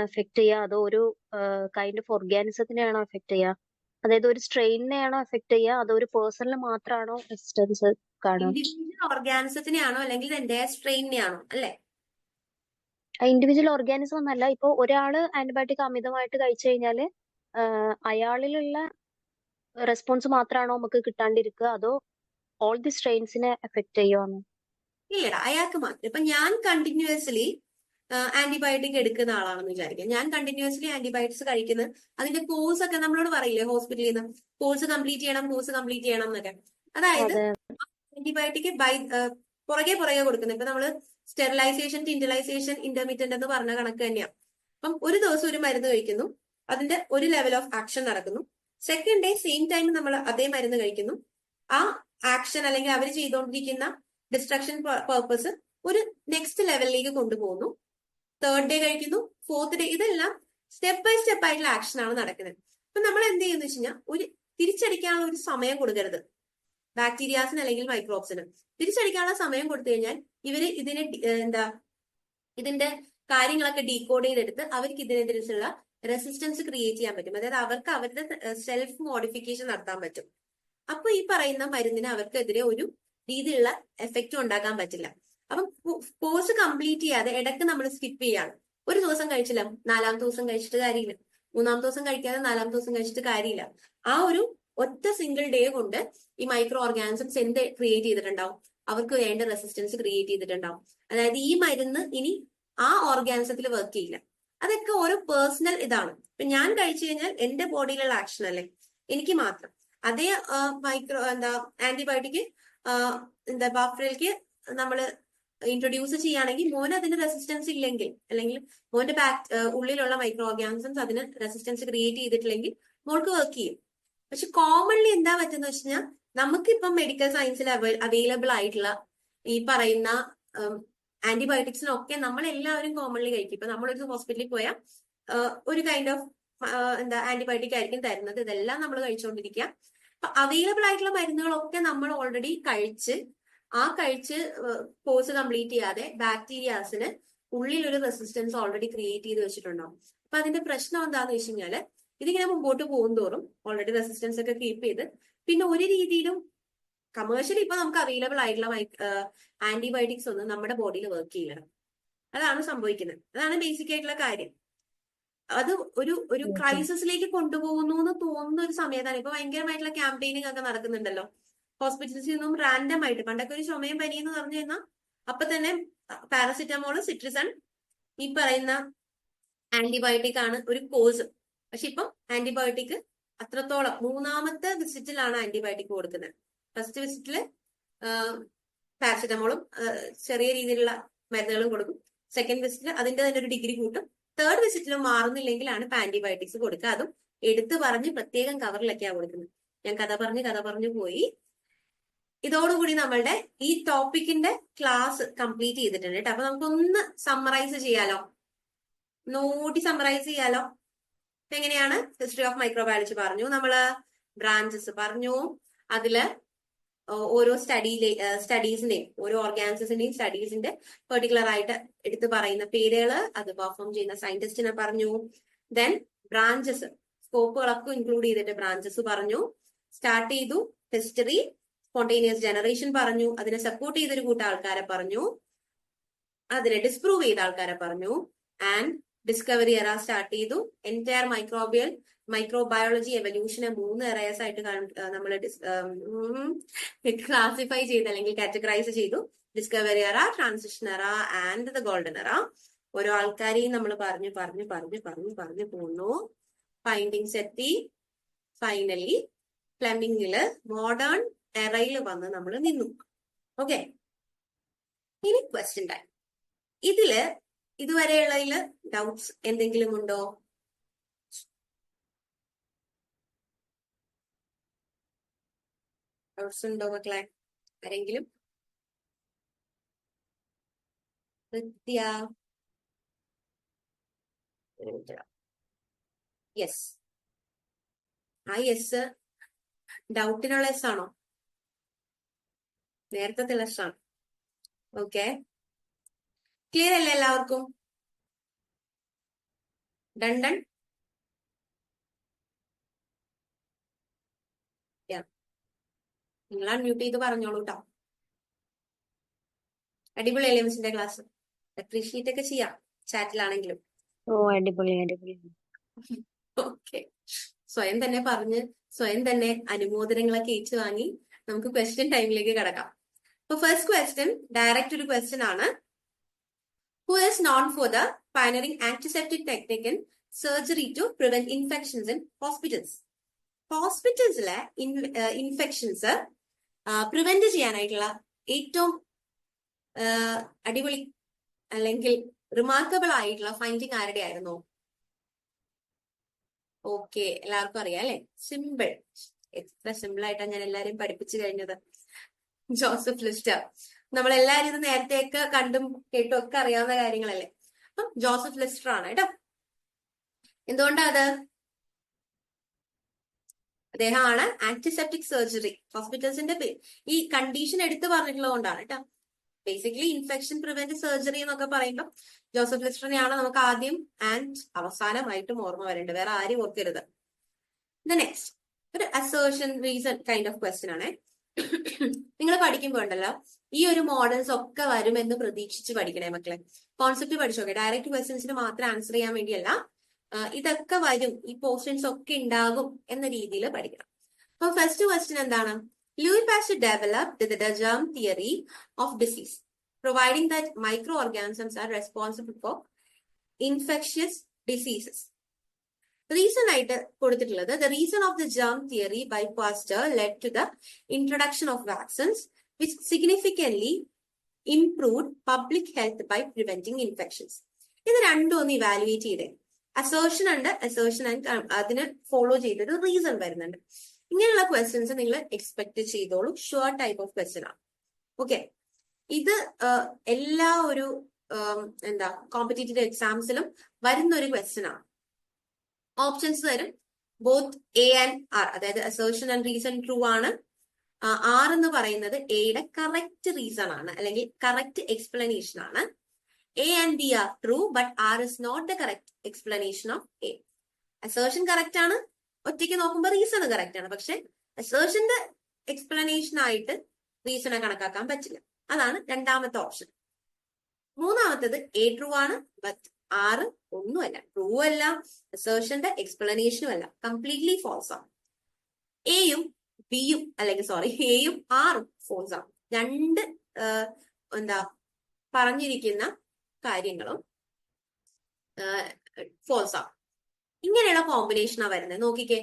എഫക്ട് ചെയ്യുക, അതോ ഒരു കൈൻഡ് ഓഫ് ഓർഗാനിസത്തിനെയാണോ എഫക്ട് ചെയ്യുക? അതായത് ഒരു സ്ട്രെയിനിനെയാണോ എഫക്ട് ചെയ്യുക, അതോ ഒരു പേഴ്സണിന് മാത്രമാണോ റെസിസ്റ്റൻസ് കാണുക? ഇൻഡിവിജ്വൽ ഓർഗാനിസത്തിനെയാണോ അല്ലെങ്കിൽ എന്റെ സ്ട്രെയിനിനെയാണോ അല്ലെ? ഇൻഡിവിജ്വൽ ഓർഗാനിസം എന്നല്ല, ഇപ്പൊ ഒരാള് ആന്റിബയോട്ടിക് അമിതമായിട്ട് കഴിച്ചു കഴിഞ്ഞാല് അയാളിലുള്ള റെസ്പോൺസ് മാത്രമാണോ നമുക്ക് കിട്ടാണ്ടിരിക്കുക, അതോ ഓൾ ദി സ്ട്രെയിൻസിനെ എഫക്ട് ചെയ്യുവാണോ? ഇല്ലടാ, അയാൾക്ക് മാത്രം. ഇപ്പൊ ഞാൻ കണ്ടിന്യൂസ്ലി ആന്റിബയോട്ടിക് എടുക്കുന്ന ആളാണെന്ന് വിചാരിക്കുക. ഞാൻ കണ്ടിന്യൂസ്ലി ആന്റിബയോട്ടിക്സ് കഴിക്കുന്നത്, അതിന്റെ കോഴ്സ് ഒക്കെ നമ്മളോട് പറയില്ലേ ഹോസ്പിറ്റലിൽ നിന്ന്, കോഴ്സ് കംപ്ലീറ്റ് ചെയ്യണം, കോഴ്സ് കംപ്ലീറ്റ് ചെയ്യണം എന്നൊക്കെ. അതായത് അതെ. ആന്റിബയോട്ടിക് പുറകെ കൊടുക്കുന്നത്. ഇപ്പൊ നമ്മള് സ്റ്റെറിലൈസേഷൻ, ടിൻഡലൈസേഷൻ, ഇന്റർമീഡിയന്റ് എന്ന് പറഞ്ഞ കണക്ക് തന്നെയാണ്. അപ്പം ഒരു ദിവസം ഒരു മരുന്ന് കഴിക്കുന്നു, അതിന്റെ ഒരു ലെവൽ ഓഫ് ആക്ഷൻ നടക്കുന്നു. സെക്കൻഡ് ഡേ സെയിം ടൈം നമ്മൾ അതേ മരുന്ന് കഴിക്കുന്നു. ആ ആക്ഷൻ അല്ലെങ്കിൽ അവർ ചെയ്തുകൊണ്ടിരിക്കുന്ന ഡിസ്ട്രക്ഷൻ പർപ്പസ് ഒരു നെക്സ്റ്റ് ലെവലിലേക്ക് കൊണ്ടുപോകുന്നു. തേർഡ് ഡേ കഴിക്കുന്നു, ഫോർത്ത് ഡേ. ഇതെല്ലാം സ്റ്റെപ്പ് ബൈ സ്റ്റെപ്പ് ആയിട്ടുള്ള ആക്ഷൻ ആണ് നടക്കുന്നത്. അപ്പൊ നമ്മൾ എന്ത് ചെയ്യുന്ന വെച്ച് കഴിഞ്ഞാൽ ഒരു തിരിച്ചടിക്കാനുള്ള ഒരു സമയം കൊടുക്കരുത് ബാക്ടീരിയാസിന് അല്ലെങ്കിൽ മൈക്രോബ്സിന്. തിരിച്ചടിക്കാനുള്ള സമയം കൊടുത്തു കഴിഞ്ഞാൽ ഇവര് ഇതിനെ ഇതിന്റെ കാര്യങ്ങളൊക്കെ ഡീകോഡ് ചെയ്തെടുത്ത് അവർക്ക് ഇതിനെതിരെയുള്ള റെസിസ്റ്റൻസ് ക്രിയേറ്റ് ചെയ്യാൻ പറ്റും. അതായത് അവർക്ക് അവരുടെ സെൽഫ് മോഡിഫിക്കേഷൻ നടത്താൻ പറ്റും. അപ്പൊ ഈ പറയുന്ന മരുന്നിന് അവർക്കെതിരെ ഒരു രീതിയിലുള്ള എഫക്റ്റും ഉണ്ടാക്കാൻ പറ്റില്ല. അപ്പം കോഴ്സ് കംപ്ലീറ്റ് ചെയ്യാതെ ഇടയ്ക്ക് നമ്മൾ സ്കിപ്പ് ചെയ്യാണ്. ഒരു ദിവസം കഴിച്ചില്ല, 4-ാമത്തെ ദിവസം കഴിച്ചിട്ട് കാര്യമില്ല. 3-ാമത്തെ ദിവസം കഴിക്കാതെ 4-ാമത്തെ ദിവസം കഴിച്ചിട്ട് കാര്യമില്ല. ആ ഒരു ഒറ്റ സിംഗിൾ ഡേ കൊണ്ട് ഈ മൈക്രോ ഓർഗാനിസംസ് എന്ത് ക്രിയേറ്റ് ചെയ്തിട്ടുണ്ടാവും? അവർക്ക് വേണ്ട റെസിസ്റ്റൻസ് ക്രിയേറ്റ് ചെയ്തിട്ടുണ്ടാവും. അതായത് ഈ മരുന്ന് ഇനി ആ ഓർഗാനിസത്തിൽ വർക്ക് ചെയ്യില്ല. അതൊക്കെ ഓരോ പേഴ്സണൽ ഇതാണ്. ഇപ്പൊ ഞാൻ കഴിച്ചു കഴിഞ്ഞാൽ എന്റെ ബോഡിയിലുള്ള ആക്ഷൻ അല്ലേ, എനിക്ക് മാത്രം. അതേ ആന്റിബയോട്ടിക് ബാഫ്രയിലേക്ക് നമ്മൾ ഇൻട്രൊഡ്യൂസ് ചെയ്യുകയാണെങ്കിൽ മോന് അതിന് റെസിസ്റ്റൻസ് ഇല്ലെങ്കിൽ, അല്ലെങ്കിൽ മോന്റെ ഉള്ളിലുള്ള മൈക്രോ ഓർഗാനിസംസ് അതിന് റെസിസ്റ്റൻസ് ക്രിയേറ്റ് ചെയ്തിട്ടില്ലെങ്കിൽ മോൾക്ക് വർക്ക് ചെയ്യും. പക്ഷെ കോമൺലി എന്താ പറ്റുന്ന വെച്ച് കഴിഞ്ഞാൽ നമുക്കിപ്പം മെഡിക്കൽ സയൻസിൽ അവൈലബിൾ ആയിട്ടുള്ള ഈ പറയുന്ന ആന്റിബയോട്ടിക്സിനൊക്കെ നമ്മൾ എല്ലാവരും കോമൺലി കഴിക്കും. ഇപ്പൊ നമ്മളൊരു ഹോസ്പിറ്റലിൽ പോയാൽ ഒരു കൈൻഡ് ഓഫ് ആന്റിബയോട്ടിക് ആയിരിക്കും തരുന്നത്. ഇതെല്ലാം നമ്മൾ കഴിച്ചുകൊണ്ടിരിക്കുക. അപ്പൊ അവൈലബിൾ ആയിട്ടുള്ള മരുന്നുകളൊക്കെ നമ്മൾ ഓൾറെഡി കഴിച്ച് കോഴ്സ് കംപ്ലീറ്റ് ചെയ്യാതെ ബാക്ടീരിയാസിന് ഉള്ളിൽ ഒരു റെസിസ്റ്റൻസ് ഓൾറെഡി ക്രിയേറ്റ് ചെയ്ത് വെച്ചിട്ടുണ്ടാവും. അപ്പൊ അതിന്റെ പ്രശ്നം എന്താന്ന് വെച്ച് കഴിഞ്ഞാല് ഇതിങ്ങനെ മുമ്പോട്ട് പോകും തോറും ഓൾറെഡി റെസിസ്റ്റൻസ് ഒക്കെ കീപ്പ് ചെയ്ത് പിന്നെ ഒരു രീതിയിലും കമേഴ്ഷ്യലി ഇപ്പൊ നമുക്ക് അവൈലബിൾ ആയിട്ടുള്ള ആന്റിബയോട്ടിക്സ് ഒന്നും നമ്മുടെ ബോഡിയിൽ വർക്ക് ചെയ്യണം. അതാണ് സംഭവിക്കുന്നത്. അതാണ് ബേസിക് ആയിട്ടുള്ള കാര്യം. അത് ഒരു ക്രൈസിസിലേക്ക് കൊണ്ടുപോകുന്നു എന്ന് തോന്നുന്ന ഒരു സമയത്താണ് ഇപ്പൊ ഭയങ്കരമായിട്ടുള്ള ക്യാമ്പയിനിങ് ഒക്കെ നടക്കുന്നുണ്ടല്ലോ ഹോസ്പിറ്റൽസിൽ നിന്നും. റാൻഡം ആയിട്ട് പണ്ടൊക്കെ ഒരു ചുമയും പനി എന്ന് പറഞ്ഞു കഴിഞ്ഞാൽ അപ്പൊ തന്നെ പാരസിറ്റമോൾ, സിട്രിസൺ, ഈ പറയുന്ന ആന്റിബയോട്ടിക് ആണ് ഒരു കോഴ്സ്. പക്ഷെ ഇപ്പം ആന്റിബയോട്ടിക് അത്രത്തോളം 3-ാമത്തെ വിസിറ്റിലാണ് ആന്റിബയോട്ടിക് കൊടുക്കുന്നത്. ഫസ്റ്റ് വിസിറ്റില് പാരസിറ്റമോളും ചെറിയ രീതിയിലുള്ള മരുന്നുകളും കൊടുക്കും. സെക്കൻഡ് വിസിറ്റിൽ അതിന്റെ തന്നെ ഒരു ഡിഗ്രി കൂട്ടും. തേർഡ് വിസിറ്റിൽ മാറുന്നില്ലെങ്കിലാണ് ആന്റിബയോട്ടിക്സ് കൊടുക്കുക. അതും എടുത്തു പറഞ്ഞ് പ്രത്യേകം കവറിലൊക്കെയാണ് കൊടുക്കുന്നത്. ഞാൻ കഥ പറഞ്ഞു പോയി. ഇതോടുകൂടി നമ്മളുടെ ഈ ടോപ്പിക്കിന്റെ ക്ലാസ് കംപ്ലീറ്റ് ചെയ്തിട്ടുണ്ട് കേട്ടോ. അപ്പൊ നമുക്കൊന്ന് സമ്മറൈസ് ചെയ്യാലോ, സമ്മറൈസ് ചെയ്യാലോ. അപ്പൊ എങ്ങനെയാണ്? ഹിസ്റ്ററി ഓഫ് മൈക്രോബയോളജി പറഞ്ഞു, നമ്മള് ബ്രാഞ്ചസ് പറഞ്ഞു, അതില് ഓരോ സ്റ്റഡീസിന്റെയും ഓരോ ഓർഗാനിസത്തിന്റെയും സ്റ്റഡീസിന്റെ പെർട്ടിക്കുലർ ആയിട്ട് എടുത്ത് പറയുന്ന പേരുകള്, അത് പെർഫോം ചെയ്യുന്ന സയന്റിസ്റ്റിനെ പറഞ്ഞു. ദെൻ ബ്രാഞ്ചസ്, സ്കോപ്പുകളൊക്കെ ഇൻക്ലൂഡ് ചെയ്തിട്ട് ബ്രാഞ്ചസ് പറഞ്ഞു. സ്റ്റാർട്ട് ചെയ്തു ഹിസ്റ്ററി, സ്പോണ്ടേനിയസ് ജനറേഷൻ പറഞ്ഞു, അതിനെ സപ്പോർട്ട് ചെയ്തൊരു കൂട്ടം ആൾക്കാരെ പറഞ്ഞു, അതിനെ ഡിസ്പ്രൂവ് ചെയ്ത ആൾക്കാരെ പറഞ്ഞു. ആൻഡ് ഡിസ്കവറി എറ സ്റ്റാർട്ട് ചെയ്തു. എൻറ്റയർ മൈക്രോബയോളജി എവല്യൂഷനെ 3 എറേഴ്സ് ആയിട്ട് നമ്മൾ ക്ലാസിഫൈ ചെയ്ത് അല്ലെങ്കിൽ കാറ്റഗറൈസ് ചെയ്തു. ഡിസ്കവറി എറ, ട്രാൻസിഷൻ എറ ആൻഡ് ദ ഗോൾഡൻ എറ. ഓരോ ആൾക്കാരെയും നമ്മൾ പറഞ്ഞു പോകുന്നു. ഫൈൻഡിങ്സ് എത്തി. ഫൈനലി ഫ്ലെമിംഗില് മോഡേൺ എറയിൽ വന്ന് നമ്മൾ നിന്നു. ഓക്കെ, ഇനി ക്വസ്റ്റ്യൻ ടൈം. ഇതില് ഇതുവരെയുള്ളതില് ഡൗട്ട്സ് എന്തെങ്കിലും ഉണ്ടോ? ഡൗട്ട്സ് ഉണ്ടോ മക്കളെ? ആരെങ്കിലും? യെസ്, ആ യെസ് ഡൗട്ടിനുള്ള യെസ് ആണോ? നേരത്തെ ലെസ് ആണ്. ഓക്കെ, ക്ലിയർ അല്ലേ എല്ലാവർക്കും? Done done. നിങ്ങൾ അൺമ്യൂട്ട് ചെയ്ത് പറഞ്ഞോളൂ കേട്ടോ. അടിപൊളിയല്ലേ മിസ്സിന്റെ ക്ലാസ്? അപ്രീഷിയേറ്റ് ഒക്കെ ചെയ്യാം ചാറ്റിലാണെങ്കിലും. ഓ അടിപൊളി അടിപൊളി. ഓക്കെ, സ്വയം തന്നെ പറഞ്ഞ് സ്വയം തന്നെ അനുമോദനങ്ങളൊക്കെ ഏറ്റുവാങ്ങി നമുക്ക് ക്വസ്റ്റ്യൻ ടൈമിലേക്ക് കിടക്കാം. അപ്പൊ ഫസ്റ്റ് ക്വസ്റ്റ്യൻ ഡയറക്റ്റ് ഒരു ക്വസ്റ്റ്യൻ ആണ്. Who is known for the pioneering antiseptic technique in surgery to prevent infections in hospitals? ഹോസ്പിറ്റൽസിലെ ഇൻഫെക്ഷൻസ് പ്രിവെന്റ് ചെയ്യാനായിട്ടുള്ള ഏറ്റവും അടിപൊളി അല്ലെങ്കിൽ റിമാർക്കബിൾ ആയിട്ടുള്ള ഫൈൻഡിങ് ആരുടെ ആയിരുന്നു? ഓക്കെ, എല്ലാവർക്കും അറിയാം അല്ലെ? സിമ്പിൾ. എത്ര സിമ്പിൾ ആയിട്ടാണ് ഞാൻ എല്ലാരെയും പഠിപ്പിച്ചു കഴിഞ്ഞത്. ജോസഫ് ലിസ്റ്റർ. നമ്മളെല്ലാരും ഇത് നേരത്തെയൊക്കെ കണ്ടും കേട്ടും ഒക്കെ അറിയാവുന്ന കാര്യങ്ങളല്ലേ. അപ്പം ജോസഫ് ലിസ്റ്റർ ആണ് കേട്ടോ. എന്തുകൊണ്ടാ അത്? അദ്ദേഹമാണ് ആന്റിസെപ്റ്റിക് സർജറി ഹോസ്പിറ്റൽസിന്റെ ഈ കണ്ടീഷൻ എടുത്തു പറഞ്ഞിട്ടുള്ളത് കൊണ്ടാണ് കേട്ടോ. ബേസിക്കലി ഇൻഫെക്ഷൻ പ്രിവെന്റ് സർജറി എന്നൊക്കെ പറയുമ്പോൾ ജോസഫ് ലിസ്റ്ററിനെയാണ് നമുക്ക് ആദ്യം ആൻഡ് അവസാനമായിട്ടും ഓർമ്മ വരേണ്ടത്. വേറെ ആരും ഓർക്കരുത്. നെക്സ്റ്റ് ഒരു assertion reason kind of question ആണ്. നിങ്ങൾ പഠിക്കുമ്പോൾ ഉണ്ടല്ലോ ഈ ഒരു മോഡൽസ് ഒക്കെ വരുമെന്ന് പ്രതീക്ഷിച്ച് പഠിക്കണേ മക്കളെ. കോൺസെപ്റ്റ് പഠിച്ചോക്കെ. ഡയറക്റ്റ് ക്വസ്റ്റ്യൻസിന് മാത്രം ആൻസർ ചെയ്യാൻ വേണ്ടിയല്ല, ഇതൊക്കെ വരും, ഈ പോർഷൻസ് ഒക്കെ ഉണ്ടാകും എന്ന രീതിയിൽ പഠിക്കണം. അപ്പൊ ഫസ്റ്റ് ക്വസ്റ്റ്യൻ എന്താണ്? Louis Pasteur developed the germ theory of disease providing that micro organisms are responsible for infectious diseases. Reason ആയിട്ട് കൊടുത്തിട്ടുള്ളത് the reason of the germ theory by Pasteur led to the introduction of vaccines which significantly improved public health by preventing infections. ഇത് രണ്ടും ഒന്ന് evaluate ചെയ്തേ. Assertion ഉണ്ട്, assertion and അതിന് follow ചെയ്തിട്ട് reason വരുന്നുണ്ട്. ഇങ്ങനെയുള്ള ക്വസ്റ്റ്യൻസ് നിങ്ങൾ എക്സ്പെക്ട് ചെയ്തോളൂ. ഷുവർ ടൈപ്പ് ഓഫ് ക്വസ്റ്റ്യൻ ആണ്. ഓക്കെ, ഇത് എല്ലാ ഒരു കോമ്പറ്റേറ്റീവ് എക്സാംസിലും വരുന്ന ഒരു ക്വസ്റ്റ്യൻ ആണ്. ഓപ്ഷൻസ് തരും. ബോത്ത് എ ആൻഡ് ആർ, അതായത് അസേർഷൻ ആൻഡ് റീസൺ ട്രൂ ആണ്. ആർ എന്ന് പറയുന്നത് എയുടെ കറക്റ്റ് റീസൺ ആണ് അല്ലെങ്കിൽ കറക്റ്റ് എക്സ്പ്ലനേഷൻ ആണ്. A and B are true, but R is not the correct explanation of A. Assertion correct ആണ്, ഒറ്റയ്ക്ക് നോക്കുമ്പോൾ റീസൺ കറക്റ്റ് ആണ്. പക്ഷെ അസേർഷന്റെ എക്സ്പ്ലനേഷൻ ആയിട്ട് റീസണെ കണക്കാക്കാൻ പറ്റില്ല. അതാണ് രണ്ടാമത്തെ ഓപ്ഷൻ. മൂന്നാമത്തത് എ ട്രൂ ആണ്, ബട്ട് ആർ ഒന്നുമല്ല, ട്രൂ അല്ല, അസേർഷന്റെ എക്സ്പ്ലനേഷനും അല്ല, കംപ്ലീറ്റ്ലി ഫോൾസ് ആണ്. എയും ബിയും അല്ലെങ്കിൽ എയും ആറും ഫോൾസ് ആണ്. രണ്ട് പറഞ്ഞിരിക്കുന്ന കാര്യങ്ങളും ഫോൾസ് ആണ്. ഇങ്ങനെയുള്ള കോമ്പിനേഷനാ വരുന്നത്. നോക്കിക്കേ,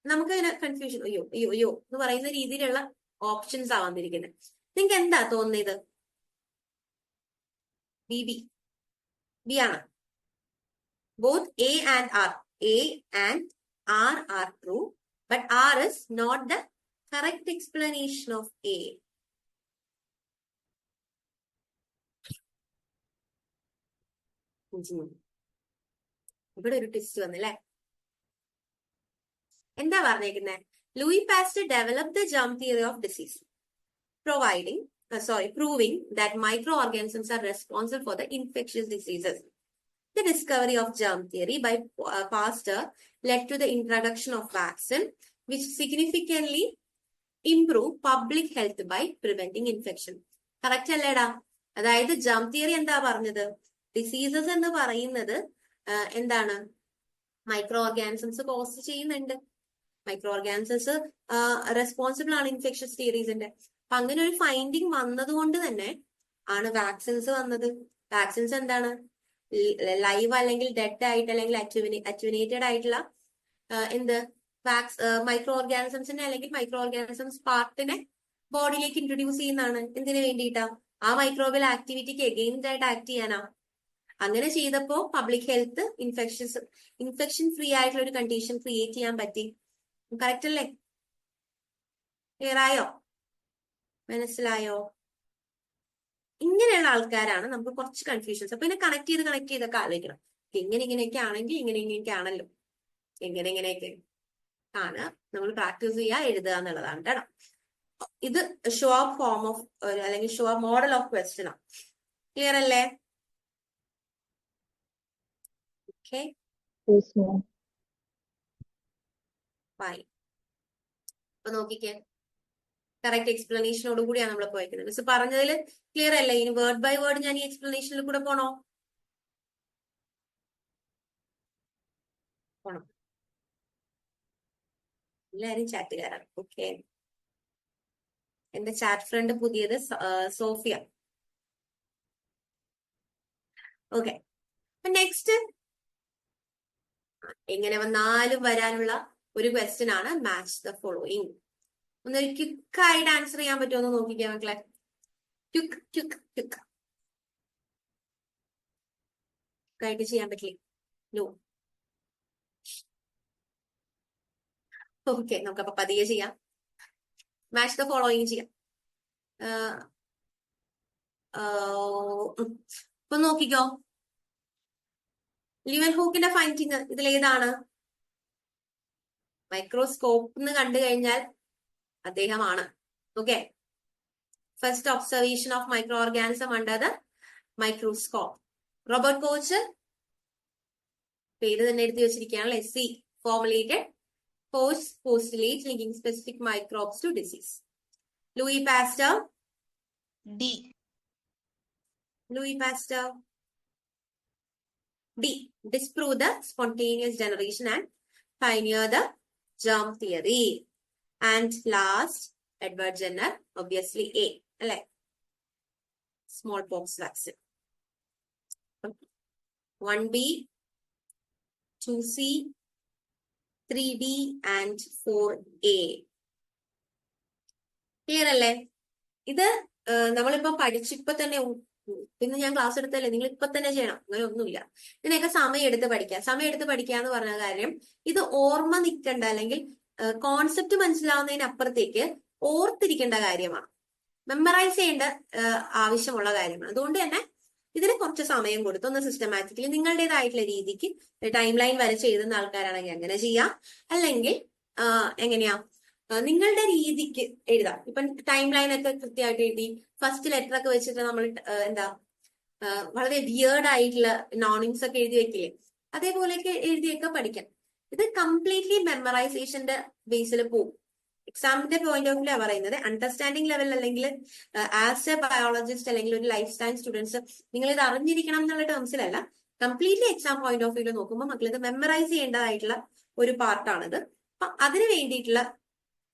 നമുക്ക് ഇങ്ങനെ കൺഫ്യൂഷൻ, അയ്യോ അയ്യോ അയ്യോ എന്ന് പറയുന്ന രീതിയിലുള്ള ഓപ്ഷൻസ് ആ വന്നിരിക്കുന്നത്. നിങ്ങൾക്ക് എന്താ തോന്നുന്നത്? ബി ആണ്. Both A and R, A and R are true, but R is not the correct explanation of A. ഇവിടെ ഒരു ട്വിസ്റ്റ് വന്നല്ലേ. എന്താ പറഞ്ഞേക്കുന്നത്? Louis Pasteur developed the germ theory of disease proving that microorganisms are responsible for the infectious diseases. The discovery of germ theory by Pasteur led to the introduction of vaccine, which significantly improved public health by preventing infection. Correct അല്ലേടാ? അതായത് germ theory എന്താ പറഞ്ഞത്? Diseases എന്ന് പറയുന്നത് എന്താണ്? Micro organisms cos ചെയ്യുന്നുണ്ട്. Micro organisms responsible ആണ് infectious തിയറീസിന്റെ. അപ്പൊ അങ്ങനെ ഒരു ഫൈൻഡിങ് വന്നത് കൊണ്ട് തന്നെ ആണ് വാക്സിൻസ് വന്നത്. വാക്സിൻസ് എന്താണ്? ലൈവ് അല്ലെങ്കിൽ ഡെഡ് ആയിട്ട് അല്ലെങ്കിൽ അറ്റുവിനേറ്റഡ് ആയിട്ടുള്ള മൈക്രോ ഓർഗാനിസംസിനെ അല്ലെങ്കിൽ മൈക്രോ ഓർഗാനിസംസ് പാർട്ടിനെ ബോഡിയിലേക്ക് ഇൻട്രൊഡ്യൂസ് ചെയ്യുന്നതാണ്. എന്തിനു വേണ്ടിയിട്ടാ? ആ മൈക്രോബിയൽ ആക്ടിവിറ്റിക്ക് എഗെയിൻസ്റ്റ് ആയിട്ട് ആക്ട് ചെയ്യാനാ. അങ്ങനെ ചെയ്തപ്പോ പബ്ലിക് ഹെൽത്ത് ഇൻഫെക്ഷൻ ഫ്രീ ആയിട്ടുള്ള ഒരു കണ്ടീഷൻ ക്രിയേറ്റ് ചെയ്യാൻ പറ്റി. കറക്റ്റ് അല്ലേ? ക്ലിയർ ആയോ? മനസ്സിലായോ? ഇങ്ങനെയുള്ള ആൾക്കാരാണ് നമുക്ക് കുറച്ച് കൺഫ്യൂഷൻസ്. അപ്പൊ ഇതിനെ കണക്ട് ചെയ്തൊക്കെ ആലോചിക്കണം. ഇങ്ങനെയൊക്കെ ആണെങ്കിൽ ഇങ്ങനെയൊക്കെ ആണല്ലോ, എങ്ങനെയൊക്കെ. കാണുക, നമ്മൾ പ്രാക്ടീസ് ചെയ്യുക, എഴുതുക എന്നുള്ളതാണ് കേട്ടോ. ഇത് ഷുവർ ഫോം ഓഫ് അല്ലെങ്കിൽ ഷുവർ മോഡൽ ഓഫ് ക്വസ്റ്റ്യൻ ആണ്. ക്ലിയർ അല്ലേ? Okay, fine. അപ്പൊ നോക്കിക്കേ, കറക്റ്റ് എക്സ്പ്ലനേഷനോട് കൂടിയാണ് നമ്മൾ പോയിരിക്കുന്നത്. മിസ് പറഞ്ഞതിൽ ക്ലിയർ അല്ലേ? ഇനി വേർഡ് ബൈ വേർഡ് ഞാൻ ഈ എക്സ്പ്ലനേഷനിൽ കൂടെ പോണോ? പോണം. എല്ലാരും ചാറ്റുകാരാണ്. ഓക്കെ, എന്റെ ചാറ്റ് ഫ്രണ്ട് പുതിയത് സോഫിയ. ഓക്കെ, നെക്സ്റ്റ് എങ്ങനെ വന്നാലും വരാനുള്ള ഒരു ക്വസ്റ്റ്യൻ ആണ് മാച്ച് ദ ഫോളോയിങ്. ഒന്നൊരു ക്വിക്കായിട്ട് ആൻസർ ചെയ്യാൻ പറ്റുമോ എന്ന് നോക്കിക്കാം മക്കളെ. ക്വിക്ക് ആയിട്ട് ചെയ്യാൻ പറ്റില്ലേ? നോ. ഓക്കെ, നമുക്കപ്പൊ പതിയെ ചെയ്യാം. മാച്ച് ദ ഫോളോയിങ് ചെയ്യാം. ഇപ്പൊ നോക്കിക്കോ, ലിവൻ ഹൂക്കിന്റെ ഫൈൻഡിങ് ഇതിലേതാണ്? മൈക്രോസ്കോപ്പ് എന്ന് കണ്ടു കഴിഞ്ഞാൽ അദ്ദേഹമാണ്. Okay, first observation of micro organism under the microscope. Robert coach പേര് തന്നെ എഴുതി വെച്ചിരിക്കുകയാണ്. SC formulated postulate linking specific microbes to disease. Louis Pasteur. D. Louis Pasteur. D. Disprove the spontaneous generation and pioneer the germ theory. And last, Edward Jenner, obviously A. അല്ലെ? Smallpox vaccine. 1B, 2C, 3D and 4A. Clear അല്ലേ? ഇത് നമ്മളിപ്പോ പഠിച്ചിപ്പോ തന്നെ, പിന്നെ ഞാൻ class എടുത്തല്ലേ, നിങ്ങൾ ഇപ്പൊ തന്നെ ചെയ്യണം, അങ്ങനെ ഒന്നുമില്ല. ഇതിനൊക്കെ സമയം എടുത്ത് പഠിക്കുക എന്ന് പറഞ്ഞ കാര്യം, ഇത് ഓർമ്മ നിൽക്കേണ്ട അല്ലെങ്കിൽ കോൺസെപ്റ്റ് മനസ്സിലാവുന്നതിനപ്പുറത്തേക്ക് ഓർത്തിരിക്കേണ്ട കാര്യമാണ്, മെമ്മറൈസ് ചെയ്യേണ്ട ആവശ്യമുള്ള കാര്യമാണ്. അതുകൊണ്ട് തന്നെ ഇതിന് കുറച്ച് സമയം കൊടുത്ത് ഒന്ന് സിസ്റ്റമാറ്റിക്കലി നിങ്ങളുടേതായിട്ടുള്ള രീതിക്ക് ടൈം ലൈൻ വരച്ച് എഴുതുന്ന ആൾക്കാരാണെങ്കിൽ അങ്ങനെ ചെയ്യാം. അല്ലെങ്കിൽ എങ്ങനെയാ നിങ്ങളുടെ രീതിക്ക് എഴുതാം. ഇപ്പൊ ടൈം ലൈൻ ഒക്കെ കൃത്യമായിട്ട് എഴുതി ഫസ്റ്റ് ലെറ്റർ ഒക്കെ വെച്ചിട്ട് നമ്മൾ വളരെ വിയേർഡ് ആയിട്ടുള്ള നോണിങ്സ് ഒക്കെ എഴുതി വെക്കില്ലേ, അതേപോലെയൊക്കെ എഴുതിയൊക്കെ പഠിക്കാം. ഇത് കംപ്ലീറ്റ്ലി മെമ്മറൈസേഷന്റെ ബേസിൽ പോകും. എക്സാമിന്റെ പോയിന്റ് ഓഫ് വ്യൂ പറയുന്നത് അണ്ടർസ്റ്റാൻഡിംഗ് ലെവൽ അല്ലെങ്കിൽ ആസ് എ ബയോളജിസ്റ്റ് അല്ലെങ്കിൽ ഒരു ലൈഫ് സയൻസ് സ്റ്റുഡൻസ് നിങ്ങൾ ഇത് അറിഞ്ഞിരിക്കണം എന്നുള്ള ടേംസിലല്ല, completely exam point of view നോക്കുമ്പോൾ മക്കൾ ഇത് മെമ്മറൈസ് ചെയ്യേണ്ടതായിട്ടുള്ള ഒരു പാർട്ടാണിത്. അപ്പൊ അതിന് വേണ്ടിയിട്ടുള്ള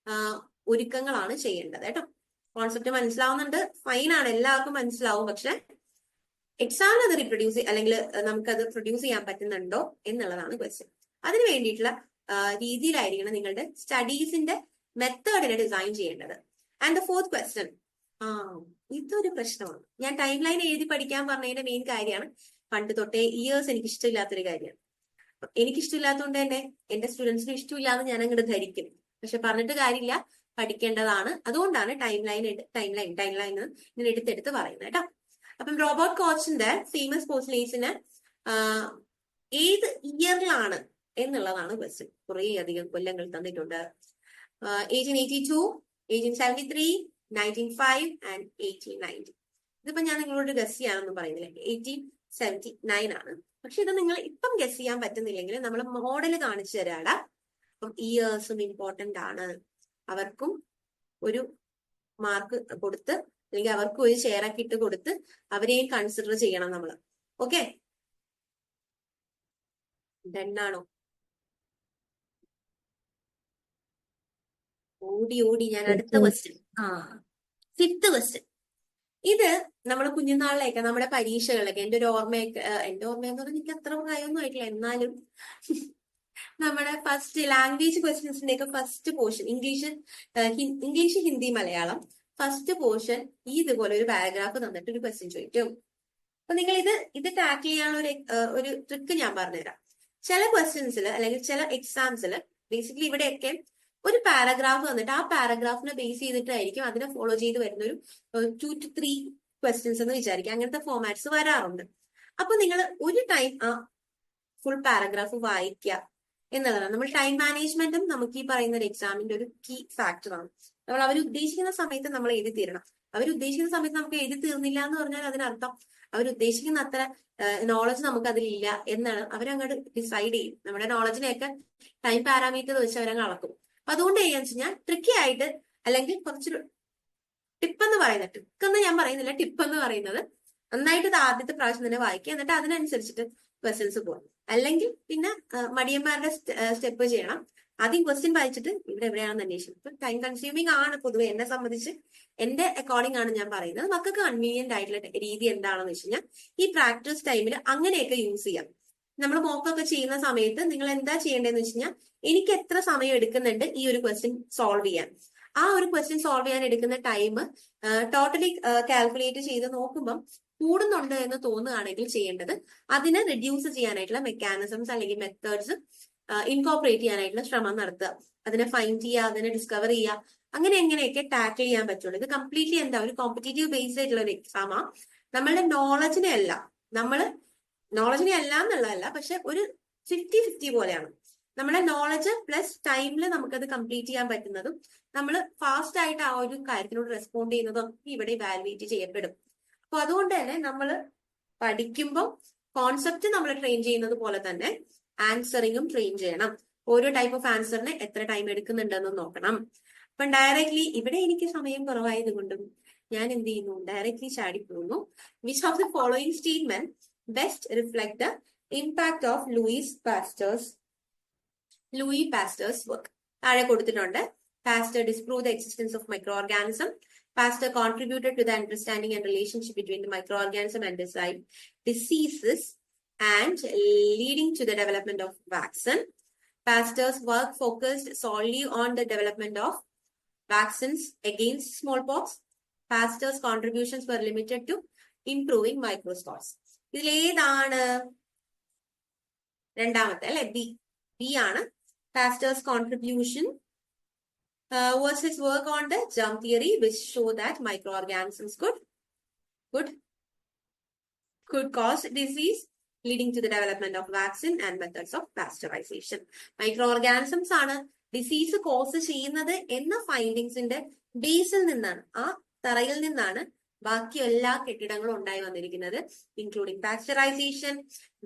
ഒരുക്കങ്ങളാണ് ചെയ്യേണ്ടത് കേട്ടോ. കോൺസെപ്റ്റ് മനസ്സിലാവുന്നുണ്ട്, ഫൈൻ ആണ്, എല്ലാവർക്കും മനസ്സിലാവും. പക്ഷെ എക്സാമിൽ അത് റീപ്രൊഡ്യൂസ് അല്ലെങ്കിൽ നമുക്കത് പ്രൊഡ്യൂസ് ചെയ്യാൻ പറ്റുന്നുണ്ടോ എന്നുള്ളതാണ് ക്വസ്റ്റ്യൻ. അതിന് വേണ്ടിയിട്ടുള്ള രീതിയിലായിരിക്കണം നിങ്ങളുടെ സ്റ്റഡീസിന്റെ മെത്തേഡിനെ ഡിസൈൻ ചെയ്യേണ്ടത്. ആൻഡ് ദ ഫോർത്ത് ക്വസ്റ്റ്യൻ, ഇതൊരു പ്രശ്നമാണ്. ഞാൻ ടൈം ലൈൻ എഴുതി പഠിക്കാൻ പറഞ്ഞതിന്റെ മെയിൻ കാര്യമാണ്, പണ്ട് തൊട്ടേ ഇയേഴ്സ് എനിക്ക് ഇഷ്ടമില്ലാത്തൊരു കാര്യമാണ്. എനിക്കിഷ്ടമില്ലാത്തതുകൊണ്ട് തന്നെ എന്റെ സ്റ്റുഡൻസിന് ഇഷ്ടമില്ലാന്ന് ഞാൻ അങ്ങോട്ട് ധരിക്കും. പക്ഷെ പറഞ്ഞിട്ട് കാര്യമില്ല, പഠിക്കേണ്ടതാണ്. അതുകൊണ്ടാണ് ടൈം ലൈൻ ഇങ്ങനെ എടുത്തെടുത്ത് പറയുന്നത് കേട്ടോ. അപ്പം റോബർട്ട് കോച്ചിന്റെ ഫേമസ് പോസ്റ്റുലേറ്റ്സിന് ഏത് ഇയറിലാണ് എന്നുള്ളതാണ് ക്വസ്റ്റ്യൻ. കുറേ അധികം കൊല്ലങ്ങൾ തന്നിട്ടുണ്ട്. 1882, 1873, 1905 ആൻഡ് 1890. ഇതിപ്പോ ഞാൻ നിങ്ങളോട് ഗസ് ചെയ്യാനൊന്നും പറയുന്നില്ല, 1879 ആണ്. പക്ഷെ ഇത് നിങ്ങൾ ഇപ്പം ഗസ് ചെയ്യാൻ പറ്റുന്നില്ലെങ്കിൽ നമ്മൾ മോഡല് കാണിച്ചു തരാടാ. അപ്പം ഇയേഴ്സും ഇമ്പോർട്ടന്റ് ആണ്. അവർക്കും ഒരു മാർക്ക് കൊടുത്ത് അല്ലെങ്കിൽ അവർക്കും ഒരു ഷെയറൊക്കെ ഇട്ട് കൊടുത്ത് അവരെയും കൺസിഡർ ചെയ്യണം നമ്മൾ. ഓക്കെ, ഡണ്ണാണോ? ഓടി ഞാൻ അടുത്ത ക്വസ്റ്റ്യൻ. Fifth question. ഇത് നമ്മുടെ കുഞ്ഞുനാളിലേക്ക് നമ്മുടെ പരീക്ഷകളിലൊക്കെ എന്റെ ഓർമ്മയെന്ന് പറഞ്ഞാൽ എനിക്ക് അത്ര പ്രായമൊന്നും ആയിട്ടില്ല, എന്നാലും നമ്മുടെ ഫസ്റ്റ് ലാംഗ്വേജ് ക്വസ്റ്റ്യൻസിന്റെ ഒക്കെ first portion English Hindi Malayalam first portion ഇതുപോലെ ഒരു പാരഗ്രാഫ് തന്നിട്ട് ഒരു ക്വസ്റ്റ്യൻ ചോദിക്കും. അപ്പൊ നിങ്ങൾ ഇത് ടാക്കിൾ ചെയ്യാനുള്ള ഒരു ട്രിക്ക് ഞാൻ പറഞ്ഞുതരാം. ചില ക്വസ്റ്റ്യൻസിൽ അല്ലെങ്കിൽ ചില എക്സാംസിൽ ബേസിക്കലി ഇവിടെയൊക്കെ ഒരു പാരഗ്രാഫ് വന്നിട്ട് ആ പാരഗ്രാഫിനെ ബേസ് ചെയ്തിട്ടായിരിക്കും അതിനെ ഫോളോ ചെയ്ത് വരുന്ന ഒരു 2 to 3 ക്വസ്റ്റ്യൻസ് എന്ന് വിചാരിക്കുക. അങ്ങനത്തെ ഫോമാറ്റ്സ് വരാറുണ്ട്. അപ്പൊ നിങ്ങൾ ഒരു ടൈം ആ ഫുൾ പാരഗ്രാഫ് വായിക്കുക, എന്നുള്ളതാണ്. നമ്മൾ ടൈം മാനേജ്മെന്റും നമുക്ക് ഈ പറയുന്ന ഒരു എക്സാമിന്റെ ഒരു കീ ഫാക്ടറാണ്. നമ്മൾ അവർ ഉദ്ദേശിക്കുന്ന സമയത്ത് നമ്മൾ എഴുതി തീരണം. അവരുദ്ദേശിക്കുന്ന സമയത്ത് നമുക്ക് എഴുതി തീർന്നില്ല എന്ന് പറഞ്ഞാൽ അതിനർത്ഥം അവരുദ്ദേശിക്കുന്ന അത്ര നോളജ് നമുക്ക് അതിലില്ല എന്നാണ് അവരങ്ങോട്ട് ഡിസൈഡ് ചെയ്യും. നമ്മുടെ നോളജിനെയൊക്കെ ടൈം പാരാമീറ്റർ വെച്ച് അവരങ്ങ് അളക്കും. അപ്പൊ അതുകൊണ്ട് ചെയ്യാന്ന് വെച്ച് കഴിഞ്ഞാൽ ട്രിക്കി ആയിട്ട് അല്ലെങ്കിൽ കുറച്ചൊരു ടിപ്പ് എന്ന് പറയുന്നത്, ട്രിക്ക് എന്ന് ഞാൻ പറയുന്നില്ല, ടിപ്പ് എന്ന് പറയുന്നത് നന്നായിട്ട് ഇത് ആദ്യത്തെ പ്രാവശ്യം തന്നെ വായിക്കുക, എന്നിട്ട് അതിനനുസരിച്ചിട്ട് ക്വസ്റ്റ്യൻസ് പോകാം. അല്ലെങ്കിൽ പിന്നെ മടിയന്മാരുടെ സ്റ്റെപ്പ് ചെയ്യണം. ആദ്യം ക്വസ്റ്റ്യൻ വായിച്ചിട്ട് ഇവിടെ എവിടെയാണെന്ന് അന്വേഷിക്കും. ടൈം കൺസ്യൂമിംഗ് ആണ് പൊതുവെ എന്നെ സംബന്ധിച്ച്, എന്റെ അക്കോർഡിംഗ് ആണ് ഞാൻ പറയുന്നത്. മക്കൾക്ക് കൺവീനിയന്റ് ആയിട്ടുള്ള രീതി എന്താണെന്ന് വെച്ച് കഴിഞ്ഞാൽ ഈ പ്രാക്ടീസ് ടൈമിൽ അങ്ങനെയൊക്കെ യൂസ് ചെയ്യാം. നമ്മൾ മോക്കൊക്കെ ചെയ്യുന്ന സമയത്ത് നിങ്ങൾ എന്താ ചെയ്യേണ്ടതെന്ന് വെച്ച് കഴിഞ്ഞാൽ എനിക്ക് എത്ര സമയം എടുക്കുന്നുണ്ട് ഈ ഒരു ക്വസ്റ്റ്യൻ സോൾവ് ചെയ്യാൻ, ആ ഒരു ക്വസ്റ്റ്യൻ സോൾവ് ചെയ്യാൻ എടുക്കുന്ന ടൈം ടോട്ടലി കാൽക്കുലേറ്റ് ചെയ്ത് നോക്കുമ്പം കൂടുന്നുണ്ട് എന്ന് തോന്നുകയാണെങ്കിൽ ചെയ്യേണ്ടത് അതിനെ റിഡ്യൂസ് ചെയ്യാനായിട്ടുള്ള മെക്കാനിസംസ് അല്ലെങ്കിൽ മെത്തേഡ്സ് ഇൻകോപ്പറേറ്റ് ചെയ്യാനായിട്ടുള്ള ശ്രമം നടത്തുക. അതിനെ ഫൈൻഡ് ചെയ്യുക, അതിനെ ഡിസ്കവർ ചെയ്യുക, അങ്ങനെ എങ്ങനെയൊക്കെ ടാക്കിൾ ചെയ്യാൻ പറ്റുള്ളൂ. ഇത് കംപ്ലീറ്റ്ലി എന്താ ഒരു കോമ്പറ്റേറ്റീവ് ബേസ്ഡ് ആയിട്ടുള്ള ഒരു എക്സാമാ. നമ്മളുടെ നോളജിനെ അല്ല എന്നുള്ളതല്ല, പക്ഷെ ഒരു 50-50 പോലെയാണ്. നമ്മുടെ നോളജ് പ്ലസ് ടൈമിൽ നമുക്കത് കംപ്ലീറ്റ് ചെയ്യാൻ പറ്റുന്നതും നമ്മൾ ഫാസ്റ്റ് ആയിട്ട് ആ ഒരു കാര്യത്തിനോട് റെസ്പോണ്ട് ചെയ്യുന്നതും ഇവിടെ വാലുവേറ്റ് ചെയ്യപ്പെടും. അപ്പൊ അതുകൊണ്ട് തന്നെ നമ്മൾ പഠിക്കുമ്പോൾ കോൺസെപ്റ്റ് നമ്മൾ ട്രെയിൻ ചെയ്യുന്നത് പോലെ തന്നെ ആൻസറിങ്ങും ട്രെയിൻ ചെയ്യണം. ഓരോ ടൈപ്പ് ഓഫ് ആൻസറിന് എത്ര ടൈം എടുക്കുന്നുണ്ടെന്ന് നോക്കണം. അപ്പൊ ഡയറക്ട്ലി ഇവിടെ എനിക്ക് സമയം കുറവായത് കൊണ്ടും ഞാൻ എന്ത് ചെയ്യുന്നു, ഡയറക്ട്ലി ചാടിപ്പോകുന്നു. Which of the following statement best reflect the impact of Louis Pasteur's work? താഴെ കൊടുത്തിട്ടുണ്ട്. Pasteur disproved the existence of microorganism. Pasteur contributed to the understanding and relationship between the microorganism and diseases and leading to the development of vaccine. Pasteur's work focused solely on the development of vaccines against smallpox. Pasteur's contributions were limited to improving microscopes. ഇതിലേതാണ് രണ്ടാമത്തെ അല്ലെ? B ആണ്. Pasteur's contribution was his work on the germ theory, which showed that microorganisms could cause disease, leading to the development of vaccine and methods of pasteurization. Microorganisms ആണ് disease cause ചെയ്യുന്നത് എന്ന ഫൈൻഡിങ്സിന്റെ ബേസിൽ നിന്നാണ്, ആ തറയിൽ നിന്നാണ് ബാക്കി എല്ലാ കെട്ടിടങ്ങളും ഉണ്ടായി വന്നിരിക്കുന്നത്, ഇൻക്ലൂഡിംഗ് പാസ്ചറൈസേഷൻ,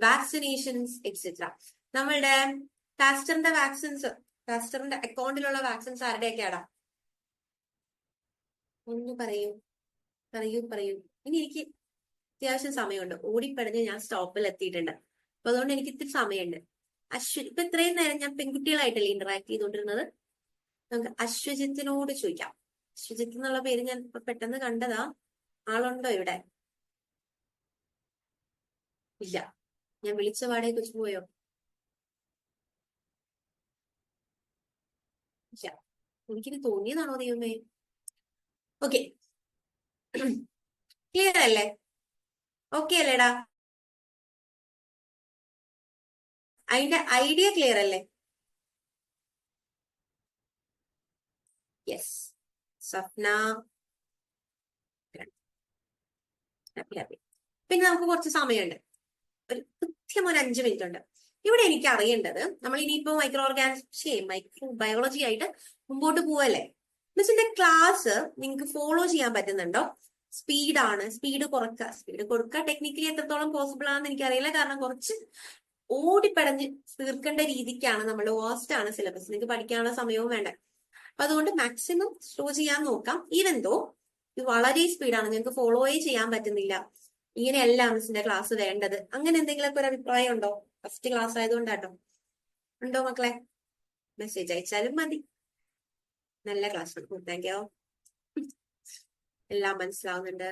വാക്സിനേഷൻസ് എക്സെട്ര. നമ്മളുടെ പാസ്റ്ററിന്റെ അക്കൗണ്ടിലുള്ള വാക്സിൻസ് ആരുടെയൊക്കെയാടാ? ഒന്ന് പറയൂ. ഇനി എനിക്ക് അത്യാവശ്യം സമയമുണ്ട്. ഓടിപ്പടഞ്ഞ് ഞാൻ സ്റ്റോപ്പിൽ എത്തിയിട്ടുണ്ട്. അപ്പൊ അതുകൊണ്ട് എനിക്ക് ഇത്തിരി സമയമുണ്ട്. ഇപ്പൊ ഇത്രയും നേരം ഞാൻ പെൺകുട്ടികളായിട്ടല്ലേ ഇന്ററാക്ട് ചെയ്തുകൊണ്ടിരുന്നത്. നമുക്ക് അശ്വജിത്തിനോട് ചോദിക്കാം. അശ്വജിത്ത് എന്നുള്ള പേര് ഞാൻ ഇപ്പൊ പെട്ടെന്ന് കണ്ടതാ. ആളുണ്ടോ ഇവിടെ? ഇല്ല. ഞാൻ വിളിച്ച പാടെ കുറിച്ച് പോയോ? എനിക്കിത് തോന്നിയതാണോ ദൈവമേ? ഓക്കെ, ക്ലിയർ അല്ലേ? ഓക്കെ അല്ലേടാ? അതിന്റെ ഐഡിയ ക്ലിയർ അല്ലേ? യെസ്. സ്വപ്ന, പിന്നെ നമുക്ക് കുറച്ച് സമയമുണ്ട്. കൃത്യം ഒരു 5 മിനിറ്റ് ഉണ്ട്. ഇവിടെ എനിക്ക് അറിയേണ്ടത്, നമ്മൾ ഇനിയിപ്പോ മൈക്രോബയോളജി ആയിട്ട് മുമ്പോട്ട് പോവല്ലേ. മിസ്സിന്റെ ക്ലാസ് നിങ്ങൾക്ക് ഫോളോ ചെയ്യാൻ പറ്റുന്നുണ്ടോ? സ്പീഡ് കൊടുക്കുക. ടെക്നിക്കലി എത്രത്തോളം പോസിബിൾ ആണെന്ന് എനിക്കറിയില്ല. കാരണം കുറച്ച് ഓടിപ്പടഞ്ഞ് തീർക്കേണ്ട രീതിക്കാണ്, നമ്മുടെ വേസ്റ്റ് ആണ് സിലബസ്. നിങ്ങൾക്ക് പഠിക്കാനുള്ള സമയവും വേണ്ട. അപ്പൊ അതുകൊണ്ട് മാക്സിമം സ്ലോ ചെയ്യാൻ നോക്കാം. ഈവൻ ദോ ഇത് വളരെ സ്പീഡാണ്, ഞങ്ങൾക്ക് ഫോളോയേ ചെയ്യാൻ പറ്റുന്നില്ല, ഇങ്ങനെയല്ല മിസ്സിന്റെ ക്ലാസ് വേണ്ടത്, അങ്ങനെ എന്തെങ്കിലുമൊക്കെ ഒരു അഭിപ്രായം ഉണ്ടോ? ഫസ്റ്റ് ക്ലാസ് ആയതുകൊണ്ടാട്ടോ. ഉണ്ടോ മക്കളെ? മെസ്സേജ് അയച്ചാലും മതി. നല്ല ക്ലാസ് ആണ്. Thank you. എല്ലാം മനസ്സിലാവുന്നുണ്ട്,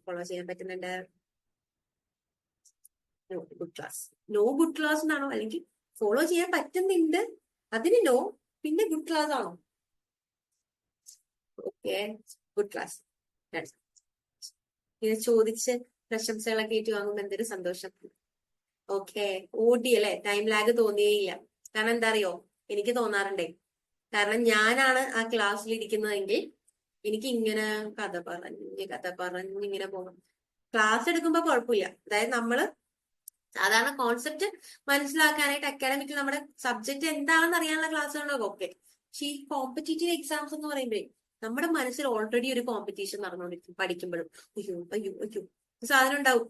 ഫോളോ ചെയ്യാൻ പറ്റുന്നുണ്ട്. ഗുഡ് ക്ലാസ് എന്നാണോ? അല്ലെങ്കിൽ ഫോളോ ചെയ്യാൻ പറ്റുന്നുണ്ട് അതിന് നോ, പിന്നെ ഗുഡ് ക്ലാസ് ആണോ? Okay, good class. ഇത് ചോദിച്ച് പ്രശംസകളൊക്കെ ഏറ്റുവാങ്ങുമ്പോൾ എന്തൊരു സന്തോഷം. ഓക്കെ, ഓടി അല്ലെ? ടൈം ലാഗ് തോന്നിയേയില്ല. കാരണം എന്താ അറിയോ, എനിക്ക് തോന്നാറുണ്ടേ. കാരണം ഞാനാണ് ആ ക്ലാസ്സിൽ ഇരിക്കുന്നതെങ്കിൽ എനിക്ക് ഇങ്ങനെ കഥ പറഞ്ഞ് ഇങ്ങനെ പോകണം. ക്ലാസ് എടുക്കുമ്പോ കുഴപ്പമില്ല. അതായത് നമ്മള് സാധാരണ കോൺസെപ്റ്റ് മനസ്സിലാക്കാനായിട്ട് അക്കാഡമിക്കിൽ നമ്മുടെ സബ്ജക്ട് എന്താണെന്ന് അറിയാനുള്ള ക്ലാസ്സുകളൊക്കെ ഓക്കെ. പക്ഷെ ഈ കോമ്പറ്റീറ്റീവ് എക്സാംസ് എന്ന് പറയുമ്പോഴേ നമ്മുടെ മനസ്സിൽ ഓൾറെഡി ഒരു കോമ്പറ്റീഷൻ നടന്നുകൊണ്ടിരിക്കും. പഠിക്കുമ്പോഴും അയ്യോ അയ്യോ അയ്യോ സാധനം ഉണ്ടാവും,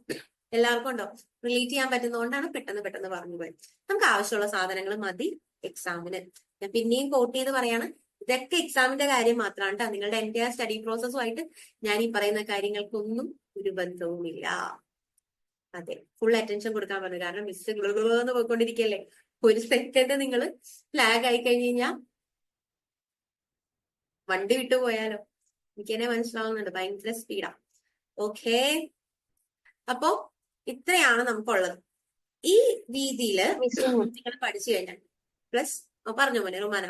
എല്ലാവർക്കും ഉണ്ടാവും. റിലേറ്റ് ചെയ്യാൻ പറ്റുന്നതുകൊണ്ടാണ് പെട്ടെന്ന് പറഞ്ഞു പോയത്. നമുക്ക് ആവശ്യമുള്ള സാധനങ്ങൾ മതി എക്സാമിന്. ഞാൻ പിന്നെയും കോട്ട് ചെയ്ത് പറയാണ്, ഇതൊക്കെ എക്സാമിന്റെ കാര്യം മാത്രമാണ് കേട്ടോ. നിങ്ങളുടെ എൻ്റെ സ്റ്റഡി പ്രോസസ്സുമായിട്ട് ഞാൻ ഈ പറയുന്ന കാര്യങ്ങൾക്കൊന്നും ഒരു ബന്ധവുമില്ല. അതെ, ഫുൾ അറ്റൻഷൻ കൊടുക്കാൻ പറഞ്ഞു. കാരണം മിസ് എന്ന് പോയിക്കൊണ്ടിരിക്കല്ലേ. ഒരു സെക്കൻഡ് നിങ്ങൾ ഫ്ലാഗ് ആയി കഴിഞ്ഞ് കഴിഞ്ഞാൽ വണ്ടി വിട്ടു പോയാലോ. എനിക്ക് തന്നെ മനസ്സിലാവുന്നുണ്ട്, ഭയങ്കര സ്പീഡാ. ഓക്കെ, അപ്പോ ഇത്രയാണ് നമുക്കുള്ളത്. ഈ രീതിയില് നിങ്ങൾ പഠിച്ചു കഴിഞ്ഞാൽ പ്ലസ് പറഞ്ഞു മോനെ റുമാന.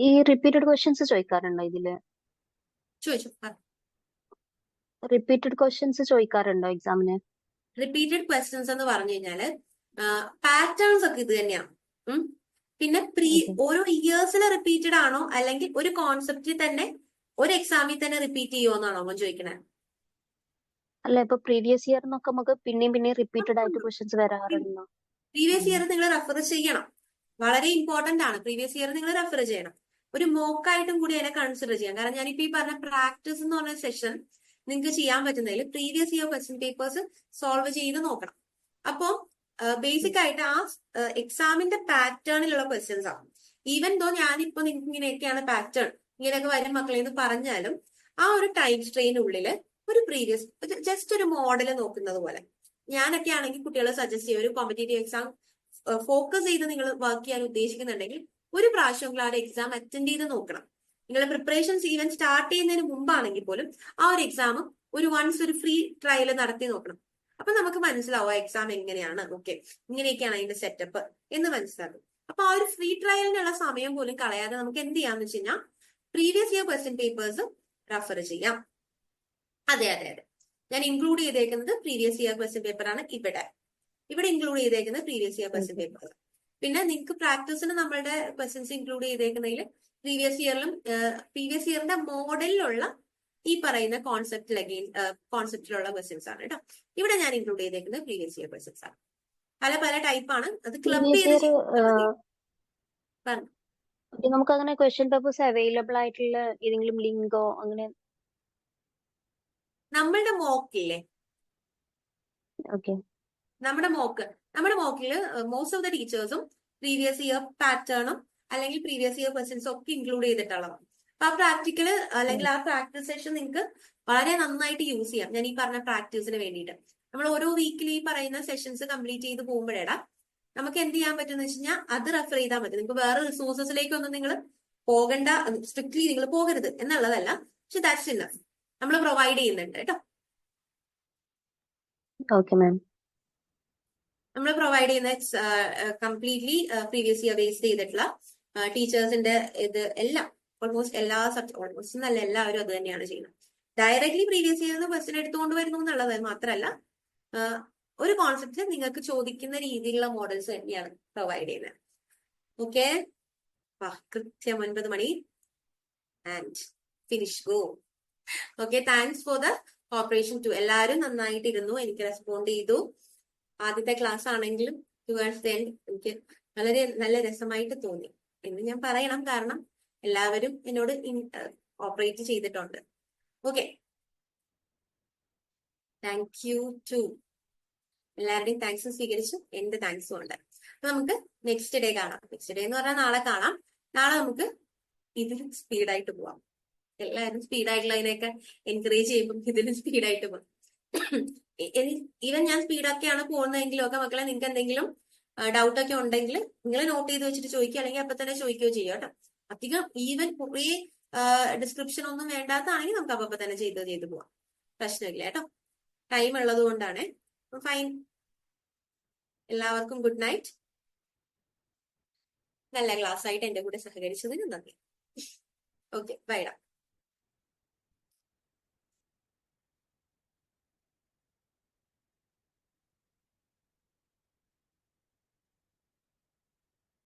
ഈ റിപ്പീറ്റഡ് ക്വസ്റ്റ്യൻസ് ചോദിക്കാറുണ്ടോ ഇതില്? ചോദിച്ചു. റിപ്പീറ്റഡ് ക്വസ്റ്റ്യൻസ് ചോദിക്കാറുണ്ടോ എക്സാമിന്? റിപ്പീറ്റഡ് ക്വസ്റ്റ്യൻസ് എന്ന് പറഞ്ഞു കഴിഞ്ഞാല് പാറ്റേൺസ് ഒക്കെ ഇത് തന്നെയാണ്. പിന്നെ ഓരോ ഇയേഴ്സിൽ റിപ്പീറ്റഡ് ആണോ അല്ലെങ്കിൽ ഒരു കോൺസെപ്റ്റിൽ തന്നെ ഒരു എക്സാമിൽ തന്നെ റിപ്പീറ്റ് ചെയ്യുമോന്നാണോ അവൻ ചോദിക്കണേ? അല്ല, ഇപ്പൊ പ്രീവിയസ് ഇയർ എന്നൊക്കെ നമുക്ക് പിന്നെയും റിപ്പീറ്റഡ് ആയിട്ട് ക്വസ്റ്റ്യൻസ് വരാറുണ്ടോ? പ്രീവിയസ് ഇയർ നിങ്ങൾ റെഫർ ചെയ്യണം. വളരെ ഇമ്പോർട്ടന്റ് ആണ്. പ്രീവിയസ് ഇയർ നിങ്ങൾ റെഫർ ചെയ്യണം. ഒരു മോക്കായിട്ടും കൂടി അതിനെ കൺസിഡർ ചെയ്യാം. കാരണം ഞാനിപ്പോ ഈ പറഞ്ഞ പ്രാക്ടീസ് എന്ന് പറഞ്ഞ സെഷൻ നിങ്ങൾക്ക് ചെയ്യാൻ പറ്റുന്നതിൽ previous year question papers solve ചെയ്ത് നോക്കണം. അപ്പോൾ ബേസിക് ആയിട്ട് ആ എക്സാമിന്റെ പാറ്റേണിലുള്ള ക്വസ്റ്റ്യൻസ് ആണ്. ഈവൻ ദോ ഞാനിപ്പോ നിങ്ങൾക്ക് ഇങ്ങനെയൊക്കെയാണ് പാറ്റേൺ, ഇങ്ങനെയൊക്കെ വരും മക്കളെ എന്ന് പറഞ്ഞാലും ആ ഒരു ടൈം സ്ട്രെയിനുള്ളിൽ ഒരു പ്രീവിയസ് ജസ്റ്റ് ഒരു മോഡൽ നോക്കുന്നത് പോലെ ഞാനൊക്കെ ആണെങ്കിൽ കുട്ടികളെ സജസ്റ്റ് ചെയ്യും. ഒരു കോമ്പറ്റേറ്റീവ് എക്സാം ഫോക്കസ് ചെയ്ത് നിങ്ങൾ വർക്ക് ചെയ്യാൻ ഉദ്ദേശിക്കുന്നുണ്ടെങ്കിൽ ഒരു പ്രാവശ്യമെങ്കിലും ആ ഒരു എക്സാം അറ്റൻഡ് ചെയ്ത് നോക്കണം. നിങ്ങളുടെ പ്രിപ്പറേഷൻസ് ഈവൻ സ്റ്റാർട്ട് ചെയ്യുന്നതിന് മുമ്പാണെങ്കിൽ പോലും ആ ഒരു എക്സാം വൺസ് ഒരു ഫ്രീ ട്രയൽ നടത്തി നോക്കണം. അപ്പൊ നമുക്ക് മനസ്സിലാവും എക്സാം എങ്ങനെയാണ്, ഓക്കെ ഇങ്ങനെയൊക്കെയാണ് അതിന്റെ സെറ്റപ്പ് എന്ന് മനസ്സിലാക്കും. അപ്പൊ ആ ഒരു ഫ്രീ ട്രയലിനുള്ള സമയം പോലും കളയാതെ നമുക്ക് എന്ത് ചെയ്യാന്ന് വെച്ച് കഴിഞ്ഞാൽ previous year question papers refer ചെയ്യാം. അതെ, ഞാൻ ഇൻക്ലൂഡ് ചെയ്തേക്കുന്നത് പ്രീവിയസ് ഇയർ ക്വസ്റ്റ്യൻ പേപ്പറാണ്. ഇവിടെ ഇൻക്ലൂഡ് ചെയ്തേക്കുന്നത് പ്രീവിയസ് ഇയർ ക്വസ്റ്റ്യൻ പേപ്പർ. പിന്നെ നിങ്ങൾക്ക് പ്രാക്ടീസിന് നമ്മളുടെ ക്വസ്റ്റ്യൻസ് ഇൻക്ലൂഡ് ചെയ്തേക്കുന്നതിൽ പ്രീവിയസ് ഇയറിന്റെ മോഡലിലുള്ള ഈ പറയുന്ന കോൺസെപ്റ്റിലുള്ള ക്വസ്റ്റ്യൻസ് ആണ് കേട്ടോ. ഇവിടെ ഞാൻ ഇൻക്ലൂഡ് ചെയ്തേക്കുന്നത് പ്രീവിയസ് ഇയർ ക്വസ്റ്റ്യൻസ് ആണ്. പല ടൈപ്പ് ആണ്. അത് ക്ലബ് ചെയ്ത് നമുക്ക് അങ്ങനെ ക്വസ്റ്റ്യൻ പേപ്പേഴ്സ് അവൈലബിൾ ആയിട്ടുള്ള ഏതെങ്കിലും ലിങ്കോ അങ്ങനെ നമ്മളുടെ മോക്കില്ലേ? ഓക്കെ, നമ്മുടെ മോക്കില് മോസ്റ്റ് ഓഫ് ദ ടീച്ചേഴ്സും പ്രീവിയസ് ഇയർ പാറ്റേണും അല്ലെങ്കിൽ പ്രീവിയസ് ഇയർ ക്വസ്റ്റ്യൻസും ഒക്കെ ഇൻക്ലൂഡ് ചെയ്തിട്ടുള്ളതാണ്. അപ്പൊ ആ പ്രാക്ടിക്കല് അല്ലെങ്കിൽ ആ പ്രാക്ടീസ് സെഷൻ നിങ്ങൾക്ക് വളരെ നന്നായിട്ട് യൂസ് ചെയ്യാം. ഞാൻ ഈ പറഞ്ഞ പ്രാക്ടീസിന് വേണ്ടിയിട്ട് നമ്മൾ ഓരോ വീക്കിൽ ഈ പറയുന്ന സെഷൻസ് കംപ്ലീറ്റ് ചെയ്ത് പോകുമ്പോഴേടാ നമുക്ക് എന്ത് ചെയ്യാൻ പറ്റുമെന്ന് വെച്ച് കഴിഞ്ഞാൽ അത് റെഫർ ചെയ്താൽ മതി. നിങ്ങൾക്ക് വേറെ റിസോഴ്സസിലേക്കൊന്നും നിങ്ങൾ പോകണ്ട, സ്ട്രിക്ട്ലി നിങ്ങൾ പോകരുത് എന്നുള്ളതല്ല. പക്ഷെ ദാറ്റ്സ് ഇനഫ്. നമ്മൾ പ്രൊവൈഡ് ചെയ്യുന്നുണ്ട് കേട്ടോ. Okay ma'am. നമ്മൾ പ്രൊവൈഡ് ചെയ്യുന്ന കംപ്ലീറ്റ്ലി പ്രീവിയസ് ഇയർ ബേസ്ഡ് ചെയ്തിട്ടുള്ള ടീച്ചേഴ്സിന്റെ ഇത് എല്ലാം ഓൾമോസ്റ്റ് എല്ലാ സബ്ജക്ട് ഓൾമോസ്റ്റ് എന്നല്ല എല്ലാവരും അത് തന്നെയാണ് ചെയ്യുന്നത്. ഡയറക്ട്ലി പ്രീവിയസ് ഇയർ ക്വസ്റ്റ്യൻ എടുത്തുകൊണ്ട് വരുന്നു എന്നുള്ളത് മാത്രമല്ല, ഒരു കോൺസെപ്റ്റ് നിങ്ങൾക്ക് ചോദിക്കുന്ന രീതിയിലുള്ള മോഡൽസ് തന്നെയാണ് പ്രൊവൈഡ് ചെയ്യുന്നത്. ഓക്കെ, കൃത്യം 9 മണി and finish go. Okay, thanks for the cooperation too. എല്ലാവരും നന്നായിട്ടിരുന്നു, എനിക്ക് റെസ്പോണ്ട് ചെയ്തു. ആദ്യത്തെ ക്ലാസ് ആണെങ്കിലും ടുവേർഡ്സ് ദി എൻഡ് എനിക്ക് വളരെ നല്ല രസമായിട്ട് തോന്നി എന്ന് ഞാൻ പറയണം. കാരണം എല്ലാവരും എന്നോട് ഓപ്പറേറ്റ് ചെയ്തിട്ടുണ്ട്. ഓക്കെ, താങ്ക് യു ടു എല്ലാവരുടെയും താങ്ക്സ് സ്വീകരിച്ചു. എന്റെ താങ്ക്സും ഉണ്ട്. അപ്പൊ നമുക്ക് നെക്സ്റ്റ് ഡേ കാണാം. നെക്സ്റ്റ് ഡേ എന്ന് പറഞ്ഞാൽ നാളെ കാണാം. നാളെ നമുക്ക് ഇതിലും സ്പീഡായിട്ട് പോവാം. എല്ലാവരും സ്പീഡായിട്ടുള്ളതിനെയൊക്കെ എൻകറേജ് ചെയ്യുമ്പോൾ ഇതിലും സ്പീഡായിട്ട് പോകാം. ഈവൻ ഞാൻ സ്പീഡൊക്കെയാണ് പോകുന്നതെങ്കിലും ഒക്കെ മക്കളെ നിങ്ങൾക്ക് എന്തെങ്കിലും ഡൗട്ടൊക്കെ ഉണ്ടെങ്കിൽ നിങ്ങൾ നോട്ട് ചെയ്ത് വെച്ചിട്ട് ചോദിക്കുക, അല്ലെങ്കിൽ അപ്പൊ തന്നെ ചോദിക്കുകയോ ചെയ്യുക കേട്ടോ. അധികം ഈവൻ കുറേ ഡിസ്ക്രിപ്ഷൻ ഒന്നും വേണ്ടാത്താണെങ്കിൽ നമുക്ക് അപ്പൊ തന്നെ ചെയ്ത് പോവാം. പ്രശ്നമില്ല കേട്ടോ. ടൈം ഉള്ളത് കൊണ്ടാണ്. ഫൈൻ. എല്ലാവർക്കും ഗുഡ് നൈറ്റ്. നല്ല ക്ലാസ് ആയിട്ട് എന്റെ കൂടെ സഹകരിച്ചതിന് നന്ദി. ഓക്കെ, ബൈ ഡാ.